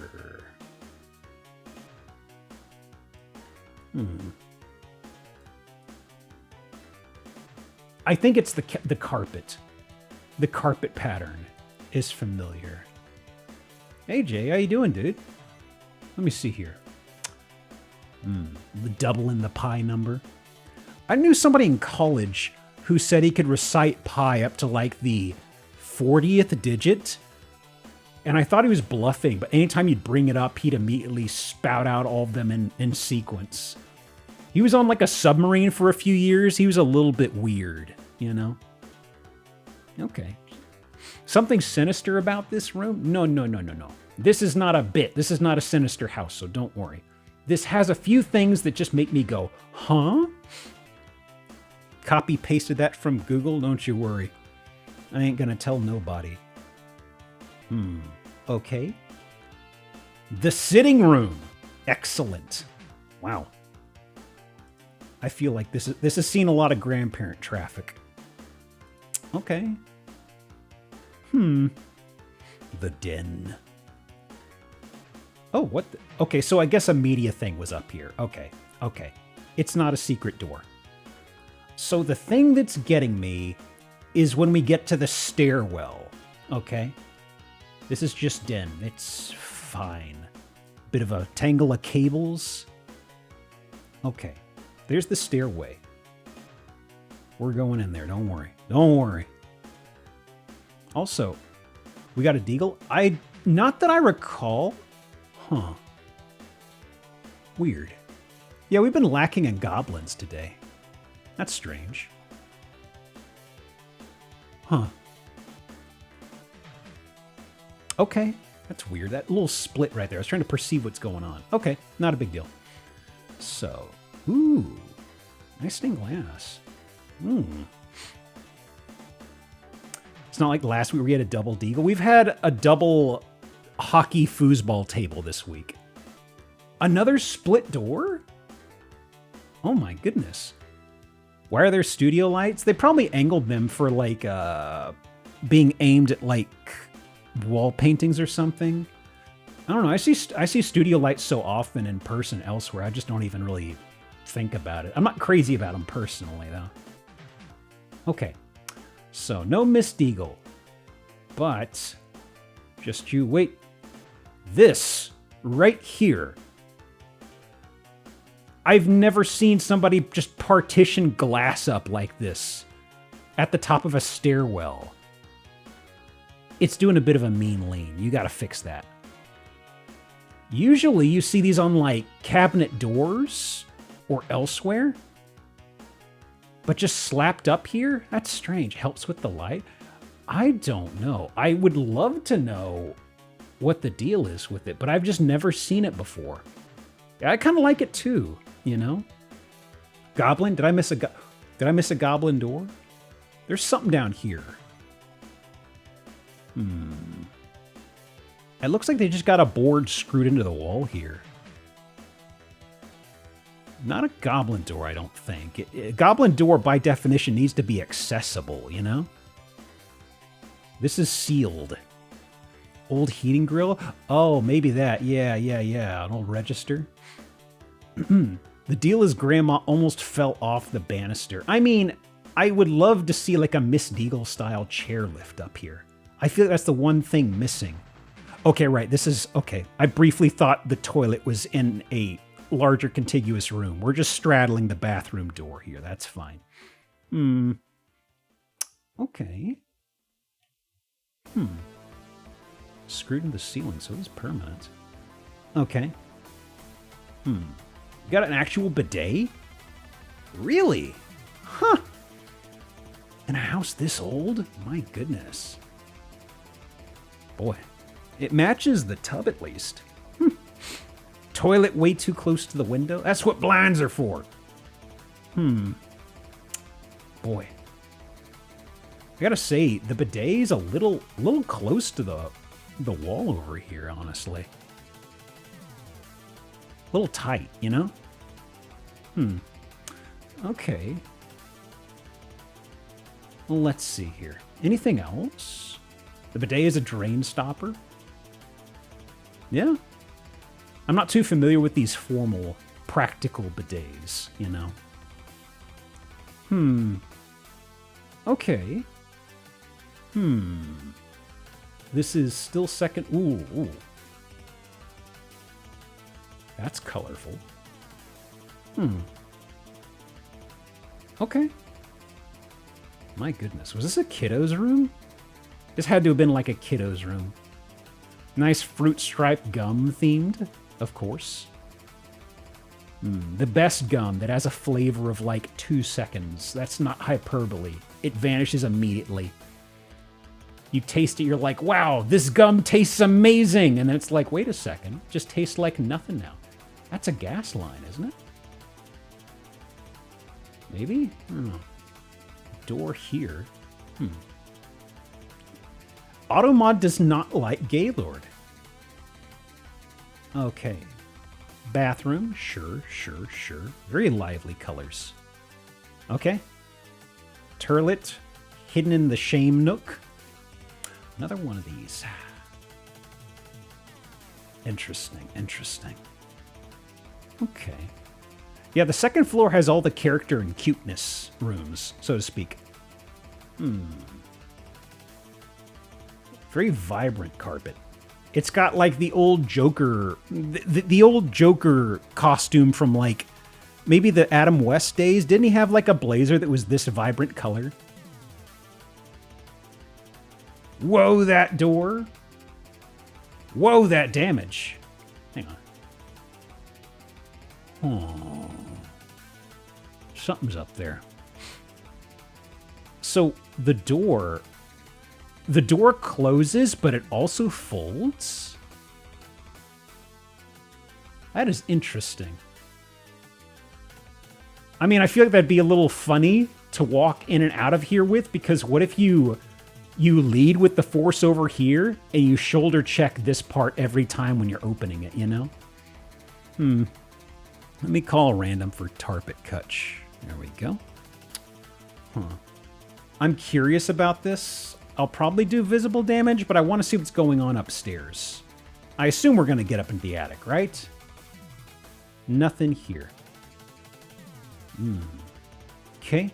A: I think it's the carpet. The carpet pattern is familiar. Hey Jay, how you doing, dude? Let me see here. The double in the pi number. I knew somebody in college who said he could recite pi up to like the 40th digit, and I thought he was bluffing, but anytime you'd bring it up, he'd immediately spout out all of them in sequence. He was on like a submarine for a few years. He was a little bit weird, you know? Okay. Something sinister about this room? No. This is not a bit. This is not a sinister house, so don't worry. This has a few things that just make me go, huh? Copy pasted that from Google, don't you worry. I ain't gonna tell nobody. Okay. The sitting room. Excellent. Wow. I feel like this has seen a lot of grandparent traffic. Okay. The den. Oh, what the? Okay, so I guess a media thing was up here. Okay. It's not a secret door. So the thing that's getting me is when we get to the stairwell, okay? This is just den. It's fine. Bit of a tangle of cables. Okay, there's the stairway. We're going in there, don't worry. Also, we got a deagle. Not that I recall. Huh. Weird. Yeah, we've been lacking in goblins today. That's strange. Huh. Okay, that's weird. That little split right there. I was trying to perceive what's going on. Okay, not a big deal. So, ooh, nice stained glass. It's not like last week we had a double deagle. We've had a double hockey foosball table this week. Another split door? Oh my goodness. Why are there studio lights? They probably angled them for like being aimed at like wall paintings or something. I don't know. I see studio lights so often in person elsewhere. I just don't even really think about it. I'm not crazy about them personally though. Okay. So no Miss Deagle. But just you wait. This right here. I've never seen somebody just partition glass up like this at the top of a stairwell. It's doing a bit of a mean lean. You gotta fix that. Usually you see these on like cabinet doors or elsewhere. But just slapped up here? That's strange. Helps with the light? I don't know. I would love to know what the deal is with it, but I've just never seen it before. I kind of like it too, you know? Goblin? Did I miss a goblin door? There's something down here. It looks like they just got a board screwed into the wall here. Not a goblin door, I don't think. A goblin door, by definition, needs to be accessible, you know? This is sealed. Old heating grill? Oh, maybe that. Yeah. An old register. The deal is Grandma almost fell off the banister. I mean, I would love to see like a Miss Deagle-style chairlift up here. I feel like that's the one thing missing. Okay, right. This is... Okay. I briefly thought the toilet was in a larger contiguous room. We're just straddling the bathroom door here. That's fine. Okay. Screwed into the ceiling, so it is permanent. Okay. You got an actual bidet? Really? Huh. In a house this old? My goodness. Boy. It matches the tub at least. Toilet way too close to the window? That's what blinds are for. Boy. I gotta say, the bidet is a little close to the wall over here, honestly. A little tight, you know? Okay. Well, let's see here. Anything else? The bidet is a drain stopper. Yeah. I'm not too familiar with these formal, practical bidets, you know? Okay. This is still second... Ooh. That's colorful. Okay. My goodness. Was this a kiddo's room? This had to have been like a kiddo's room. Nice fruit stripe gum themed, of course. The best gum that has a flavor of like 2 seconds. That's not hyperbole. It vanishes immediately. You taste it, you're like, wow, this gum tastes amazing. And then it's like, wait a second, it just tastes like nothing now. That's a gas line, isn't it? Maybe? I don't know. Door here. Automod does not like Gaylord. Okay. Bathroom. Sure. Very lively colors. Okay. Turlet. Hidden in the shame nook. Another one of these. Interesting. Okay. Yeah, the second floor has all the character and cuteness rooms, so to speak. Very vibrant carpet. It's got like the old Joker, the old Joker costume from like maybe the Adam West days. Didn't he have like a blazer that was this vibrant color? Whoa, that door. Whoa, that damage. Hang on. Oh. Something's up there. So the door closes, but it also folds? That is interesting. I mean, I feel like that'd be a little funny to walk in and out of here with, because what if you lead with the force over here and you shoulder check this part every time when you're opening it, you know? Let me call random for Tarpet Kutch. There we go. I'm curious about this. I'll probably do visible damage, but I want to see what's going on upstairs. I assume we're going to get up into the attic, right? Nothing here. Okay.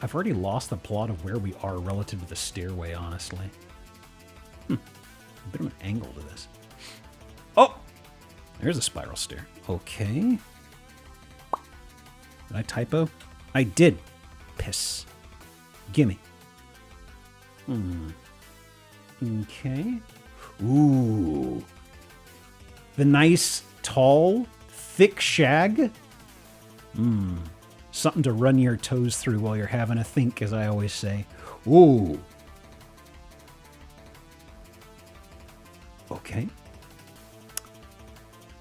A: I've already lost the plot of where we are relative to the stairway, honestly. A bit of an angle to this. Oh! There's a spiral stair. Okay. Did I typo? I did. Piss. Gimme. Okay. Ooh. The nice, tall, thick shag. Something to run your toes through while you're having a think, as I always say. Ooh. Okay.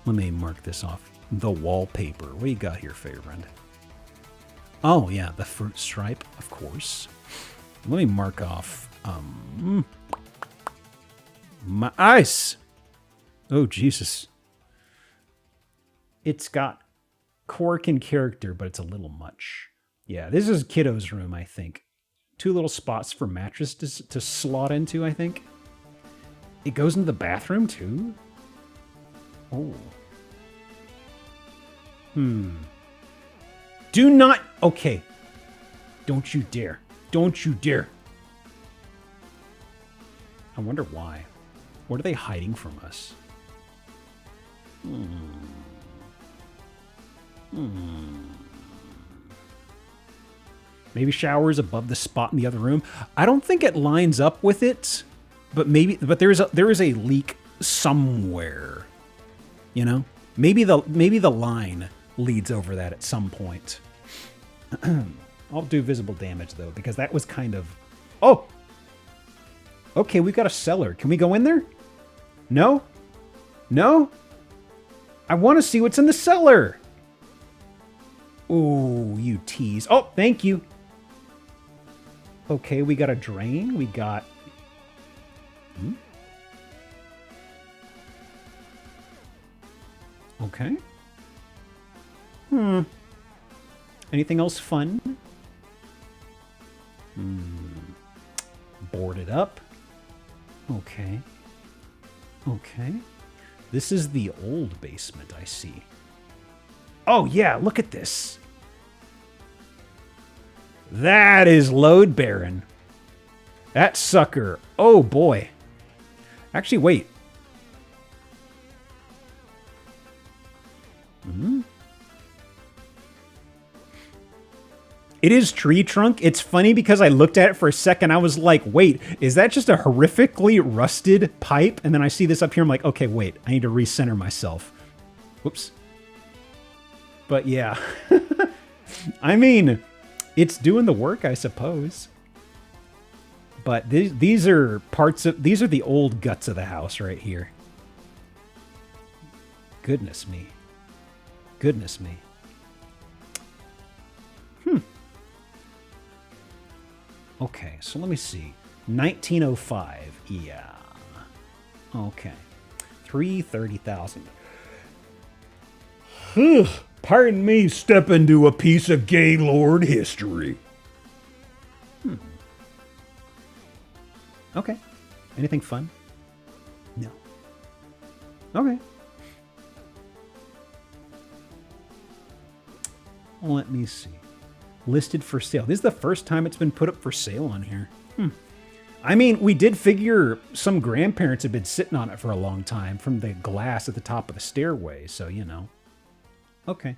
A: Let me mark this off. The wallpaper. What do you got here, favorite? Oh, yeah, the fruit stripe, of course. Let me mark off my eyes. Oh, Jesus. It's got quirk and character, but it's a little much. Yeah, this is Kiddo's room, I think. 2 little spots for mattress to slot into, I think. It goes into the bathroom, too? Oh. Do not... Okay. Don't you dare. Don't you dare. I wonder why. What are they hiding from us? Maybe showers above the spot in the other room. I don't think it lines up with it, but there is a leak somewhere. You know? Maybe the line leads over that at some point. I'll do visible damage though, because that was kind of... Oh! Okay, we've got a cellar. Can we go in there? No? No? I want to see what's in the cellar. Ooh, you tease. Oh, thank you. Okay, we got a drain. We got... Okay. Anything else fun? Boarded up. Okay. Okay. This is the old basement, I see. Oh, yeah, look at this. That is load bearing. That sucker. Oh, boy. Actually, wait. It is tree trunk. It's funny because I looked at it for a second. I was like, wait, is that just a horrifically rusted pipe? And then I see this up here. I'm like, okay, wait, I need to recenter myself. Whoops. But yeah, I mean, it's doing the work, I suppose. But these are these are the old guts of the house right here. Goodness me. Goodness me. Okay, so let me see. 1905. Yeah. Okay. 330,000. Pardon me, step into a piece of Gaylord history. Okay. Anything fun? No. Okay. Let me see. Listed for sale. This is the first time it's been put up for sale on here. I mean, we did figure some grandparents had been sitting on it for a long time from the glass at the top of the stairway, so you know. Okay.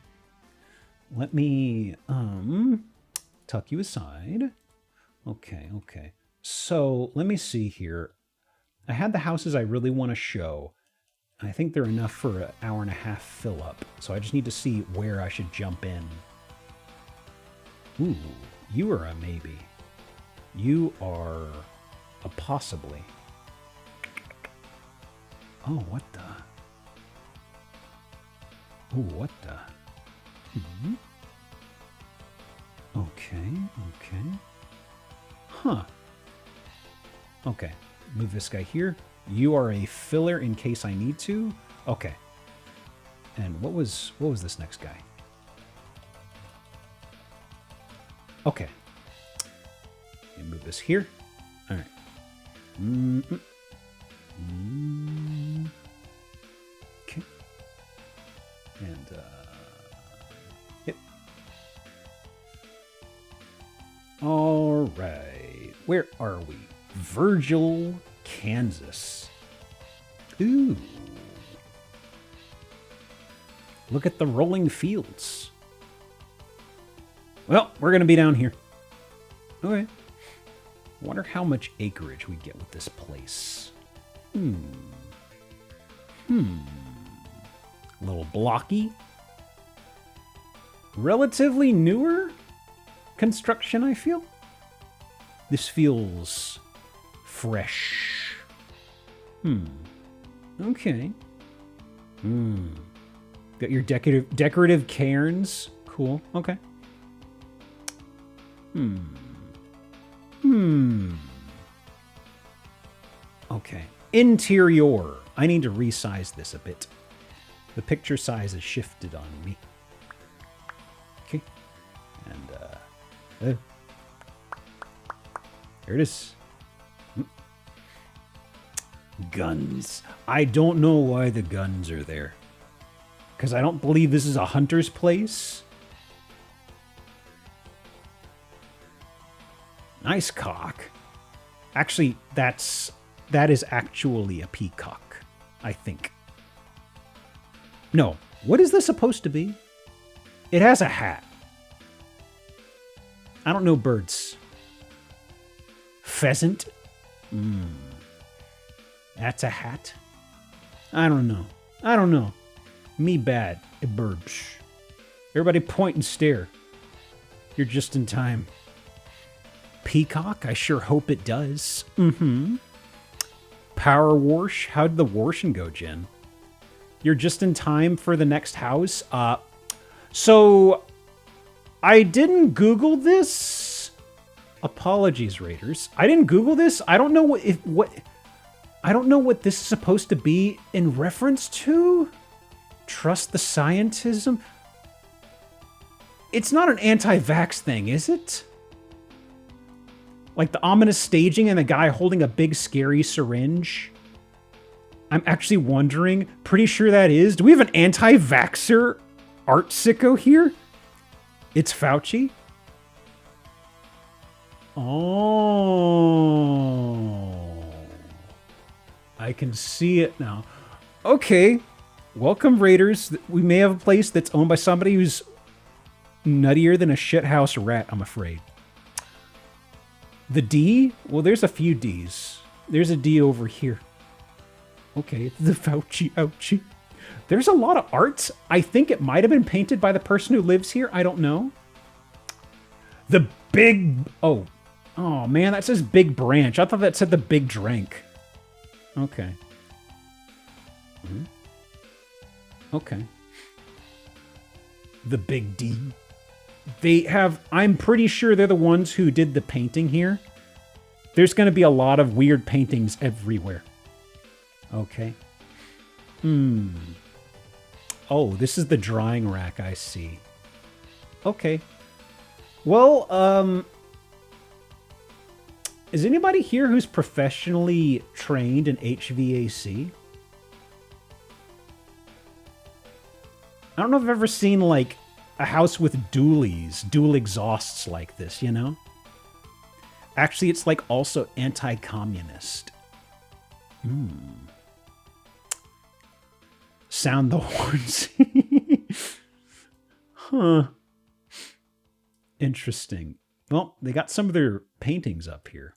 A: Let me tuck you aside. Okay, okay. So let me see here. I had the houses I really want to show. I think they're enough for an hour and a half fill up. So I just need to see where I should jump in. Ooh, you are a maybe. You are a possibly. Oh, what the? Oh, what the? Okay, okay. Huh. Okay, move this guy here. You are a filler in case I need to. Okay. And what was this next guy? Okay. Let me move this here. All right. Okay. And yep. All right. Where are we? Virgil, Kansas. Ooh. Look at the rolling fields. Well, we're going to be down here. Okay. Wonder how much acreage we get with this place. A little blocky. Relatively newer construction, I feel. This feels fresh. Okay. Got your decorative cairns. Cool. Okay. Okay. Interior. I need to resize this a bit. The picture size has shifted on me. Okay. And, there it is. Guns. I don't know why the guns are there. Because I don't believe this is a hunter's place. Nice cock. Actually, that is actually a peacock, I think. No. What is this supposed to be? It has a hat. I don't know birds. Pheasant? That's a hat? I don't know. Me bad at birds. Everybody point and stare. You're just in time. Peacock? I sure hope it does. Power wash? How did the washing go, Jen? You're just in time for the next house? So I didn't Google this. Apologies, Raiders. I didn't Google this. I don't know I don't know what this is supposed to be in reference to. Trust the scientism. It's not an anti-vax thing, is it? Like the ominous staging and the guy holding a big scary syringe. I'm actually wondering, pretty sure that is. Do we have an anti-vaxxer art sicko here? It's Fauci. Oh. I can see it now. Okay. Welcome, Raiders. We may have a place that's owned by somebody who's nuttier than a shithouse rat, I'm afraid. The D? Well, there's a few Ds. There's a D over here. Okay, the Fauci ouchie. There's a lot of art. I think it might have been painted by the person who lives here. I don't know. The big... Oh, man, that says big branch. I thought that said the big drink. Okay. Okay. The big D. They have... I'm pretty sure they're the ones who did the painting here. There's going to be a lot of weird paintings everywhere. Okay. Oh, this is the drying rack, I see. Okay. Well, is anybody here who's professionally trained in HVAC? I don't know if I've ever seen, like, a house with dual exhausts like this, you know? Actually, it's, like, also anti-communist. Sound the horns. Huh. Interesting. Well, they got some of their paintings up here.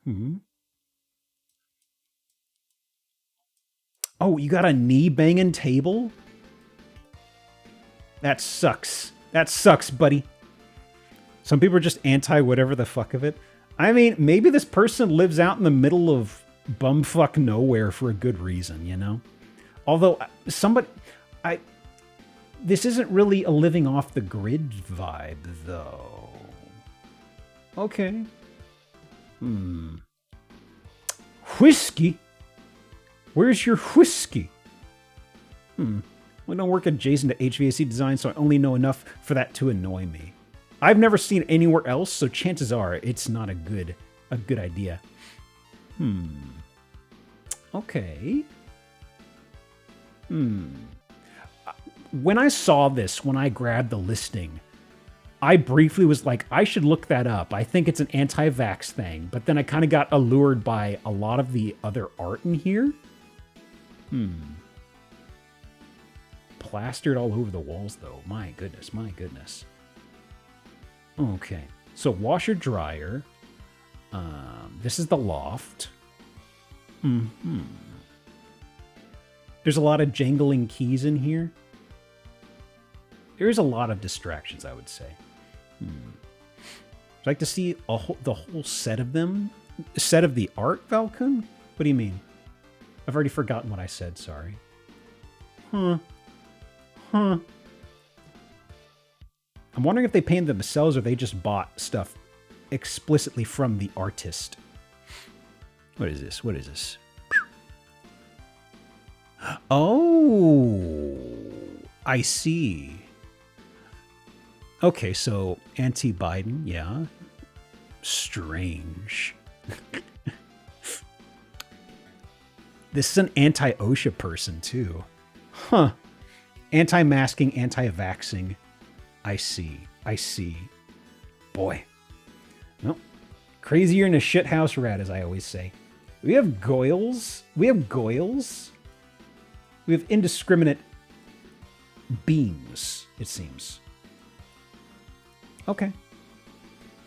A: Oh, you got a knee-banging table? That sucks. That sucks, buddy. Some people are just anti-whatever the fuck of it. I mean, maybe this person lives out in the middle of bumfuck nowhere for a good reason, you know? Although, this isn't really a living off the grid vibe, though. Okay. Whiskey? Where's your whiskey? I don't work adjacent to HVAC design, so I only know enough for that to annoy me. I've never seen it anywhere else, so chances are it's not a good idea. Okay. When I saw this, when I grabbed the listing, I briefly was like, I should look that up. I think it's an anti-vax thing. But then I kind of got allured by a lot of the other art in here. Plastered all over the walls, though. My goodness, my goodness. Okay, so washer dryer. This is the loft. There's a lot of jangling keys in here. There's a lot of distractions, I would say. I'd like to see the whole set of them. Set of the art, Valkun? What do you mean? I've already forgotten what I said, sorry. I'm wondering if they painted themselves or they just bought stuff explicitly from the artist. What is this? What is this? Oh, I see. Okay, so anti-Biden, yeah. Strange. This is an anti-OSHA person, too. Huh. Anti-masking, anti-vaxxing. I see. I see. Boy. Well, crazier than a shithouse rat, as I always say. We have goyles. We have goyles. We have indiscriminate beams, it seems. Okay.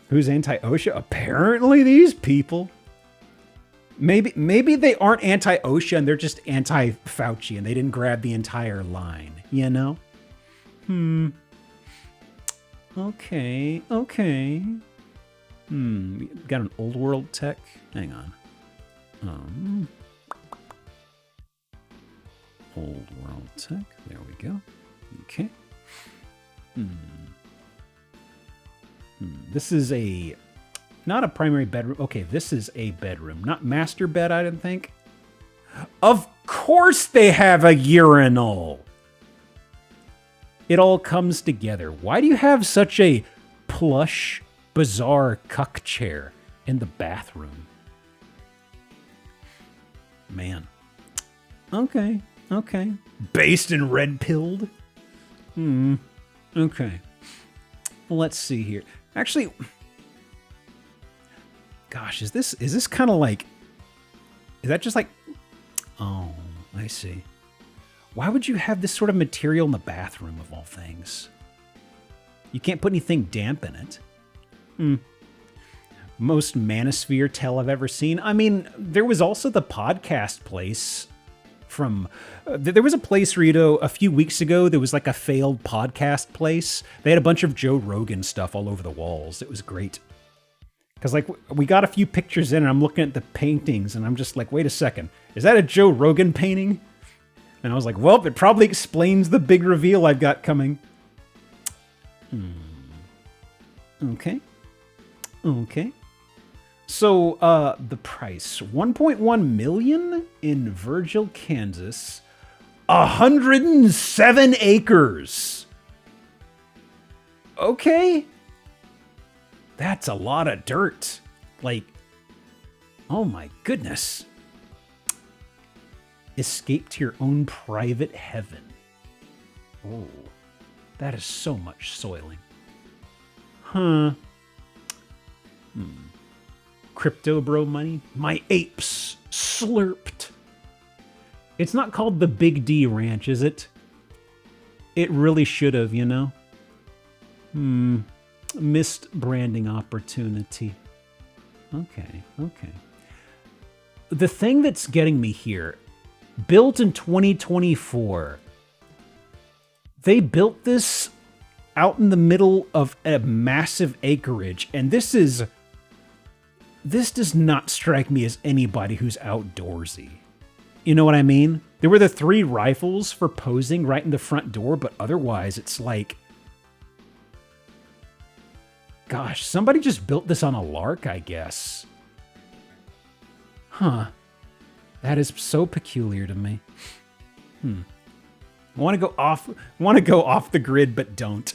A: Who's anti-OSHA? Apparently these people. Maybe they aren't anti-OSHA and they're just anti-Fauci and they didn't grab the entire line, you know? Okay, okay. Got an old world tech? Hang on. Old world tech. There we go. Okay. This is not a primary bedroom. Okay, this is a bedroom. Not master bed, I didn't think. Of course they have a urinal. It all comes together. Why do you have such a plush, bizarre cuck chair in the bathroom? Man. Okay, okay. Based and red-pilled? Okay. Well, let's see here. Actually, gosh, is this kind of like, is that just like, oh, I see. Why would you have this sort of material in the bathroom of all things? You can't put anything damp in it. Most manosphere tell I've ever seen. I mean, there was also the podcast place from, there was a place, Rito, a few weeks ago, there was like a failed podcast place. They had a bunch of Joe Rogan stuff all over the walls. It was great. Because like we got a few pictures in and I'm looking at the paintings and I'm just like, wait a second, is that a Joe Rogan painting? And I was like, well, it probably explains the big reveal I've got coming. Okay. Okay. So, the price, 1.1 million in Virgil, Kansas, 107 acres. Okay. That's a lot of dirt. Like, oh my goodness. Escape to your own private heaven. Oh, that is so much soiling. Huh. Crypto bro money? My apes slurped. It's not called the Big D Ranch, is it? It really should have, you know? Missed branding opportunity. Okay, okay. The thing that's getting me here, built in 2024. They built this out in the middle of a massive acreage, and this does not strike me as anybody who's outdoorsy. You know what I mean? There were the 3 rifles for posing right in the front door, but otherwise it's like, gosh, somebody just built this on a lark, I guess. Huh. That is so peculiar to me. I want to go off the grid, but don't.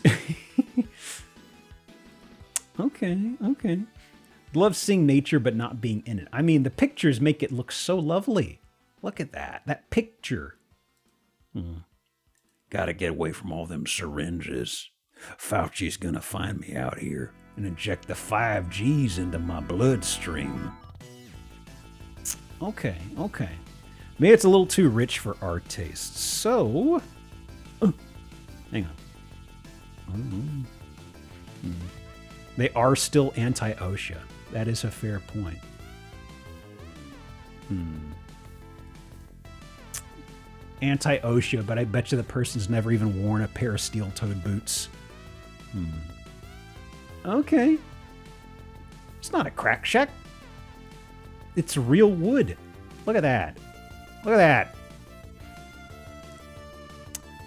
A: Okay, okay. Love seeing nature, but not being in it. I mean, the pictures make it look so lovely. Look at that. That picture. Gotta get away from all them syringes. Fauci's gonna find me out here and inject the 5Gs into my bloodstream. Okay, okay. Maybe it's a little too rich for our tastes. So, hang on. They are still anti-OSHA. That is a fair point. Anti-OSHA, but I bet you the person's never even worn a pair of steel-toed boots. Okay. It's not a crack shack. It's real wood. Look at that. Look at that.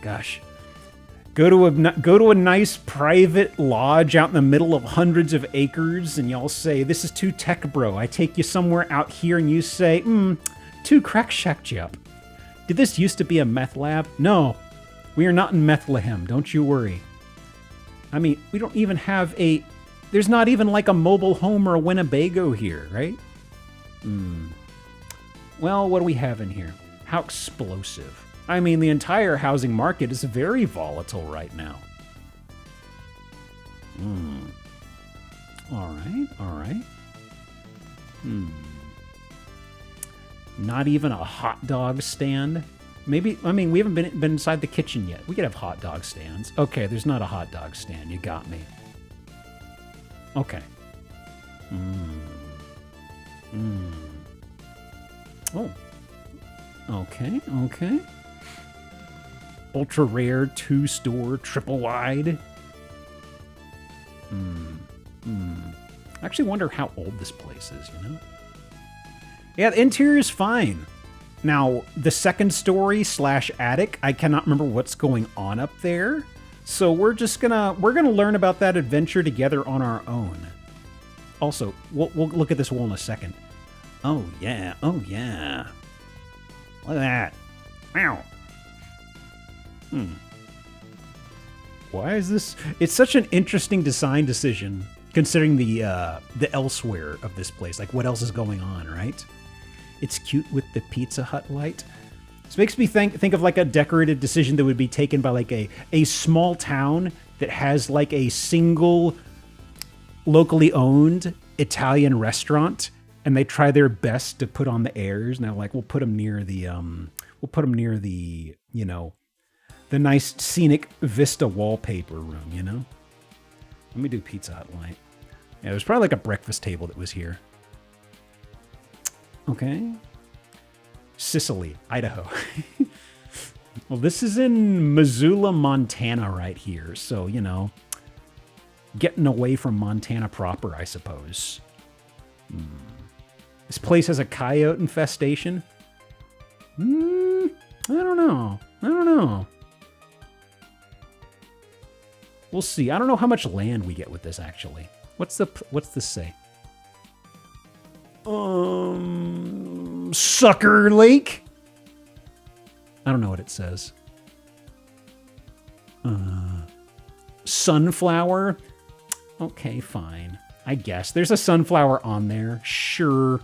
A: Gosh. Go to a nice private lodge out in the middle of hundreds of acres, and y'all say, this is too tech, bro. I take you somewhere out here, and you say, too crack shack, Geop. Did this used to be a meth lab? No. We are not in Bethlehem, don't you worry. I mean, we don't even have a... There's not even like a mobile home or a Winnebago here, right? Well, what do we have in here? How explosive. I mean, the entire housing market is very volatile right now. All right. Not even a hot dog stand? Maybe, I mean, we haven't been inside the kitchen yet. We could have hot dog stands. Okay, there's not a hot dog stand. You got me. Okay. Oh. Okay. Ultra rare, 2-store, triple wide. I actually wonder how old this place is, you know? Yeah, the interior is fine. Now, the second story / attic, I cannot remember what's going on up there. So we're gonna learn about that adventure together on our own. Also, we'll look at this wall in a second. Oh yeah. Look at that. Wow. Why is this? It's such an interesting design decision, considering the elsewhere of this place. Like, what else is going on, right? It's cute with the Pizza Hut light. This makes me think of like a decorative decision that would be taken by like a small town that has like a single locally owned Italian restaurant, and they try their best to put on the airs. Now, like, we'll put them near the you know, the nice scenic vista wallpaper room, you know? Let me do Pizza Hut light. Yeah, there's probably like a breakfast table that was here. Okay. Sicily, Idaho. Well, this is in Missoula, Montana right here. So, you know, getting away from Montana proper, I suppose. This place has a coyote infestation. I don't know. We'll see. I don't know how much land we get with this, actually. What's this say? Sucker Lake? I don't know what it says. Sunflower? Okay, fine. I guess. There's a sunflower on there. Sure.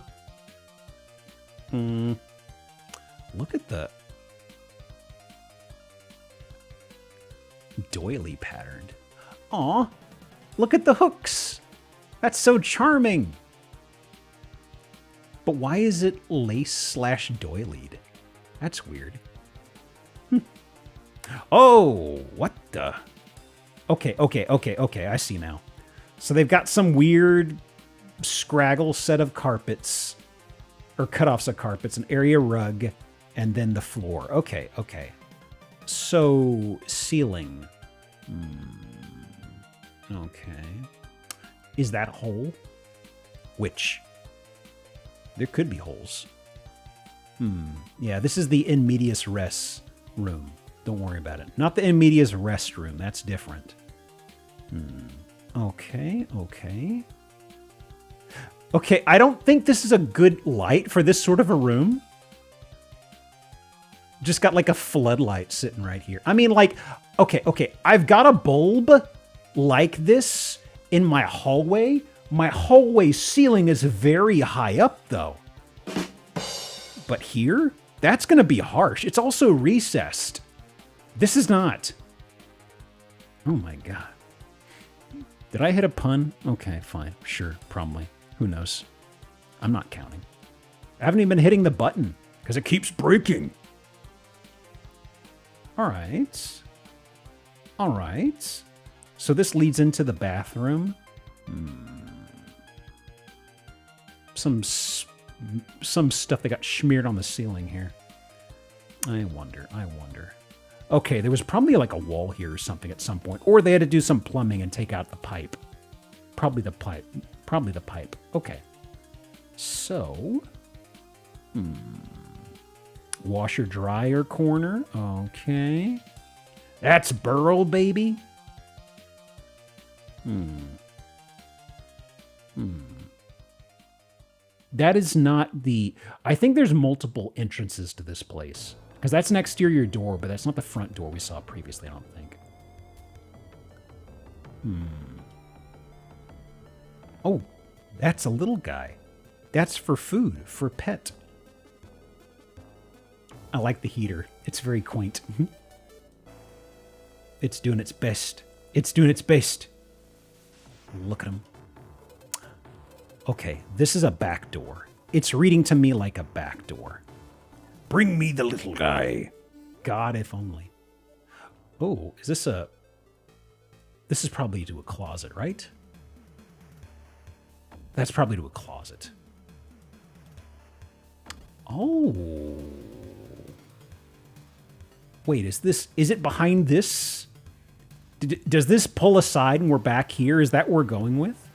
A: Look at the doily patterned. Aw, look at the hooks. That's so charming. But why is it lace / doilied? That's weird. Oh, what the? Okay, I see now. So they've got some weird scraggle set of carpets, or cutoffs of carpets, an area rug, and then the floor. Okay. So, ceiling. Okay. Is that a hole? Which? There could be holes. Yeah, this is the in medias res room. Don't worry about it. Not the in medias rest room. That's different. Okay. Okay, I don't think this is a good light for this sort of a room. Just got like a floodlight sitting right here. I mean, like, okay. I've got a bulb like this in my hallway. My hallway ceiling is very high up, though. But here, that's going to be harsh. It's also recessed. This is not. Oh my God. Did I hit a pun? Okay, fine. Sure, probably. Who knows? I'm not counting. I haven't even been hitting the button because it keeps breaking. All right. So this leads into the bathroom. Some stuff that got smeared on the ceiling here. I wonder. Okay, there was probably like a wall here or something at some point. Or they had to do some plumbing and take out the pipe. Probably the pipe. Okay. So, washer dryer corner. Okay. That's Burl, baby. That is not the... I think there's multiple entrances to this place. Because that's an exterior door, but that's not the front door we saw previously, I don't think. Oh, that's a little guy. That's for food, for pet. I like the heater. It's very quaint. It's doing its best. It's doing its best. Look at him. Okay, this is a back door. It's reading to me like a back door.
B: Bring me the little guy.
A: God, if only. Oh, is this a... This is probably to a closet, right? That's probably to a closet. Oh. Wait, is it behind this? Does this pull aside and we're back here? Is that what we're going with?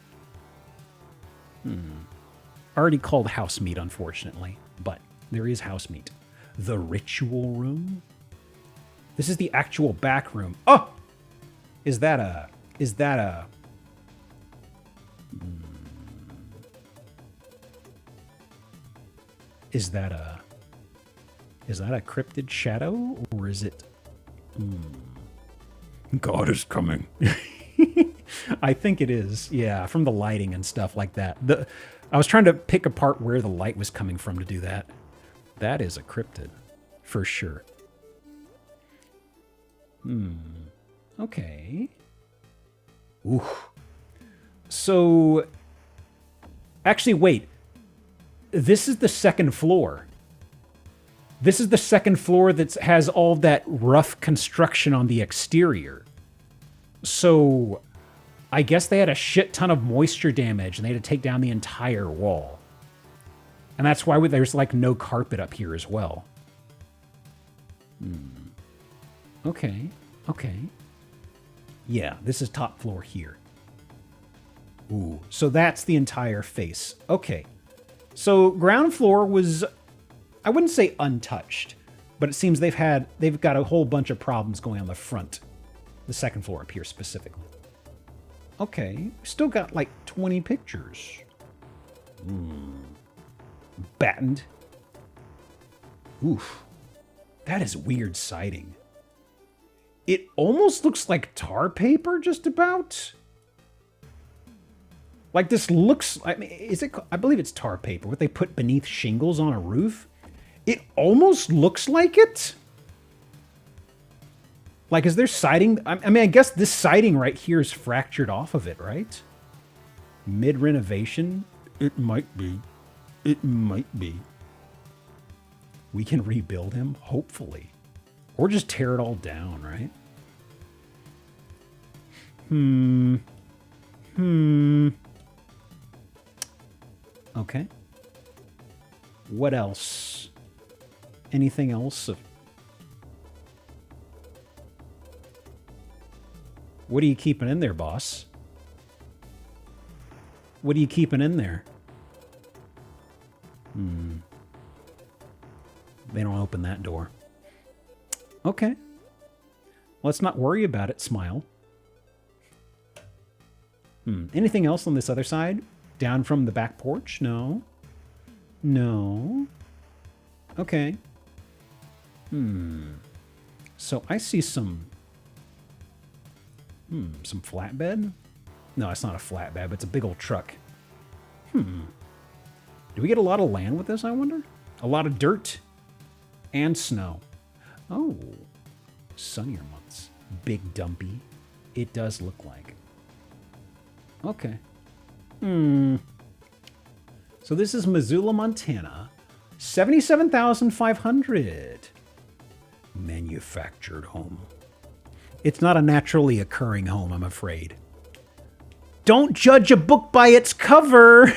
A: Already called house meat, unfortunately, but there is house meat. The ritual room? This is the actual back room. Oh! Is that a... Is that a cryptid shadow, or is it...
B: God is coming.
A: I think it is, yeah, from the lighting and stuff like that. I was trying to pick apart where the light was coming from to do that. That is a cryptid, for sure. Okay. Ooh. So, actually, wait. This is the second floor. This is the second floor that has all that rough construction on the exterior. So, I guess they had a shit ton of moisture damage and they had to take down the entire wall. And that's why there's like no carpet up here as well. Okay, okay. Yeah, this is top floor here. Ooh, so that's the entire face. Okay. So ground floor was, I wouldn't say untouched, but it seems they've got a whole bunch of problems going on the front. The second floor up here specifically. Okay, still got like 20 pictures. Battened. Oof. That is weird siding. It almost looks like tar paper, just about. Like this looks, I mean, is it, I believe it's tar paper, what they put beneath shingles on a roof. It almost looks like it. Like, is there siding? I mean, I guess this siding right here is fractured off of it, right? Mid-renovation? It might be. It might be. We can rebuild him, hopefully. Or just tear it all down, right? Okay. What else? Anything else? What are you keeping in there, boss? What are you keeping in there? They don't open that door. Okay. Let's not worry about it. Smile. Anything else on this other side? Down from the back porch? No. No. Okay. So I see some flatbed? No, it's not a flatbed, but it's a big old truck. Do we get a lot of land with this, I wonder? A lot of dirt and snow. Oh, sunnier months. Big dumpy. It does look like. Okay. So this is Missoula, Montana. 77,500. Manufactured home. It's not a naturally occurring home, I'm afraid. Don't judge a book by its cover.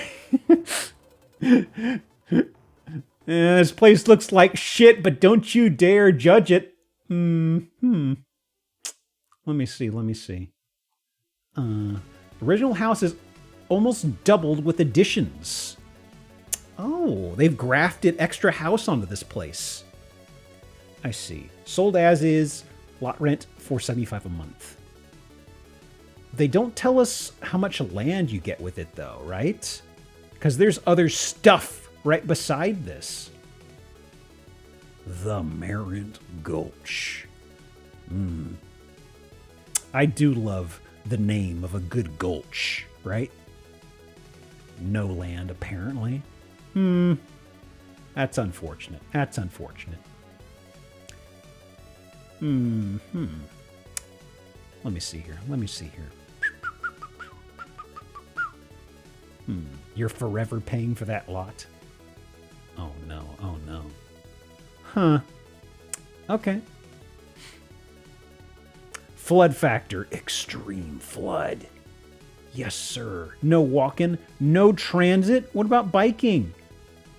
A: This place looks like shit, but don't you dare judge it. Let me see. Original house is almost doubled with additions. Oh, they've grafted extra house onto this place. I see. Sold as is, lot rent $475 a month. They don't tell us how much land you get with it though, right? Because there's other stuff right beside this. The Marant Gulch. I do love the name of a good gulch, right? No land, apparently. That's unfortunate. That's unfortunate. Let me see here. Let me see here. You're forever paying for that lot? Oh no, oh no. Huh. Okay. Flood factor, extreme flood. Yes, sir. No walking, no transit. What about biking?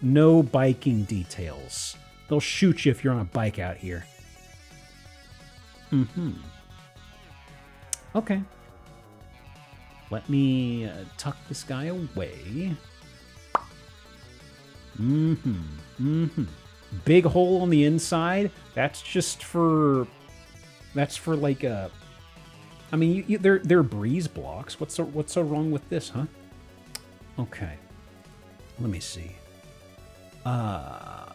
A: No biking details. They'll shoot you if you're on a bike out here. Okay. Let me tuck this guy away. Big hole on the inside. That's just for... That's for like a... I mean, they're breeze blocks. What's so wrong with this, huh? Okay. Let me see. How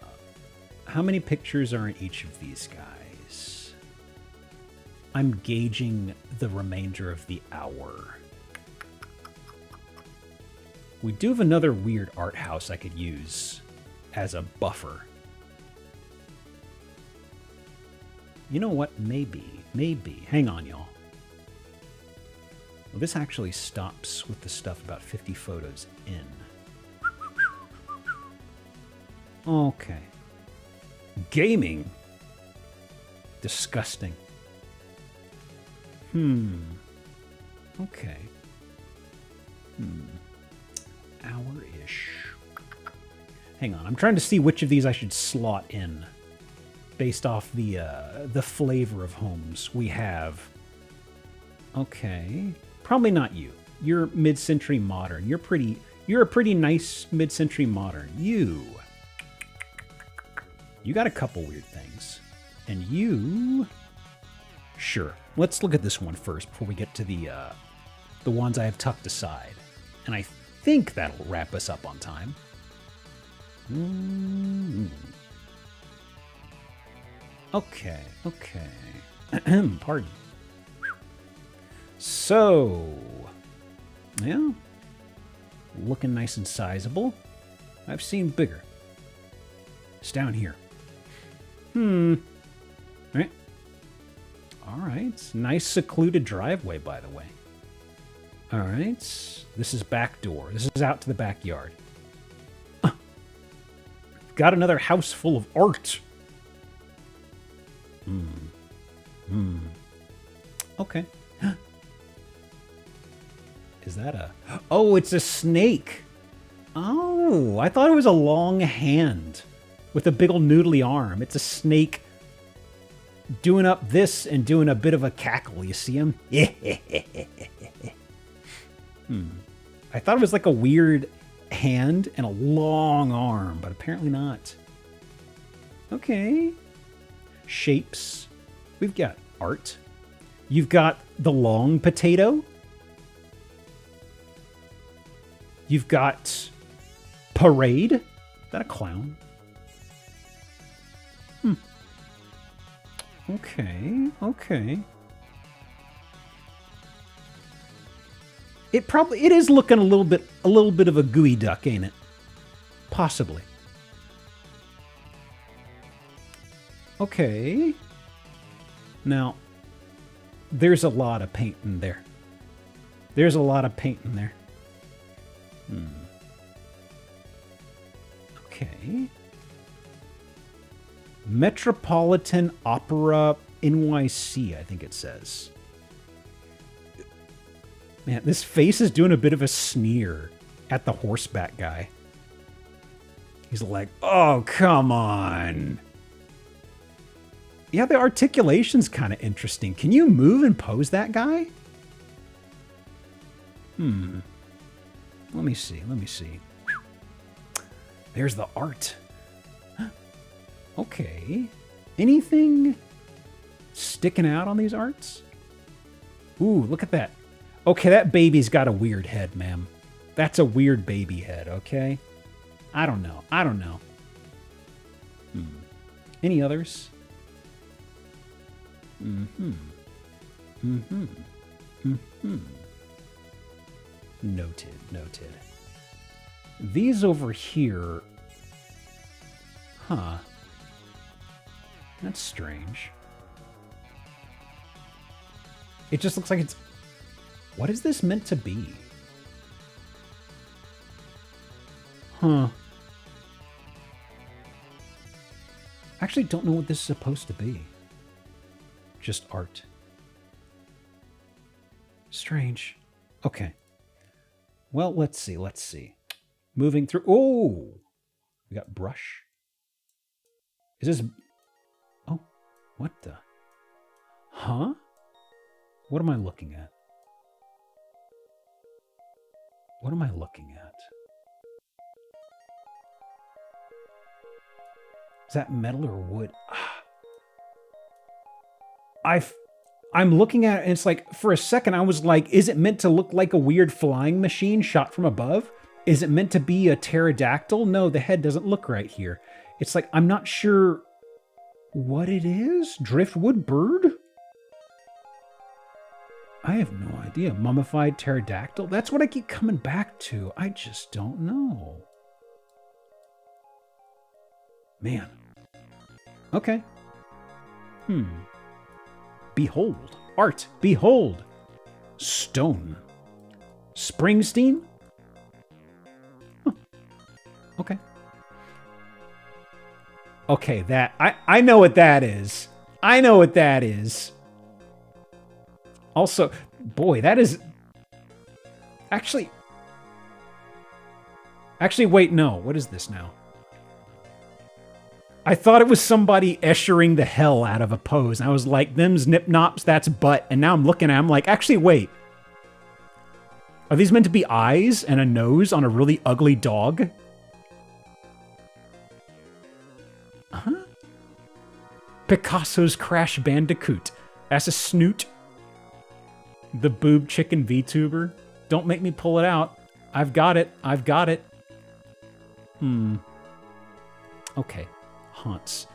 A: many pictures are in each of these guys? I'm gauging the remainder of the hour. We do have another weird art house I could use as a buffer. You know what? Maybe. Hang on, y'all. Well, this actually stops with the stuff about 50 photos in. Okay. Gaming. Disgusting. Okay. Hour-ish. Hang on, I'm trying to see which of these I should slot in based off the flavor of homes we have. Okay. Probably not you. You're mid-century modern. You're a pretty nice mid-century modern. You got a couple weird things. And you... Sure. Let's look at this one first before we get to the ones I have tucked aside. And I think that'll wrap us up on time. Okay. Pardon. So, yeah. Looking nice and sizable. I've seen bigger. It's down here. Right. All right. Nice secluded driveway, by the way. All right. This is back door. This is out to the backyard. Got another house full of art. Okay. Is that a... Oh, it's a snake. Oh, I thought it was a long hand with a big old noodly arm. It's a snake doing up this and doing a bit of a cackle. You see him? I thought it was like a weird hand and a long arm, but apparently not. Okay. Shapes. We've got art. You've got the long potato. You've got parade. Is that a clown? Okay. It is looking a little bit of a gooey duck, ain't it? Possibly. Okay. Now, there's a lot of paint in there. Okay. Metropolitan Opera NYC, I think it says. Man, this face is doing a bit of a sneer at the horseback guy. He's like, oh, come on. Yeah, the articulation's kind of interesting. Can you move and pose that guy? Let me see. There's the art. Okay. Anything sticking out on these arts? Ooh, look at that. Okay, that baby's got a weird head, ma'am. That's a weird baby head, okay? I don't know. Any others? Noted, noted. These over here... Huh. That's strange. It just looks like it's... What is this meant to be? Huh. I actually don't know what this is supposed to be. Just art. Strange. Okay. Well, let's see, let's see. Moving through... Oh! We got brush. Is this... Oh, what the... Huh? What am I looking at? What am I looking at? Is that metal or wood? I'm looking at it and it's like, for a second I was like, is it meant to look like a weird flying machine shot from above? Is it meant to be a pterodactyl? No, the head doesn't look right here. It's like, I'm not sure what it is. Driftwood bird? I have no idea. Mummified pterodactyl? That's what I keep coming back to. I just don't know. Man. Okay. Behold. Art. Behold. Stone. Springsteen? Huh. Okay. Okay, that... I know what that is. I know what that is. Also, boy, that is... Actually, wait, no. What is this now? I thought it was somebody eschering the hell out of a pose. I was like, them's nip nops, that's butt. And now I'm looking at it, I'm like, actually, wait. Are these meant to be eyes and a nose on a really ugly dog? Huh? Picasso's Crash Bandicoot. That's a snoot. The boob chicken VTuber. Don't make me pull it out. I've got it. I've got it. Okay. Haunts.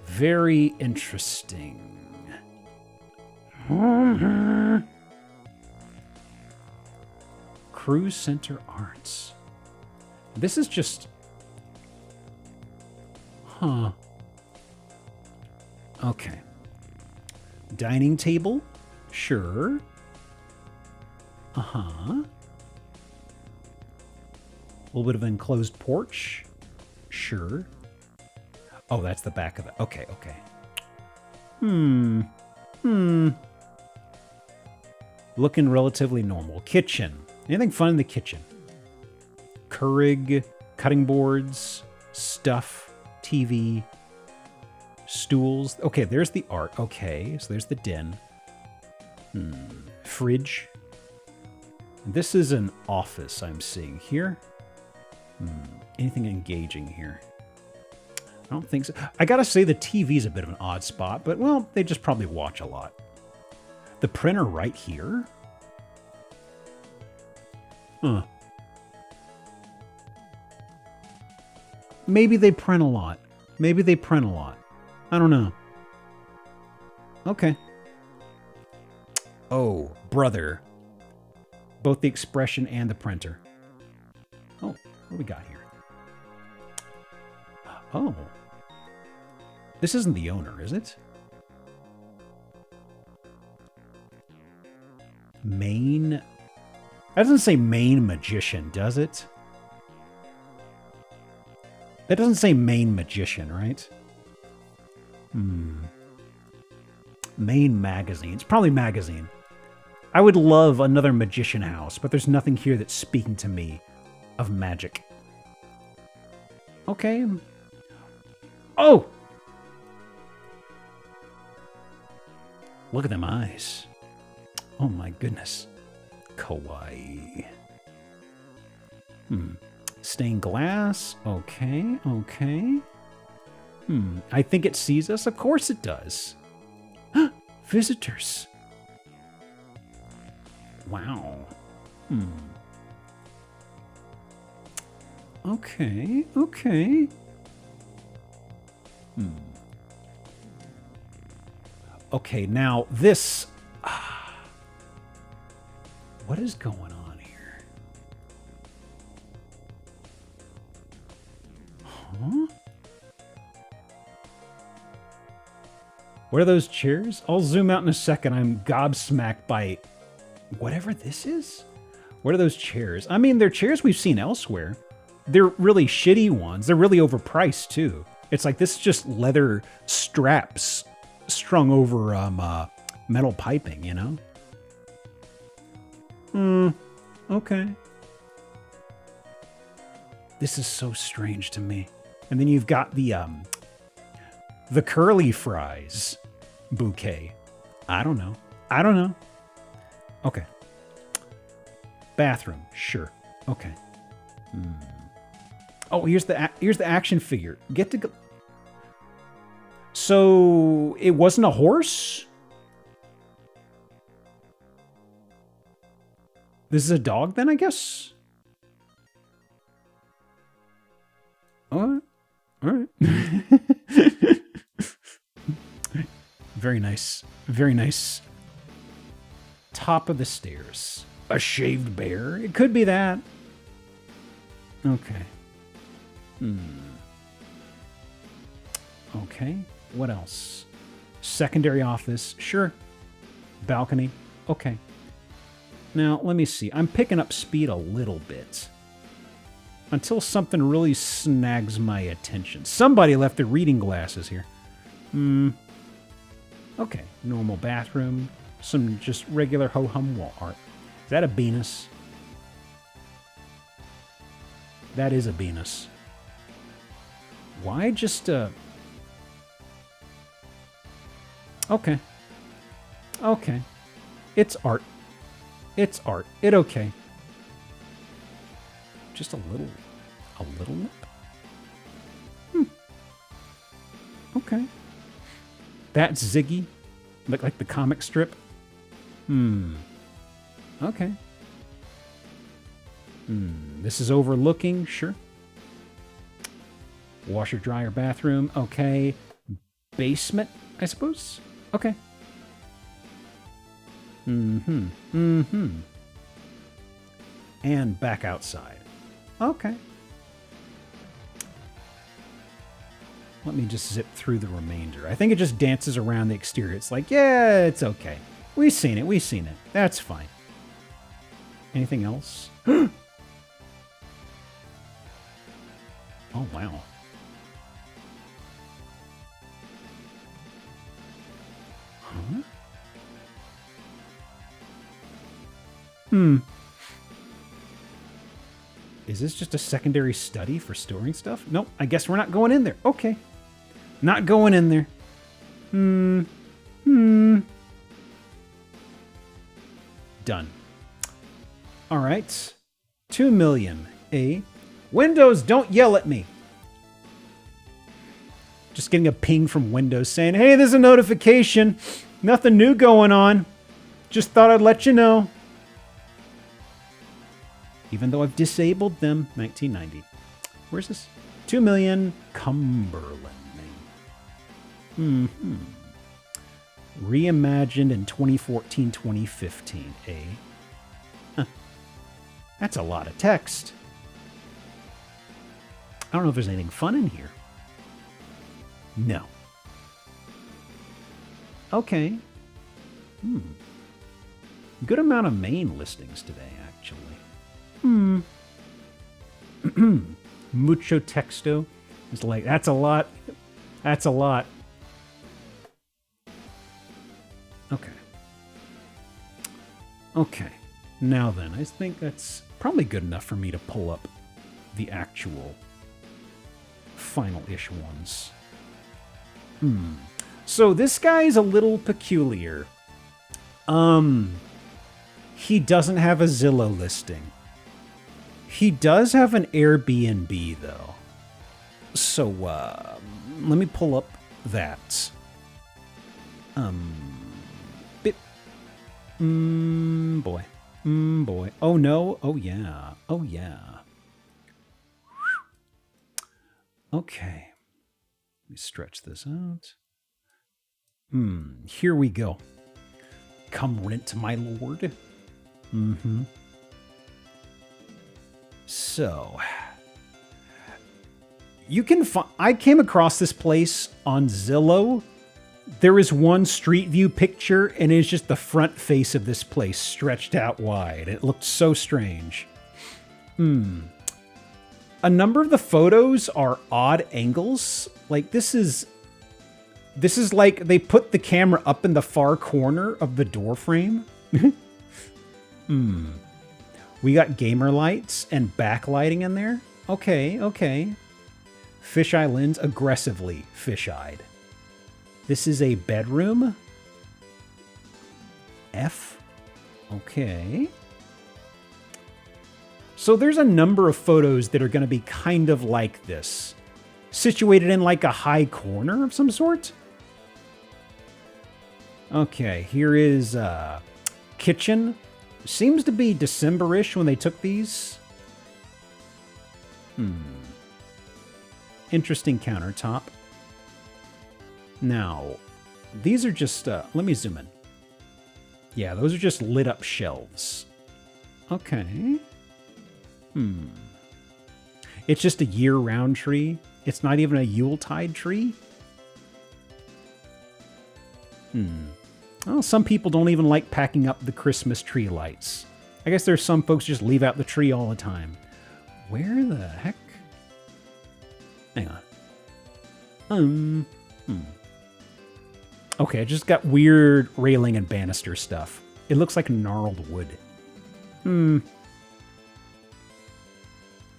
A: Very interesting. Cruise Center Arts. This is just... Huh. Okay. Dining table? Sure. Uh-huh. A little bit of an enclosed porch? Sure. Oh, that's the back of it. Okay, okay. Looking relatively normal. Kitchen. Anything fun in the kitchen? Keurig, cutting boards, stuff, TV, stools. Okay, there's the art. Okay, so there's the den. Fridge. This is an office I'm seeing here. Anything engaging here? I don't think so. I gotta say the TV's a bit of an odd spot, but well, they just probably watch a lot. The printer right here? Huh. Maybe they print a lot. Maybe they print a lot. I don't know. Okay. Oh, brother. Both the expression and the printer. Oh, what do we got here? Oh. This isn't the owner, is it? Main... That doesn't say main magician, does it? That doesn't say main magician, right? Main magazine. It's probably magazine. I would love another magician house, but there's nothing here that's speaking to me of magic. Okay. Oh! Look at them eyes. Oh my goodness. Kawaii. Stained glass. Okay, okay. I think it sees us. Of course it does. Visitors. Wow. Okay, okay. Okay, now this... what is going on here? Huh? What are those chairs? I'll zoom out in a second. I'm gobsmacked by whatever this is. What are those chairs? I mean, they're chairs we've seen elsewhere. They're really shitty ones. They're really overpriced, too. It's like this is just leather straps strung over metal piping, you know? Okay. This is so strange to me. And then you've got the curly fries bouquet. I don't know. Okay. Bathroom, sure. Okay. Oh, here's the action figure. Get to go. So it wasn't a horse? This is a dog then, I guess? All right. Very nice. Very nice. Top of the stairs. A shaved bear? It could be that. Okay. Okay. What else? Secondary office. Sure. Balcony. Okay. Now, let me see. I'm picking up speed a little bit. Until something really snags my attention. Somebody left their reading glasses here. Okay. Normal bathroom. Some just regular ho-hum wall art. Is that a Venus? That is a Venus. Why just Okay. Okay. It's art. It's art. It okay. Just a little lip? Okay. That's Ziggy. Look like the comic strip. Okay. This is overlooking, sure. Washer, dryer, bathroom, okay. Basement, I suppose? Okay. And back outside. Okay. Let me just zip through the remainder. I think it just dances around the exterior. It's like, yeah, it's okay. We've seen it. That's fine. Anything else? Oh, wow. Huh? Is this just a secondary study for storing stuff? Nope, I guess we're not going in there. Okay. Not going in there. Done. All right. 2 million. Windows, don't yell at me. Just getting a ping from Windows saying, hey, there's a notification. Nothing new going on. Just thought I'd let you know. Even though I've disabled them. 1990. Where's this? 2 million. Cumberland. Reimagined in 2014, 2015. Huh. That's a lot of text. I don't know if there's anything fun in here. No. Okay. Good amount of main listings today, actually. Mucho texto. It's like, that's a lot. That's a lot. Okay. Okay. Now then, I think that's probably good enough for me to pull up the actual final-ish ones. So this guy's a little peculiar. He doesn't have a Zillow listing. He does have an Airbnb, though. So, let me pull up that. Boy. Boy. Oh, no. Oh, yeah. Oh, yeah. Okay. Let me stretch this out. Here we go. Come rent, my lord. So, you can I came across this place on Zillow. There is one street view picture, and it's just the front face of this place stretched out wide. It looked so strange. A number of the photos are odd angles. Like this is like they put the camera up in the far corner of the door frame. We got gamer lights and backlighting in there. Okay, okay. Fisheye lens, aggressively fish-eyed. This is a bedroom. F. Okay. So there's a number of photos that are going to be kind of like this. Situated in like a high corner of some sort. Okay, here is kitchen. Seems to be December-ish when they took these. Interesting countertop. Now, these are just, let me zoom in. Yeah, those are just lit up shelves. Okay. It's just a year-round tree. It's not even a Yuletide tree. Well, some people don't even like packing up the Christmas tree lights. I guess there's some folks just leave out the tree all the time. Where the heck? Hang on. Okay, I just got weird railing and banister stuff. It looks like gnarled wood. I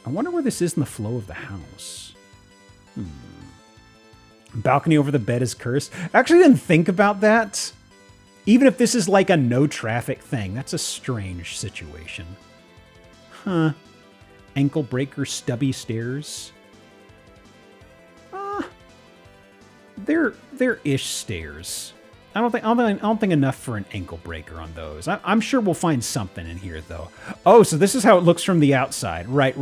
A: wonder where this is in the flow of the house. Balcony over the bed is cursed. I actually didn't think about that. Even if this is like a no traffic thing, that's a strange situation. Huh. Ankle breaker stubby stairs. They're ish stairs. I don't think enough for an ankle breaker on those. I'm sure we'll find something in here though. Oh, so this is how it looks from the outside. Right.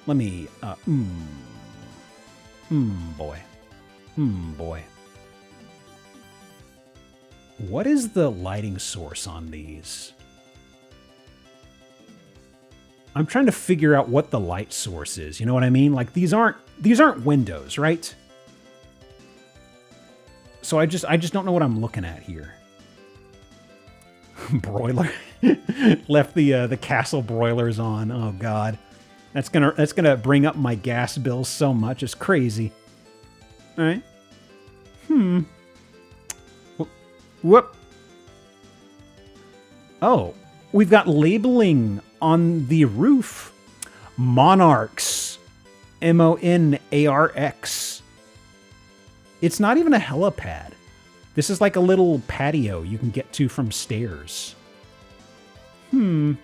A: Let me. Boy. Boy. What is the lighting source on these? I'm trying to figure out what the light source is. You know what I mean? Like these aren't windows, right? So I just don't know what I'm looking at here. Broiler. Left the castle broilers on. Oh god. That's gonna bring up my gas bill so much. It's crazy. All right. Whoop. Oh, we've got labeling on the roof. Monarchs. MONARX. It's not even a helipad. This is like a little patio you can get to from stairs. Can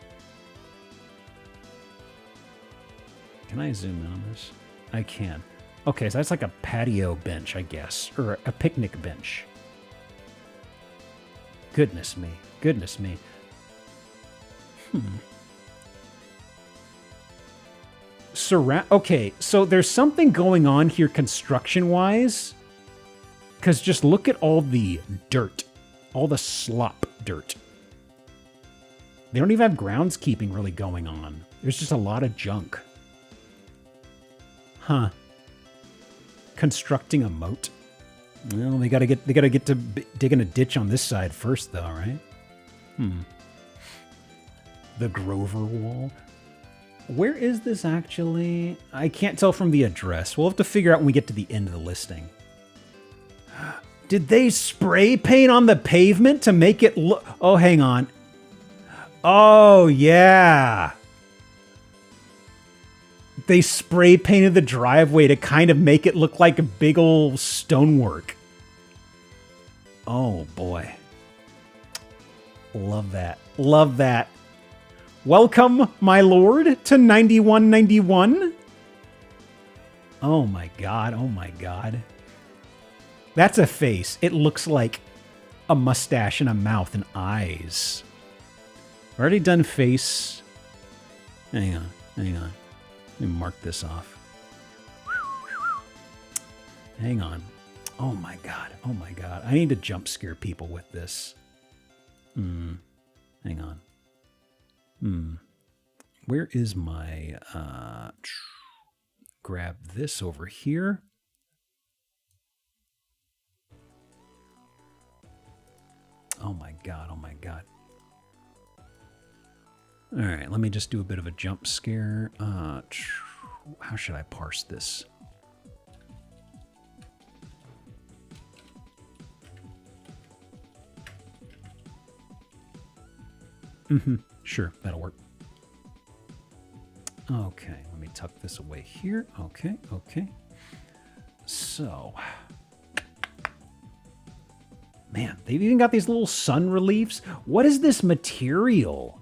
A: I zoom in on this? I can. Okay, so that's like a patio bench, I guess. Or a picnic bench. Goodness me. Goodness me. Okay, so there's something going on here construction-wise. Because just look at all the dirt. All the slop dirt. They don't even have groundskeeping really going on. There's just a lot of junk. Huh. Constructing a moat. Well, they gotta get to digging a ditch on this side first, though, right? The Grover Wall. Where is this actually? I can't tell from the address. We'll have to figure out when we get to the end of the listing. Did they spray paint on the pavement to make it look? Oh, hang on. Oh, yeah. They spray painted the driveway to kind of make it look like a big old stonework. Oh, boy. Love that. Love that. Welcome, my lord, to 9191. Oh, my God. Oh, my God. That's a face. It looks like a mustache and a mouth and eyes. Already done face. Hang on. Let me mark this off. Hang on. Oh my god. Oh my god. I need to jump scare people with this. Hang on. Where is my grab this over here. Oh my god. Oh my god. All right, let me just do a bit of a jump scare. How should I parse this? Sure, that'll work. Okay, let me tuck this away here. Okay. So, man, they've even got these little sun reliefs. What is this material?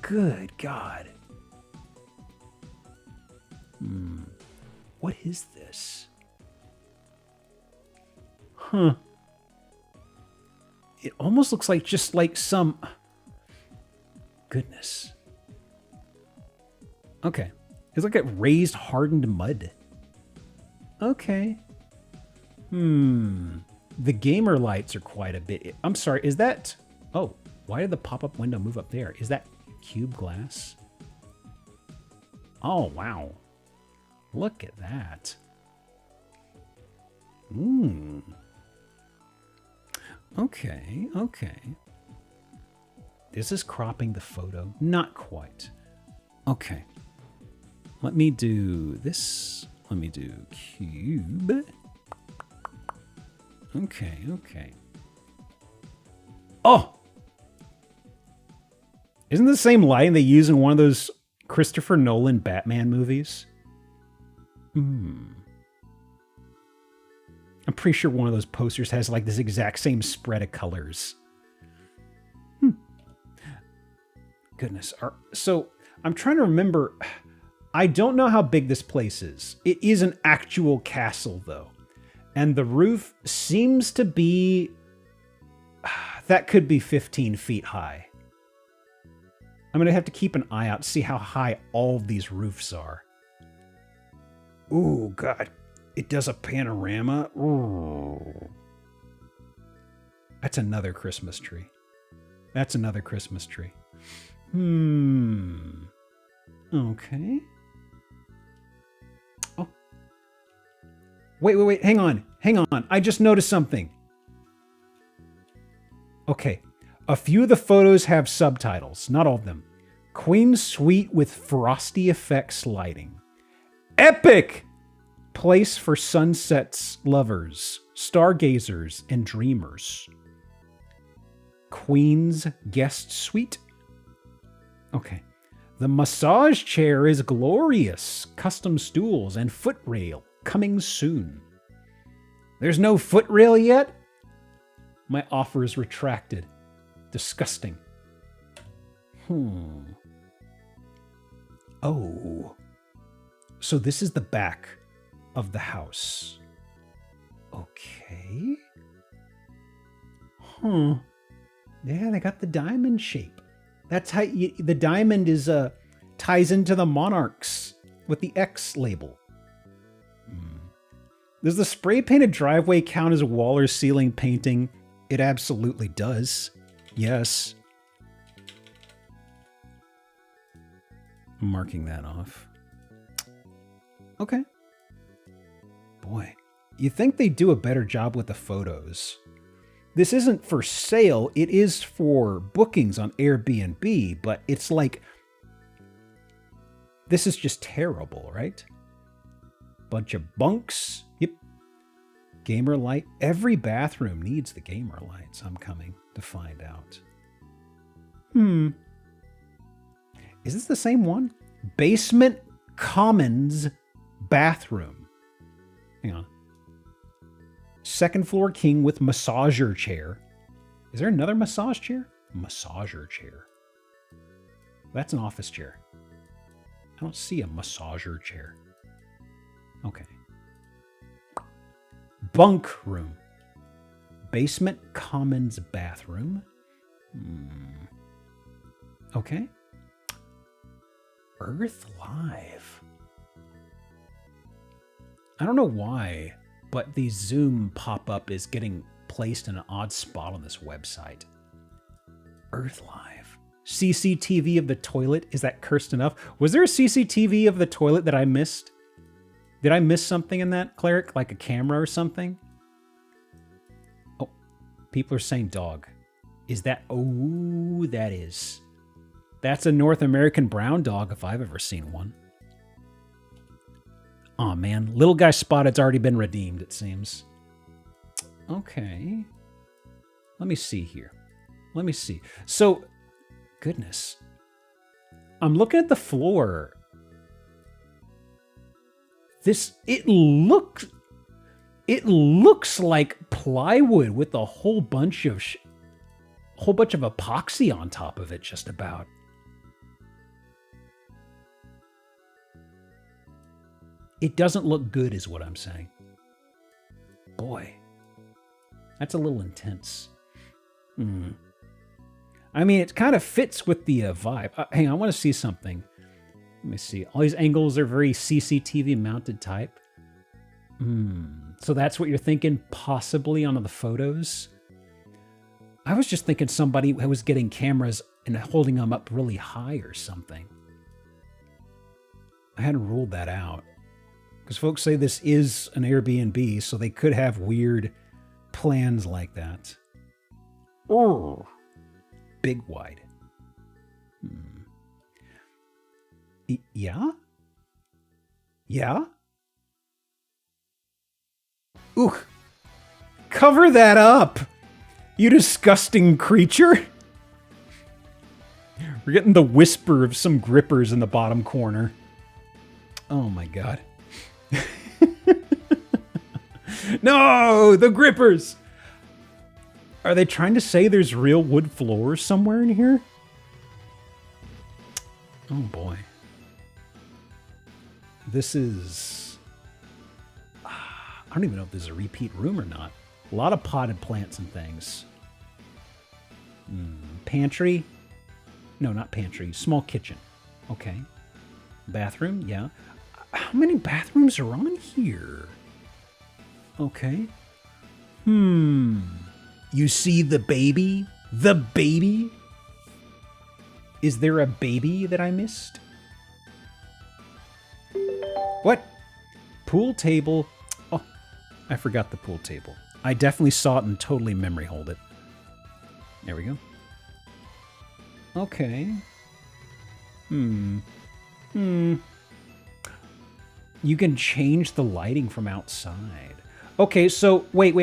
A: Good God. What is this? Huh. It almost looks like just like some... Goodness. Okay. It's like a raised hardened mud. Okay. The gamer lights are quite a bit... I'm sorry, is that... Oh, why did the pop-up window move up there? Is that cube glass? Oh, wow. Look at that. Okay. Is this cropping the photo? Not quite. Okay. Let me do this. Let me do cube. Okay. Oh! Isn't the same lighting they use in one of those Christopher Nolan Batman movies? I'm pretty sure one of those posters has like this exact same spread of colors. Goodness. So I'm trying to remember. I don't know how big this place is. It is an actual castle though. And the roof seems to be... That could be 15 feet high. I'm going to have to keep an eye out to see how high all of these roofs are. Ooh, God. It does a panorama. Ooh. That's another Christmas tree. Okay. Oh. Wait. Hang on. I just noticed something. Okay. A few of the photos have subtitles. Not all of them. Queen's Suite with frosty effects lighting. Epic! Place for sunsets lovers, stargazers, and dreamers. Queen's Guest Suite. Okay. The massage chair is glorious. Custom stools and foot rail coming soon. There's no foot rail yet? My offer is retracted. Disgusting. Oh. So this is the back of the house. Okay. Yeah, they got the diamond shape. That's how the diamond is ties into the monarchs with the X label. Does the spray painted driveway count as a wall or ceiling painting? It absolutely does. Yes. I'm marking that off. Okay. Boy, you think they do a better job with the photos. This isn't for sale, it is for bookings on Airbnb, but it's like, this is just terrible, right? Bunch of bunks. Yep. Gamer light. Every bathroom needs the gamer lights. I'm coming to find out. Is this the same one? Basement Commons bathroom. Hang on. Second floor king with massager chair. Is there another massage chair? Massager chair. That's an office chair. I don't see a massager chair. Okay. Bunk room. Basement commons bathroom. Okay. Earth Live. I don't know why, but the zoom pop-up is getting placed in an odd spot on this website. Earth Live. CCTV of the toilet. Is that cursed enough? Was there a CCTV of the toilet that I missed? Did I miss something in that, Cleric? Like a camera or something? Oh, people are saying dog. Is that... Oh, that is. That's a North American brown dog if I've ever seen one. Aw, man. Little guy spotted's already been redeemed, it seems. Okay. Let me see here. Let me see. So, goodness. I'm looking at the floor. It looks like plywood with a whole bunch of epoxy on top of it, just about. It doesn't look good, is what I'm saying. Boy, that's a little intense. I mean, it kind of fits with the vibe. Hang on, I want to see something. Let me see. All these angles are very CCTV mounted type. So that's what you're thinking, possibly on the photos? I was just thinking somebody who was getting cameras and holding them up really high or something. I hadn't ruled that out. Because folks say this is an Airbnb, so they could have weird plans like that. Oh, big wide. Yeah? Yeah? Ooh. Cover that up, you disgusting creature. We're getting the whisper of some grippers in the bottom corner. Oh my god. No, the grippers! Are they trying to say there's real wood floors somewhere in here? Oh boy. This is... I don't even know if this is a repeat room or not. A lot of potted plants and things. Pantry? No, not pantry. Small kitchen. Okay. Bathroom? Yeah. How many bathrooms are on here? Okay. You see the baby? The baby? Is there a baby that I missed? What? Pool table. Oh, I forgot the pool table. I definitely saw it and totally memory hold it. There we go. Okay. You can change the lighting from outside. Okay, so wait.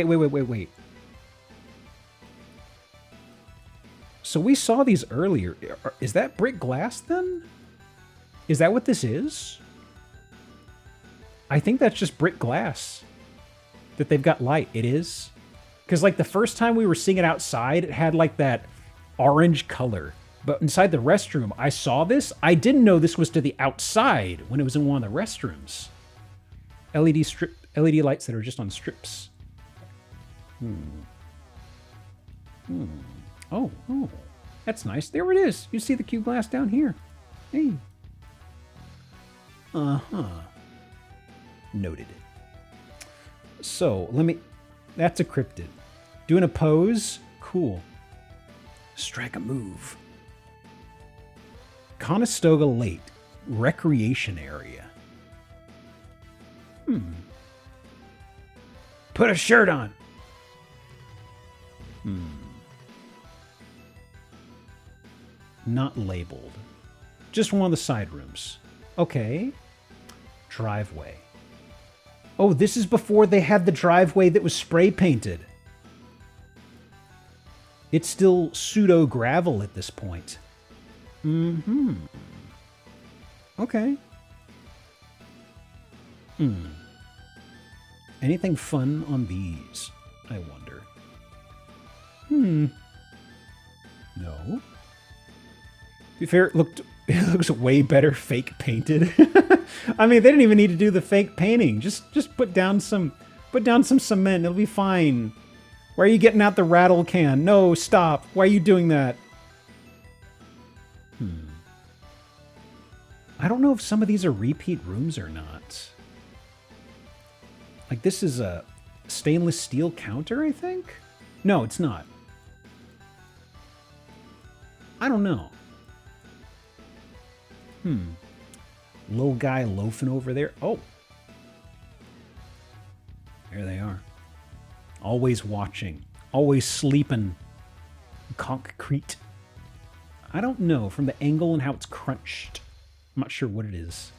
A: So we saw these earlier. Is that brick glass then? Is that what this is? I think that's just brick glass that they've got light. It is? Because like the first time we were seeing it outside, it had like that orange color. But inside the restroom, I saw this. I didn't know this was to the outside when it was in one of the restrooms. LED lights that are just on strips. Oh, that's nice. There it is. You see the cube glass down here. Hey. Noted. So, that's a cryptid. Doing a pose? Cool. Strike a move. Conestoga Lake. Recreation area. Put a shirt on. Not labeled. Just one of the side rooms. Okay. Driveway. Oh, this is before they had the driveway that was spray painted. It's still pseudo gravel at this point. Okay. Anything fun on these, I wonder? No. To be fair, it looks way better fake painted. I mean, they didn't even need to do the fake painting. Just put down some cement. It'll be fine. Why are you getting out the rattle can? No, stop. Why are you doing that? I don't know if some of these are repeat rooms or not. Like, this is a stainless steel counter, I think? No, it's not. I don't know. Little guy loafing over there. Oh. There they are. Always watching. Always sleeping. Concrete. I don't know from the angle and how it's crunched. I'm not sure what it is.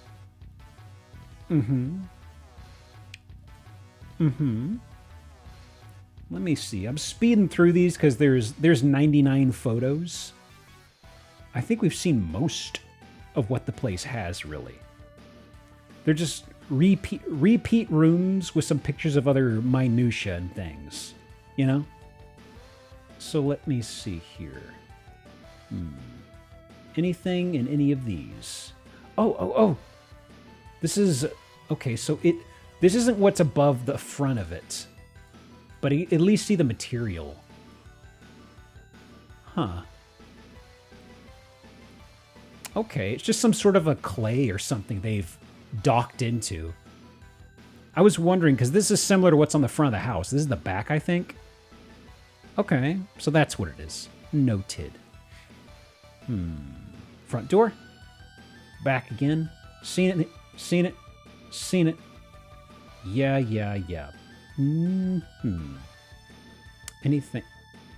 A: Let me see. I'm speeding through these because there's 99 photos. I think we've seen most of what the place has, really. They're just repeat rooms with some pictures of other minutia and things, you know? So let me see here. Anything in any of these? Oh. This is... Okay, so this isn't what's above the front of it. But at least see the material. Huh. Okay, it's just some sort of a clay or something they've docked into. I was wondering, because this is similar to what's on the front of the house. This is the back, I think. Okay, so that's what it is. Noted. Front door. Back again. Seen it. Seen it. Seen it. Yeah. Anything.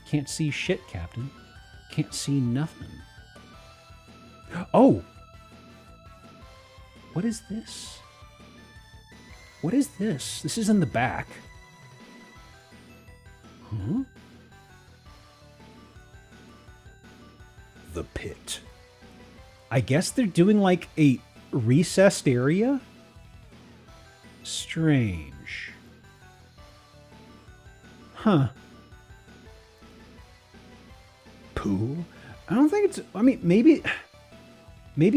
A: Can't see shit, Captain. Can't see nothing. Oh! What is this? What is this? This is in the back. Huh? The pit. I guess they're doing like a recessed area? Strange. Huh. Pool? I don't think it's... I mean, maybe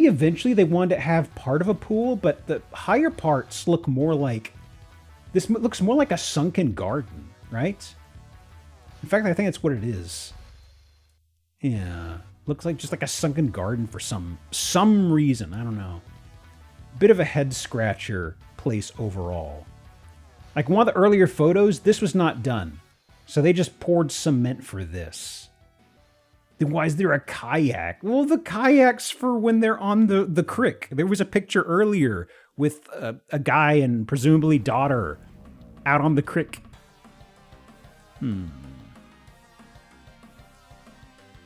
A: eventually they wanted to have part of a pool, but the higher parts look more like... This looks more like a sunken garden, right? In fact, I think that's what it is. Yeah. Looks like just like a sunken garden for some reason. I don't know. Bit of a head scratcher place overall. Like one of the earlier photos, this was not done. So they just poured cement for this. Then why is there a kayak? Well, the kayak's for when they're on the creek. There was a picture earlier with a guy and presumably daughter out on the creek.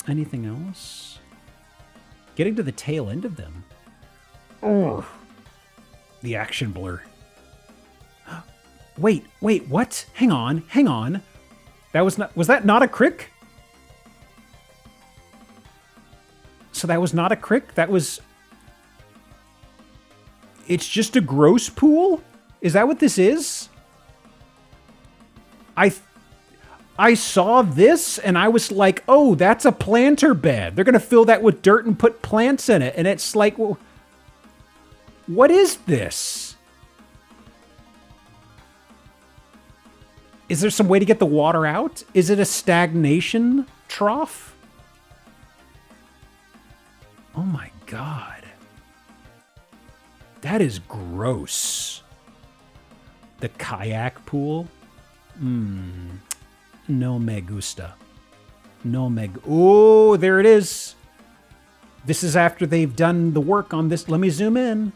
A: Anything else? Getting to the tail end of them. Oh, the action blur. Wait, what? Hang on. Was that not a crick? So that was not a crick? It's just a gross pool? Is that what this is? I saw this and I was like, oh, that's a planter bed. They're going to fill that with dirt and put plants in it. And it's like, well, what is this? Is there some way to get the water out? Is it a stagnation trough? Oh my God. That is gross. The kayak pool? No me gusta. Oh, there it is. This is after they've done the work on this. Let me zoom in.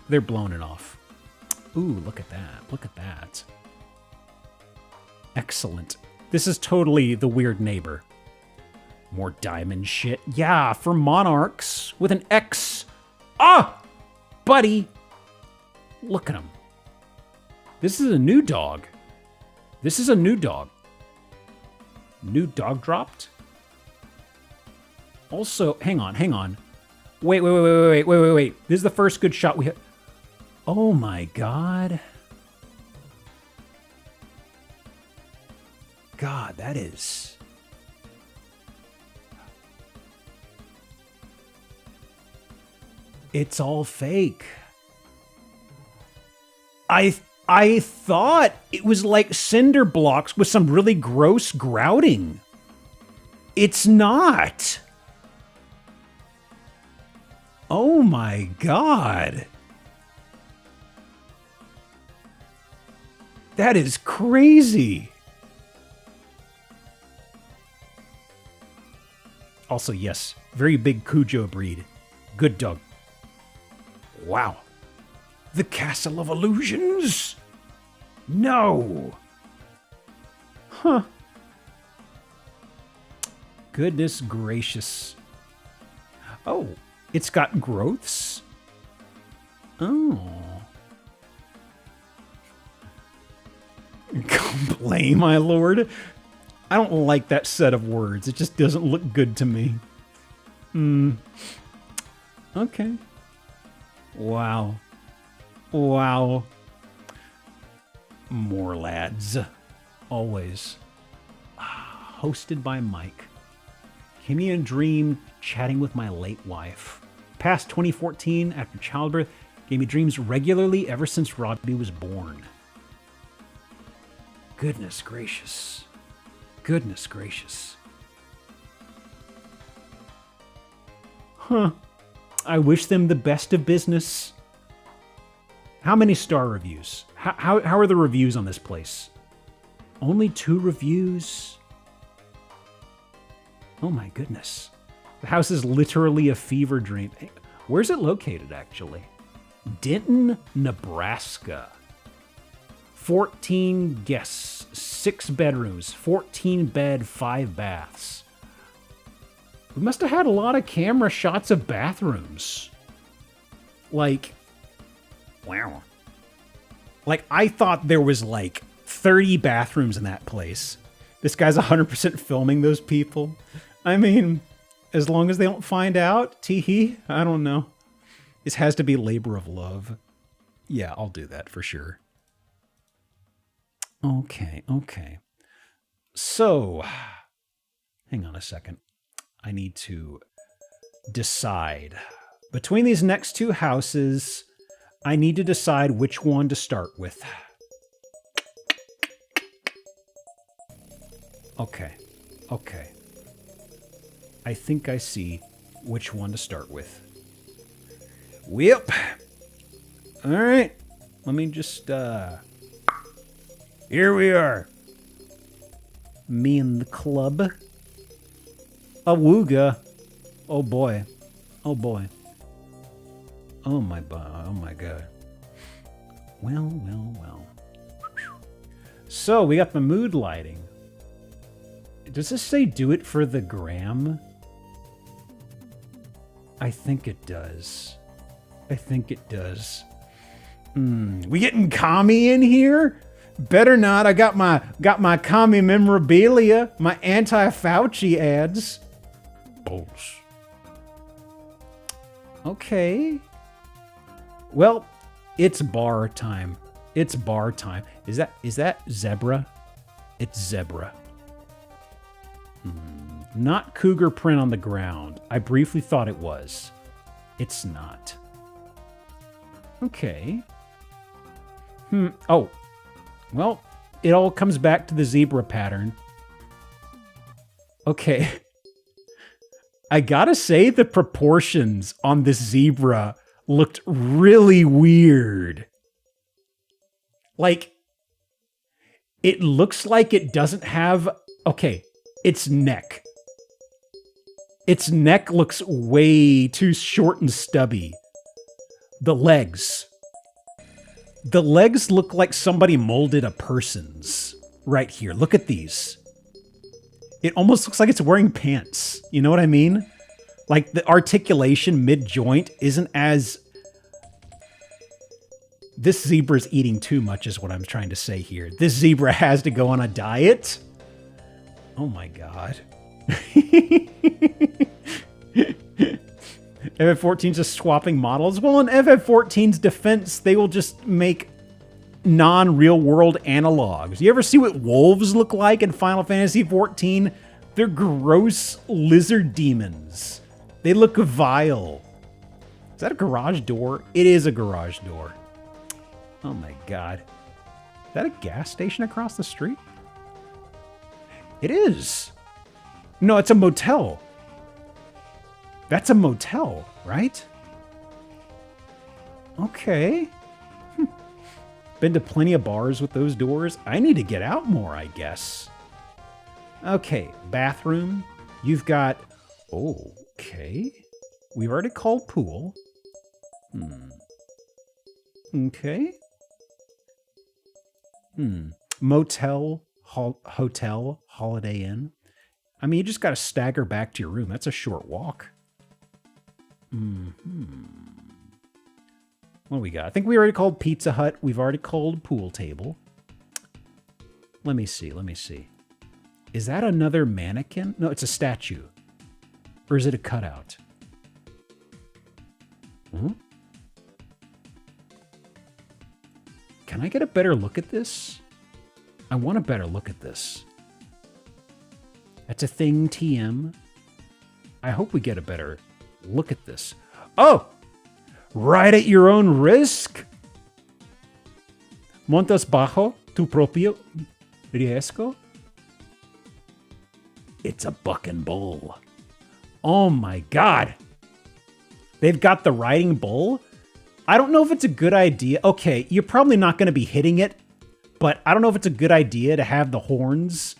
A: They're blowing it off. Ooh, look at that. Excellent. This is totally the weird neighbor. More diamond shit. Yeah, for monarchs with an X. Ah! Buddy! Look at him. This is a new dog. New dog dropped? Also, hang on. Wait. This is the first good shot we have. Oh my God. God, that is... It's all fake. I thought it was like cinder blocks with some really gross grouting. It's not. Oh my God. That is crazy. Also, yes, very big Cujo breed. Good dog. Wow. The Castle of Illusions? No. Huh. Goodness gracious. Oh, it's got growths? Oh. Complain, my lord. I don't like that set of words. It just doesn't look good to me. Okay. Wow. Wow. More lads. Always. Hosted by Mike. Came me in a dream chatting with my late wife. Past 2014, after childbirth, gave me dreams regularly ever since Robbie was born. Goodness gracious. Goodness gracious. Huh. I wish them the best of business. How many star reviews? How are the reviews on this place? Only 2 reviews? Oh my goodness. The house is literally a fever dream. Where's it located, actually? Denton, Nebraska. 14 guests, 6 bedrooms, 14 bed, 5 baths. We must have had a lot of camera shots of bathrooms. Like, wow. Like, I thought there was like 30 bathrooms in that place. This guy's 100% filming those people. I mean, as long as they don't find out, tee-hee, I don't know. This has to be labor of love. Yeah, I'll do that for sure. Okay, okay. So, hang on a second. I need to decide. Between these next 2 houses, I need to decide which one to start with. Okay, okay. I think I see which one to start with. Yep. All right. Let me just, here we are. Me and the club. Awooga. Oh boy. Oh boy. Oh my god. Well, well, well. So, we got the mood lighting. Does this say do it for the gram? I think it does. I think it does. We getting commie in here? Better not. I got my commie memorabilia, my anti-Fauci ads. Balls. Okay. Well, it's bar time. It's bar time. Is that zebra? It's zebra. Not cougar print on the ground. I briefly thought it was. It's not. Okay. Oh. Well, it all comes back to the zebra pattern. Okay. I gotta say the proportions on this zebra looked really weird. Like, it looks like it doesn't have... Okay, its neck. Its neck looks way too short and stubby. The legs. The legs look like somebody molded a person's. Right here, look at these. It almost looks like it's wearing pants. You know what I mean? Like, the articulation mid-joint isn't as... This zebra's eating too much is what I'm trying to say here. This zebra has to go on a diet? Oh my god. FF14's just swapping models. Well, in FF14's defense, they will just make non-real-world analogs. You ever see what wolves look like in Final Fantasy XIV? They're gross lizard demons. They look vile. Is that a garage door? It is a garage door. Oh my god. Is that a gas station across the street? It is. No, it's a motel. That's a motel, right? Okay. Been to plenty of bars with those doors. I need to get out more, I guess. Okay, bathroom. You've got... Okay. We've already called pool. Okay. Motel, hotel, Holiday Inn. I mean, you just got to stagger back to your room. That's a short walk. What do we got? I think we already called Pizza Hut. We've already called pool table. Let me see. Is that another mannequin? No, it's a statue. Or is it a cutout? Can I get a better look at this? I want a better look at this. That's a thing, TM. I hope we get a better look at this. Oh! Right at your own risk? Montas bajo tu propio riesgo? It's a buck and bull. Oh my God. They've got the riding bull. I don't know if it's a good idea. Okay, you're probably not going to be hitting it, but I don't know if it's a good idea to have the horns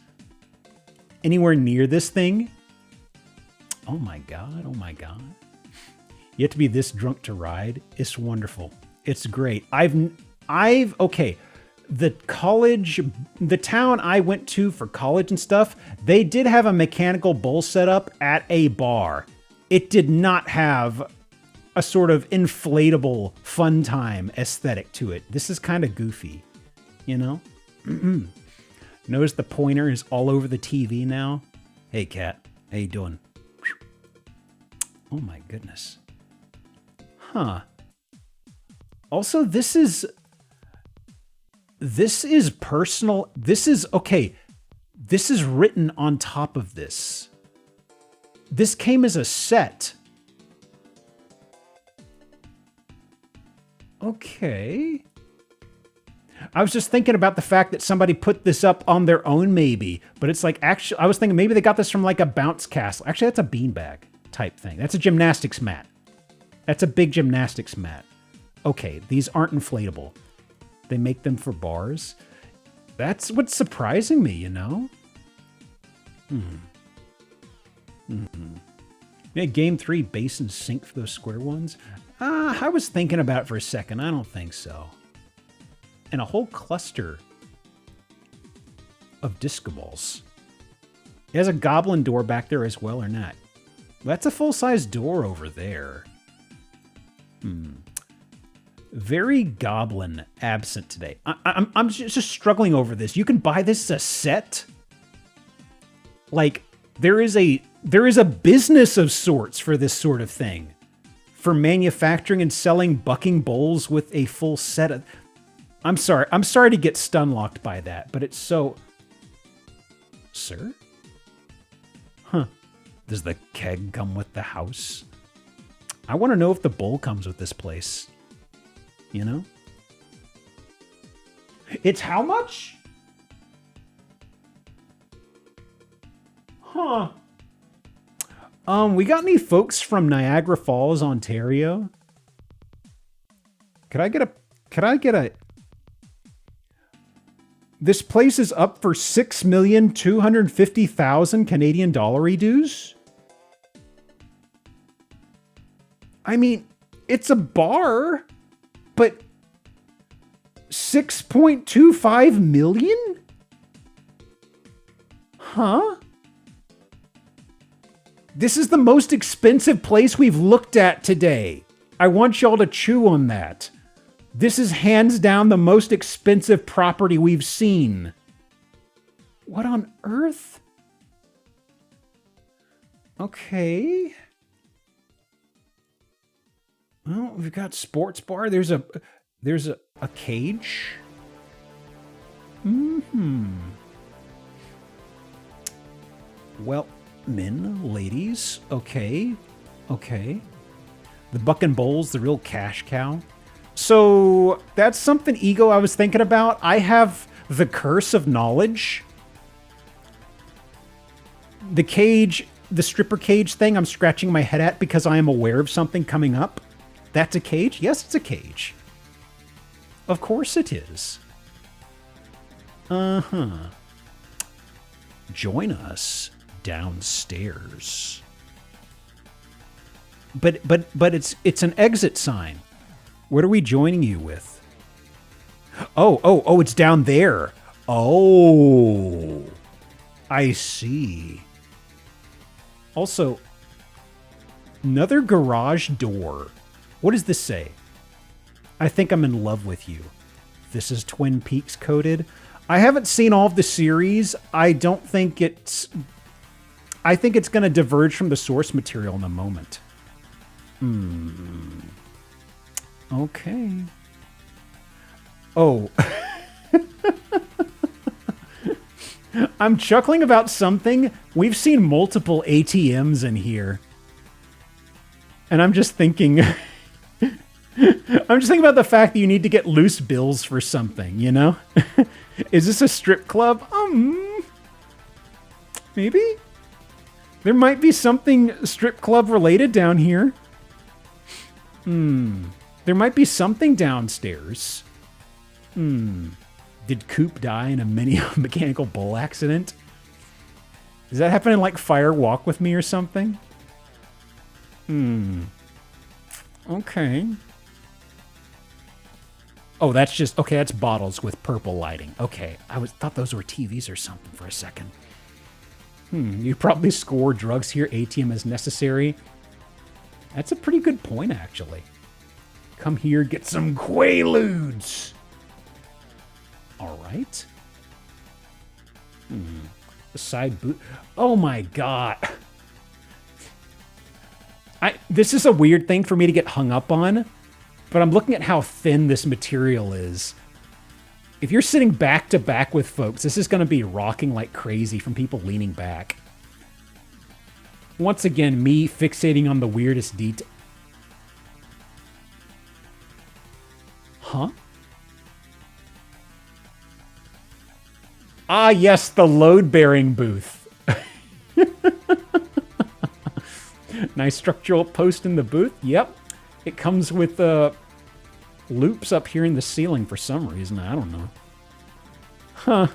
A: anywhere near this thing. Oh my God. Oh my God. You have to be this drunk to ride. It's wonderful. It's great. Okay. The town I went to for college and stuff, they did have a mechanical bull set up at a bar. It did not have a sort of inflatable fun time aesthetic to it. This is kind of goofy, you know? Notice the pointer is all over the TV now. Hey, cat. How you doing? Oh my goodness. Huh. Also, this is personal. This is, okay. This is written on top of this. This came as a set. Okay. I was just thinking about the fact that somebody put this up on their own, maybe. But it's like, actually, I was thinking maybe they got this from like a bounce castle. Actually, that's a beanbag type thing. That's a gymnastics mat. That's a big gymnastics mat. Okay, these aren't inflatable. They make them for bars. That's what's surprising me, you know? Yeah, game 3, basin sink for those square ones. I was thinking about it for a second. I don't think so. And a whole cluster of disco balls. It has a goblin door back there as well, or not? That's a full-size door over there. Very goblin absent today. I'm just struggling over this. You can buy this as a set. Like, there is a business of sorts for this sort of thing. For manufacturing and selling bucking bowls with a full set of... I'm sorry to get stun-locked by that, but it's so... Sir? Huh. Does the keg come with the house? I want to know if the bowl comes with this place. You know? It's how much? Huh. We got any folks from Niagara Falls, Ontario? Could I get a... This place is up for 6,250,000 Canadian dollar dues? I mean, it's a bar, but 6.25 million? Huh? This is the most expensive place we've looked at today. I want y'all to chew on that. This is hands down the most expensive property we've seen. What on earth? Okay. Well, we've got sports bar. There's a cage. Well, men, ladies, okay. The buck and bowl's the real cash cow. So that's something, Ego, I was thinking about. I have the curse of knowledge. The cage, the stripper cage thing, I'm scratching my head at because I am aware of something coming up. That's a cage? Yes, it's a cage. Of course it is. Uh-huh. Join us downstairs. But it's an exit sign. What are we joining you with? Oh, it's down there. Oh, I see. Also, another garage door. What does this say? I think I'm in love with you. This is Twin Peaks coded. I haven't seen all of the series. I think it's going to diverge from the source material in a moment. Okay. Oh. I'm chuckling about something. We've seen multiple ATMs in here. And I'm just thinking... I'm just thinking about the fact that you need to get loose bills for something, you know? Is this a strip club? Maybe? There might be something strip club related down here. There might be something downstairs. Did Coop die in a mechanical bull accident? Does that happen in like Fire Walk with Me or something? Okay. Oh, that's just... Okay, that's bottles with purple lighting. Okay, thought those were TVs or something for a second. You probably score drugs here. ATM is necessary. That's a pretty good point, actually. Come here, get some Quaaludes. All right. The side boot. Oh my god. This is a weird thing for me to get hung up on, but I'm looking at how thin this material is. If you're sitting back to back with folks, this is going to be rocking like crazy from people leaning back. Once again, me fixating on the weirdest detail. Huh? Ah, yes, the load-bearing booth. Nice structural post in the booth. Yep. It comes with loops up here in the ceiling for some reason. I don't know. Huh.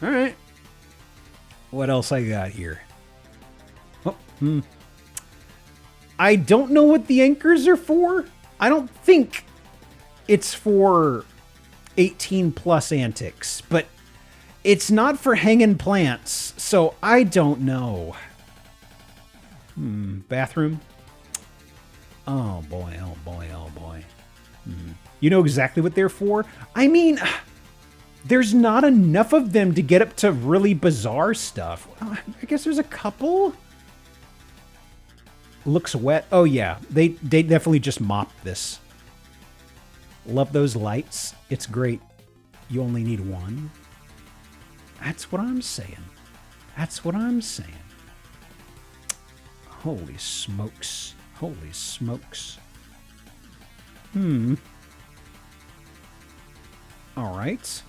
A: All right. What else I got here? Oh, I don't know what the anchors are for. I don't think it's for 18 plus antics, but it's not for hanging plants, so I don't know. Bathroom. Oh boy, oh boy, oh boy. You know exactly what they're for? I mean, there's not enough of them to get up to really bizarre stuff. I guess there's a couple. Looks wet. Oh yeah, they definitely just mopped this. Love those lights. It's great. You only need one. That's what I'm saying. That's what I'm saying. Holy smokes. Holy smokes. All right.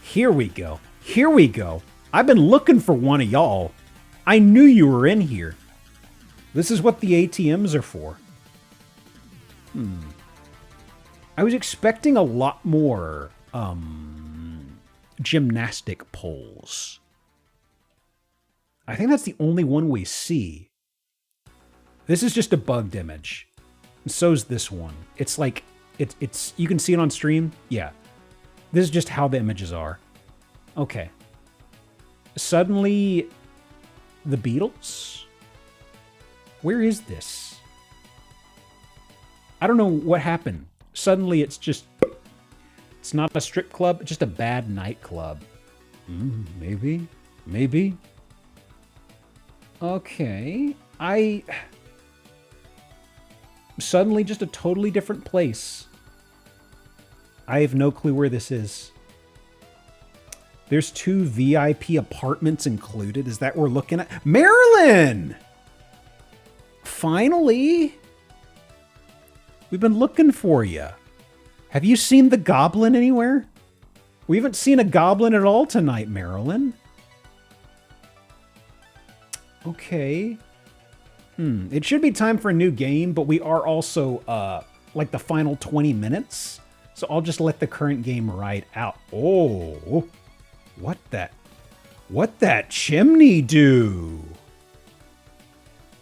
A: Here we go. Here we go. I've been looking for one of y'all. I knew you were in here. This is what the ATMs are for. I was expecting a lot more gymnastic poles. I think that's the only one we see. This is just a bugged image. And so's this one. It's like, it's you can see it on stream. Yeah. This is just how the images are. Okay. Suddenly, the Beatles? Where is this? I don't know what happened. Suddenly it's just... It's not a strip club, just a bad nightclub. Maybe. Maybe. Okay. Suddenly just a totally different place. I have no clue where this is. There's 2 VIP apartments included. Is that what we're looking at? Maryland! Finally! We've been looking for you. Have you seen the goblin anywhere? We haven't seen a goblin at all tonight, Marilyn. Okay. It should be time for a new game, but we are also, like the final 20 minutes. So I'll just let the current game ride out. Oh, what that chimney do?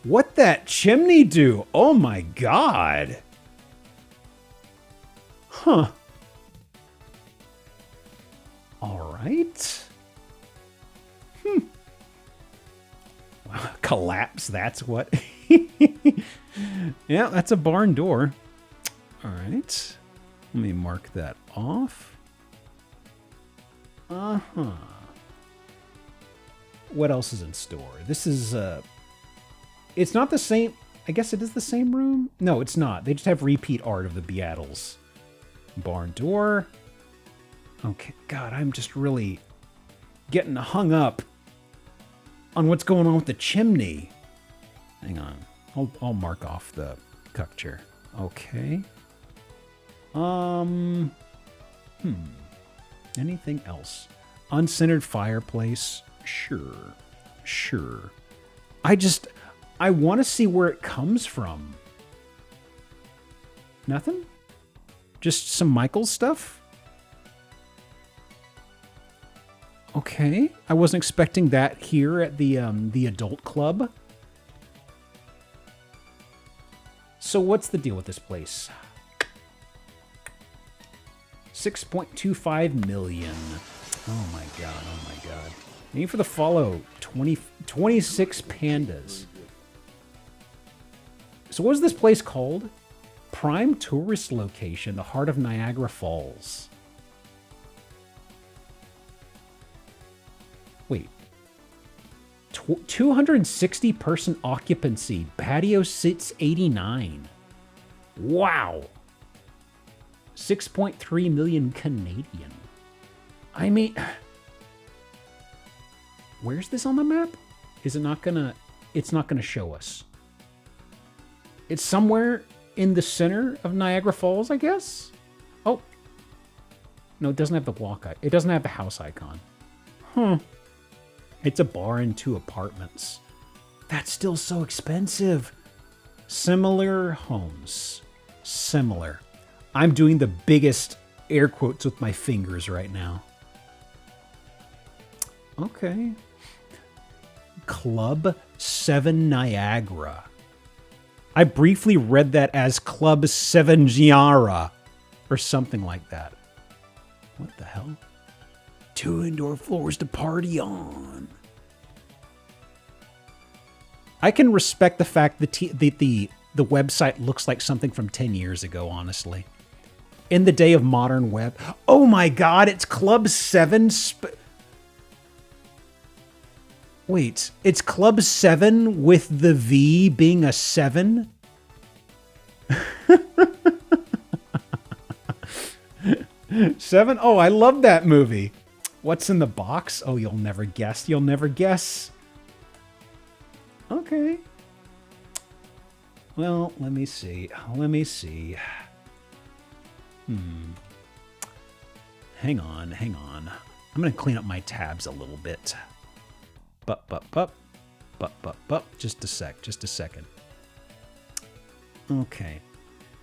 A: What that chimney do? Oh my God. Huh. All right. Collapse, that's what. Yeah, that's a barn door. All right. Let me mark that off. Uh-huh. What else is in store? This is, it's not the same. I guess it is the same room. No, it's not. They just have repeat art of the Beatles. Barn door. Okay, God, I'm just really getting hung up on what's going on with the chimney. Hang on. I'll mark off the cuck chair. Okay. Anything else? Uncentered fireplace. Sure. I want to see where it comes from. Nothing? Just some Michael stuff? Okay. I wasn't expecting that here at the adult club. So what's the deal with this place? 6.25 million. Oh my God. Aim for the follow. 26 pandas. So what is this place called? Prime tourist location, the heart of Niagara Falls. Wait. 260 person occupancy. Patio sits 89. Wow. 6.3 million Canadian. I mean, where's this on the map? Is it not gonna, it's not gonna show us. It's somewhere in the center of Niagara Falls, I guess? Oh. No, it doesn't have the walk. It doesn't have the house icon. Huh. It's a bar and 2 apartments. That's still so expensive. Similar homes. Similar. I'm doing the biggest air quotes with my fingers right now. Okay. Club 7 Niagara. I briefly read that as Club 7 Giara or something like that. What the hell? 2 indoor floors to party on. I can respect the fact that the website looks like something from 10 years ago, honestly. In the day of modern web. Oh my God, it's Club 7. Wait, it's Club 7 with the V being a 7? Seven? Oh, I love that movie. What's in the box? Oh, you'll never guess. You'll never guess. Okay. Well, let me see. Hang on. I'm going to clean up my tabs a little bit. Just a second. Okay.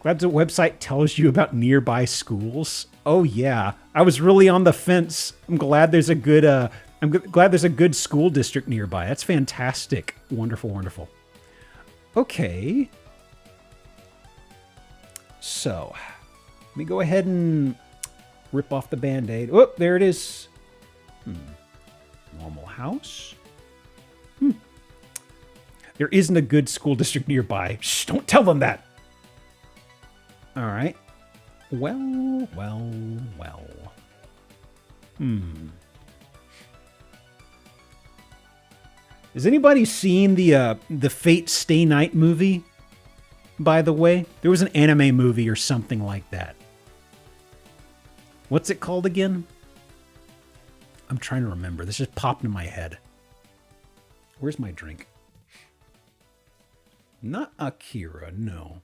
A: Glad the website tells you about nearby schools. Oh yeah, I was really on the fence. I'm glad there's a good glad there's a good school district nearby. That's fantastic. Wonderful. Okay. So, let me go ahead and rip off the Band-Aid. Oh, there it is. Normal house. There isn't a good school district nearby. Shh, don't tell them that. All right. Well. Has anybody seen the Fate Stay Night movie? By the way, there was an anime movie or something like that. What's it called again? I'm trying to remember. This just popped in my head. Where's my drink? Not Akira, no.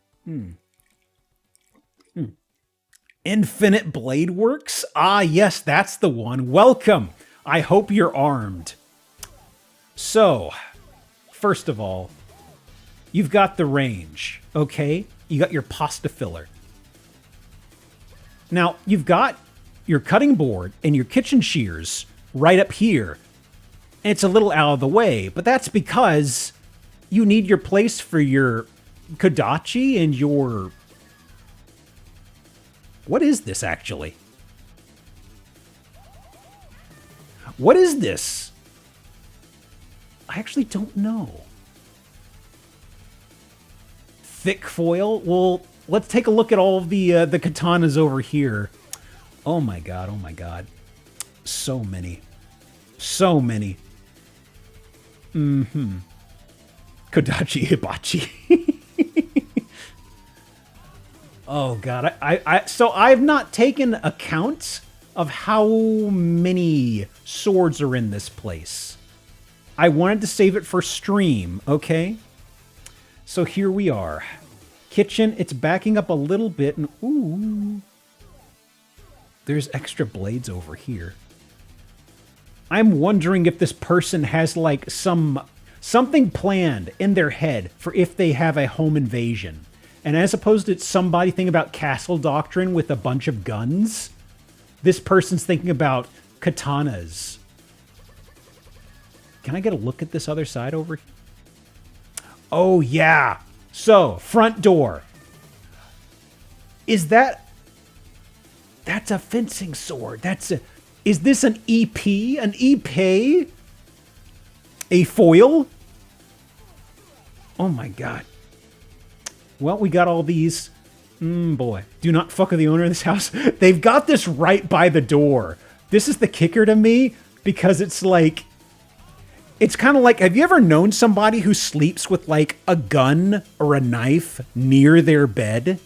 A: Infinite Blade Works? Ah, yes, that's the one. Welcome. I hope you're armed. So, first of all, you've got the range, okay? You got your pasta filler. Now, you've got your cutting board and your kitchen shears right up here. And it's a little out of the way, but that's because you need your place for your Kodachi and your... What is this, actually? What is this? I actually don't know. Thick foil? Well, let's take a look at all of the katanas over here. Oh my god, oh my god. So many. So many. Mm-hmm. Kodachi Hibachi. Oh god, so I've not taken account of how many swords are in this place. I wanted to save it for stream, okay? So here we are. Kitchen, it's backing up a little bit, and ooh. There's extra blades over here. I'm wondering if this person has, like, something planned in their head for if they have a home invasion. And as opposed to somebody thinking about castle doctrine with a bunch of guns, this person's thinking about katanas. Can I get a look at this other side over here? Oh, yeah. So, front door. Is that... That's a fencing sword. That's a... Is this an EP? An epee? A foil? Oh my god. Well, we got all these. Boy. Do not fuck with the owner of this house. They've got this right by the door. This is the kicker to me, because it's like... It's kind of like, have you ever known somebody who sleeps with, like, a gun or a knife near their bed?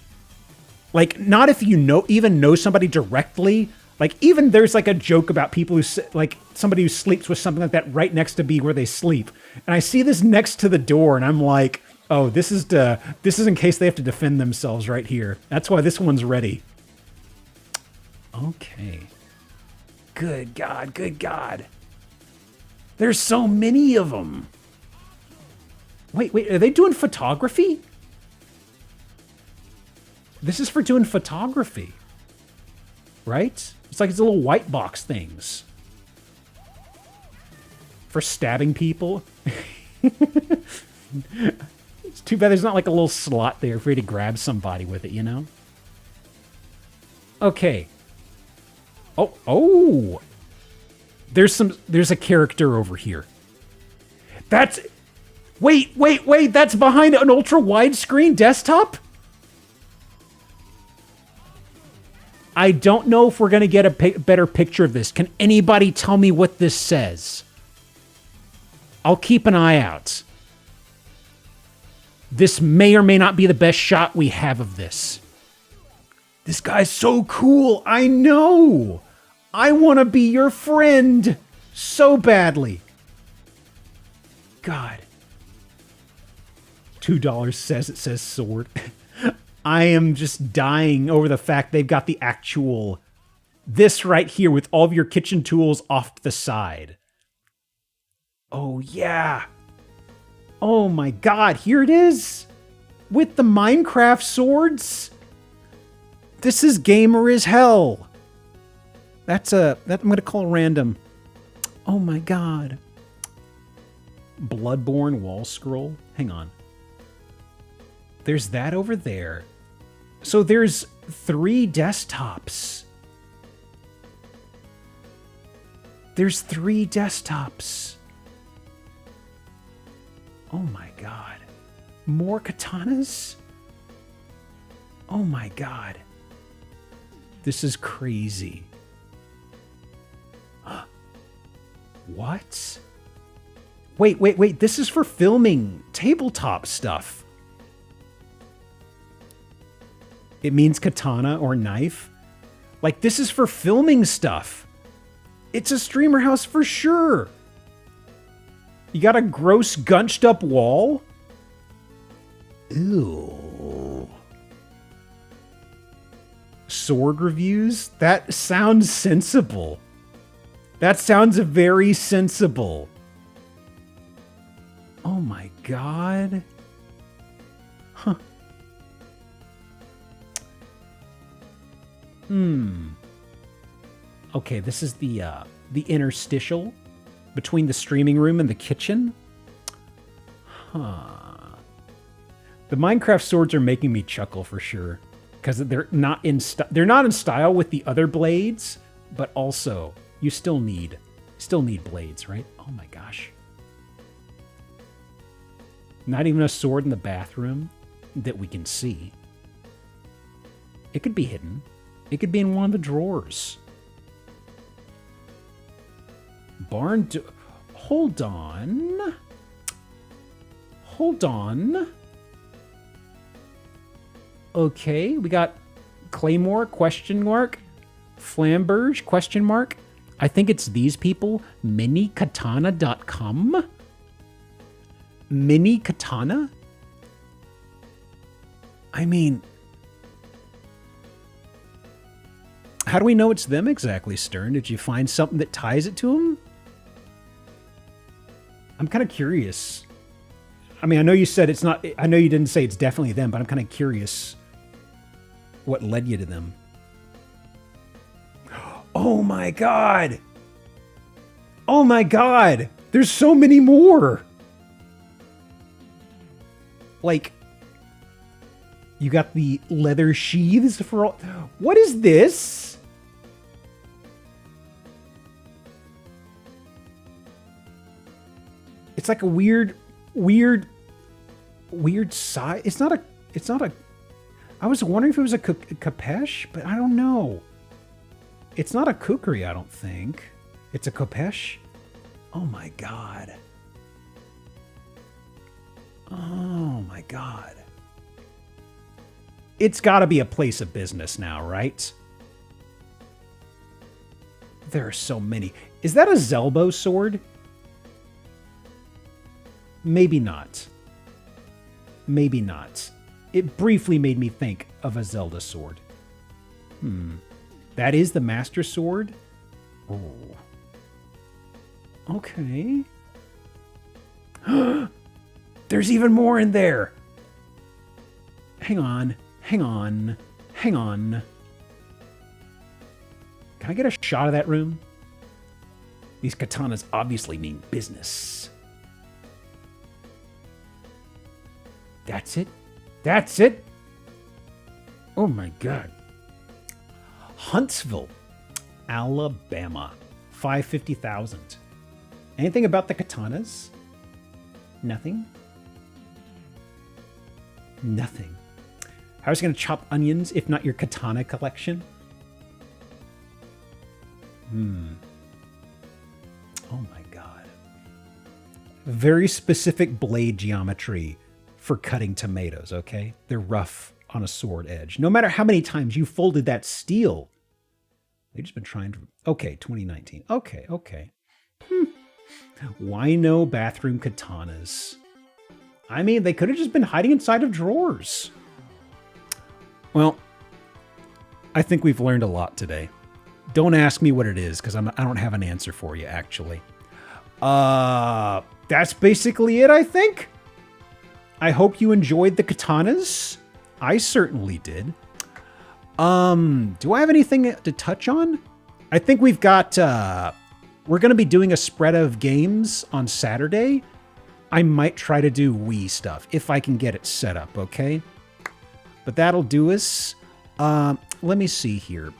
A: Like, not if you even know somebody directly. Like, even there's, like, a joke about people who, like, somebody who sleeps with something like that right next to be where they sleep. And I see this next to the door, and I'm like, oh, this is in case they have to defend themselves right here. That's why this one's ready. Okay. Good God, good God. There's so many of them. Wait, are they doing photography? This is for doing photography. Right? It's like it's little white box things. For stabbing people. It's too bad there's not like a little slot there for you to grab somebody with it, you know? Okay. Oh. There's a character over here. That's... Wait, that's behind an ultra widescreen desktop? I don't know if we're going to get a better picture of this. Can anybody tell me what this says? I'll keep an eye out. This may or may not be the best shot we have of this. This guy's so cool. I know. I want to be your friend so badly. God. $2 says sword. I am just dying over the fact they've got the actual... This right here with all of your kitchen tools off to the side. Oh, yeah. Oh, my God. Here it is. With the Minecraft swords. This is gamer as hell. That I'm going to call random. Oh, my God. Bloodborne wall scroll. Hang on. There's that over there. So there's 3 desktops. There's 3 desktops. Oh my god. More katanas? Oh my god. This is crazy. What? Wait. This is for filming tabletop stuff. It means katana or knife. Like, this is for filming stuff. It's a streamer house for sure. You got a gross gunched up wall? Ew. Sword reviews? That sounds sensible. That sounds very sensible. Oh my god. Huh. Okay, this is the interstitial between the streaming room and the kitchen. Huh. The Minecraft swords are making me chuckle for sure, because they're not in style with the other blades, but also you still need blades, right? Oh my gosh. Not even a sword in the bathroom that we can see. It could be hidden. It could be in one of the drawers. Hold on. Okay, we got Claymore, question mark. Flamberge, question mark. I think it's these people. Minikatana.com. Mini Katana? I mean, how do we know it's them exactly, Stern? Did you find something that ties it to them? I'm kind of curious. I mean, I know you said it's not, I know you didn't say it's definitely them, but I'm kind of curious what led you to them. Oh my God. Oh my God. There's so many more. Like, you got the leather sheaths for all. What is this? It's like a weird size. It's not a, I was wondering if it was a Kapesh, but I don't know. It's not a kukri, I don't think. It's a Kopesh. Oh my God. Oh my God. It's got to be a place of business now, right? There are so many. Is that a Zelbo sword? Maybe not. Maybe not. It briefly made me think of a Zelda sword. That is the Master Sword? Oh. Okay. There's even more in there. Hang on. Can I get a shot of that room? These katanas obviously mean business. That's it. Oh my God. Huntsville, Alabama. 550,000. Anything about the katanas? Nothing. How is it going to chop onions if not your katana collection? Oh my God. Very specific blade geometry for cutting tomatoes, okay? They're rough on a sword edge. No matter how many times you folded that steel. They've just been trying to... Okay, 2019. Okay. Why no bathroom katanas? I mean, they could have just been hiding inside of drawers. Well, I think we've learned a lot today. Don't ask me what it is, because I don't have an answer for you, actually. That's basically it, I think. I hope you enjoyed the katanas. I certainly did. Do I have anything to touch on? I think we've got... we're going to be doing a spread of games on Saturday. I might try to do Wii stuff, if I can get it set up, okay? But that'll do us. Let me see here.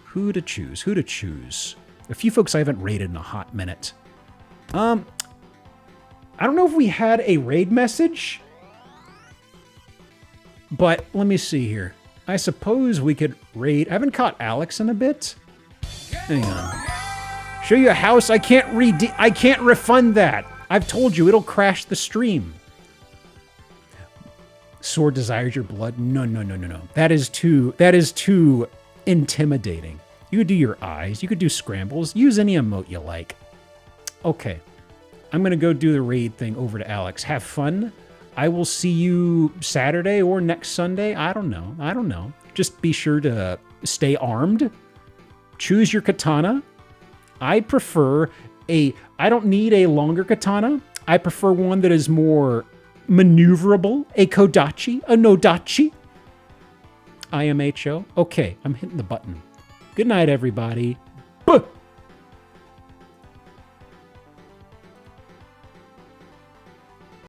A: Who to choose? A few folks I haven't raided in a hot minute. I don't know if we had a raid message, but let me see here. I suppose we could raid. I haven't caught Alex in a bit. Hang on. Show you a house. I can't refund that. I've told you it'll crash the stream. Sword desires your blood. No. That is too intimidating. You could do your eyes. You could do scrambles. Use any emote you like. Okay. I'm going to go do the raid thing over to Alex. Have fun. I will see you Saturday or next Sunday. I don't know. Just be sure to stay armed. Choose your katana. I don't need a longer katana. I prefer one that is more maneuverable. A kodachi, a nodachi. IMHO? Okay, I'm hitting the button. Good night, everybody.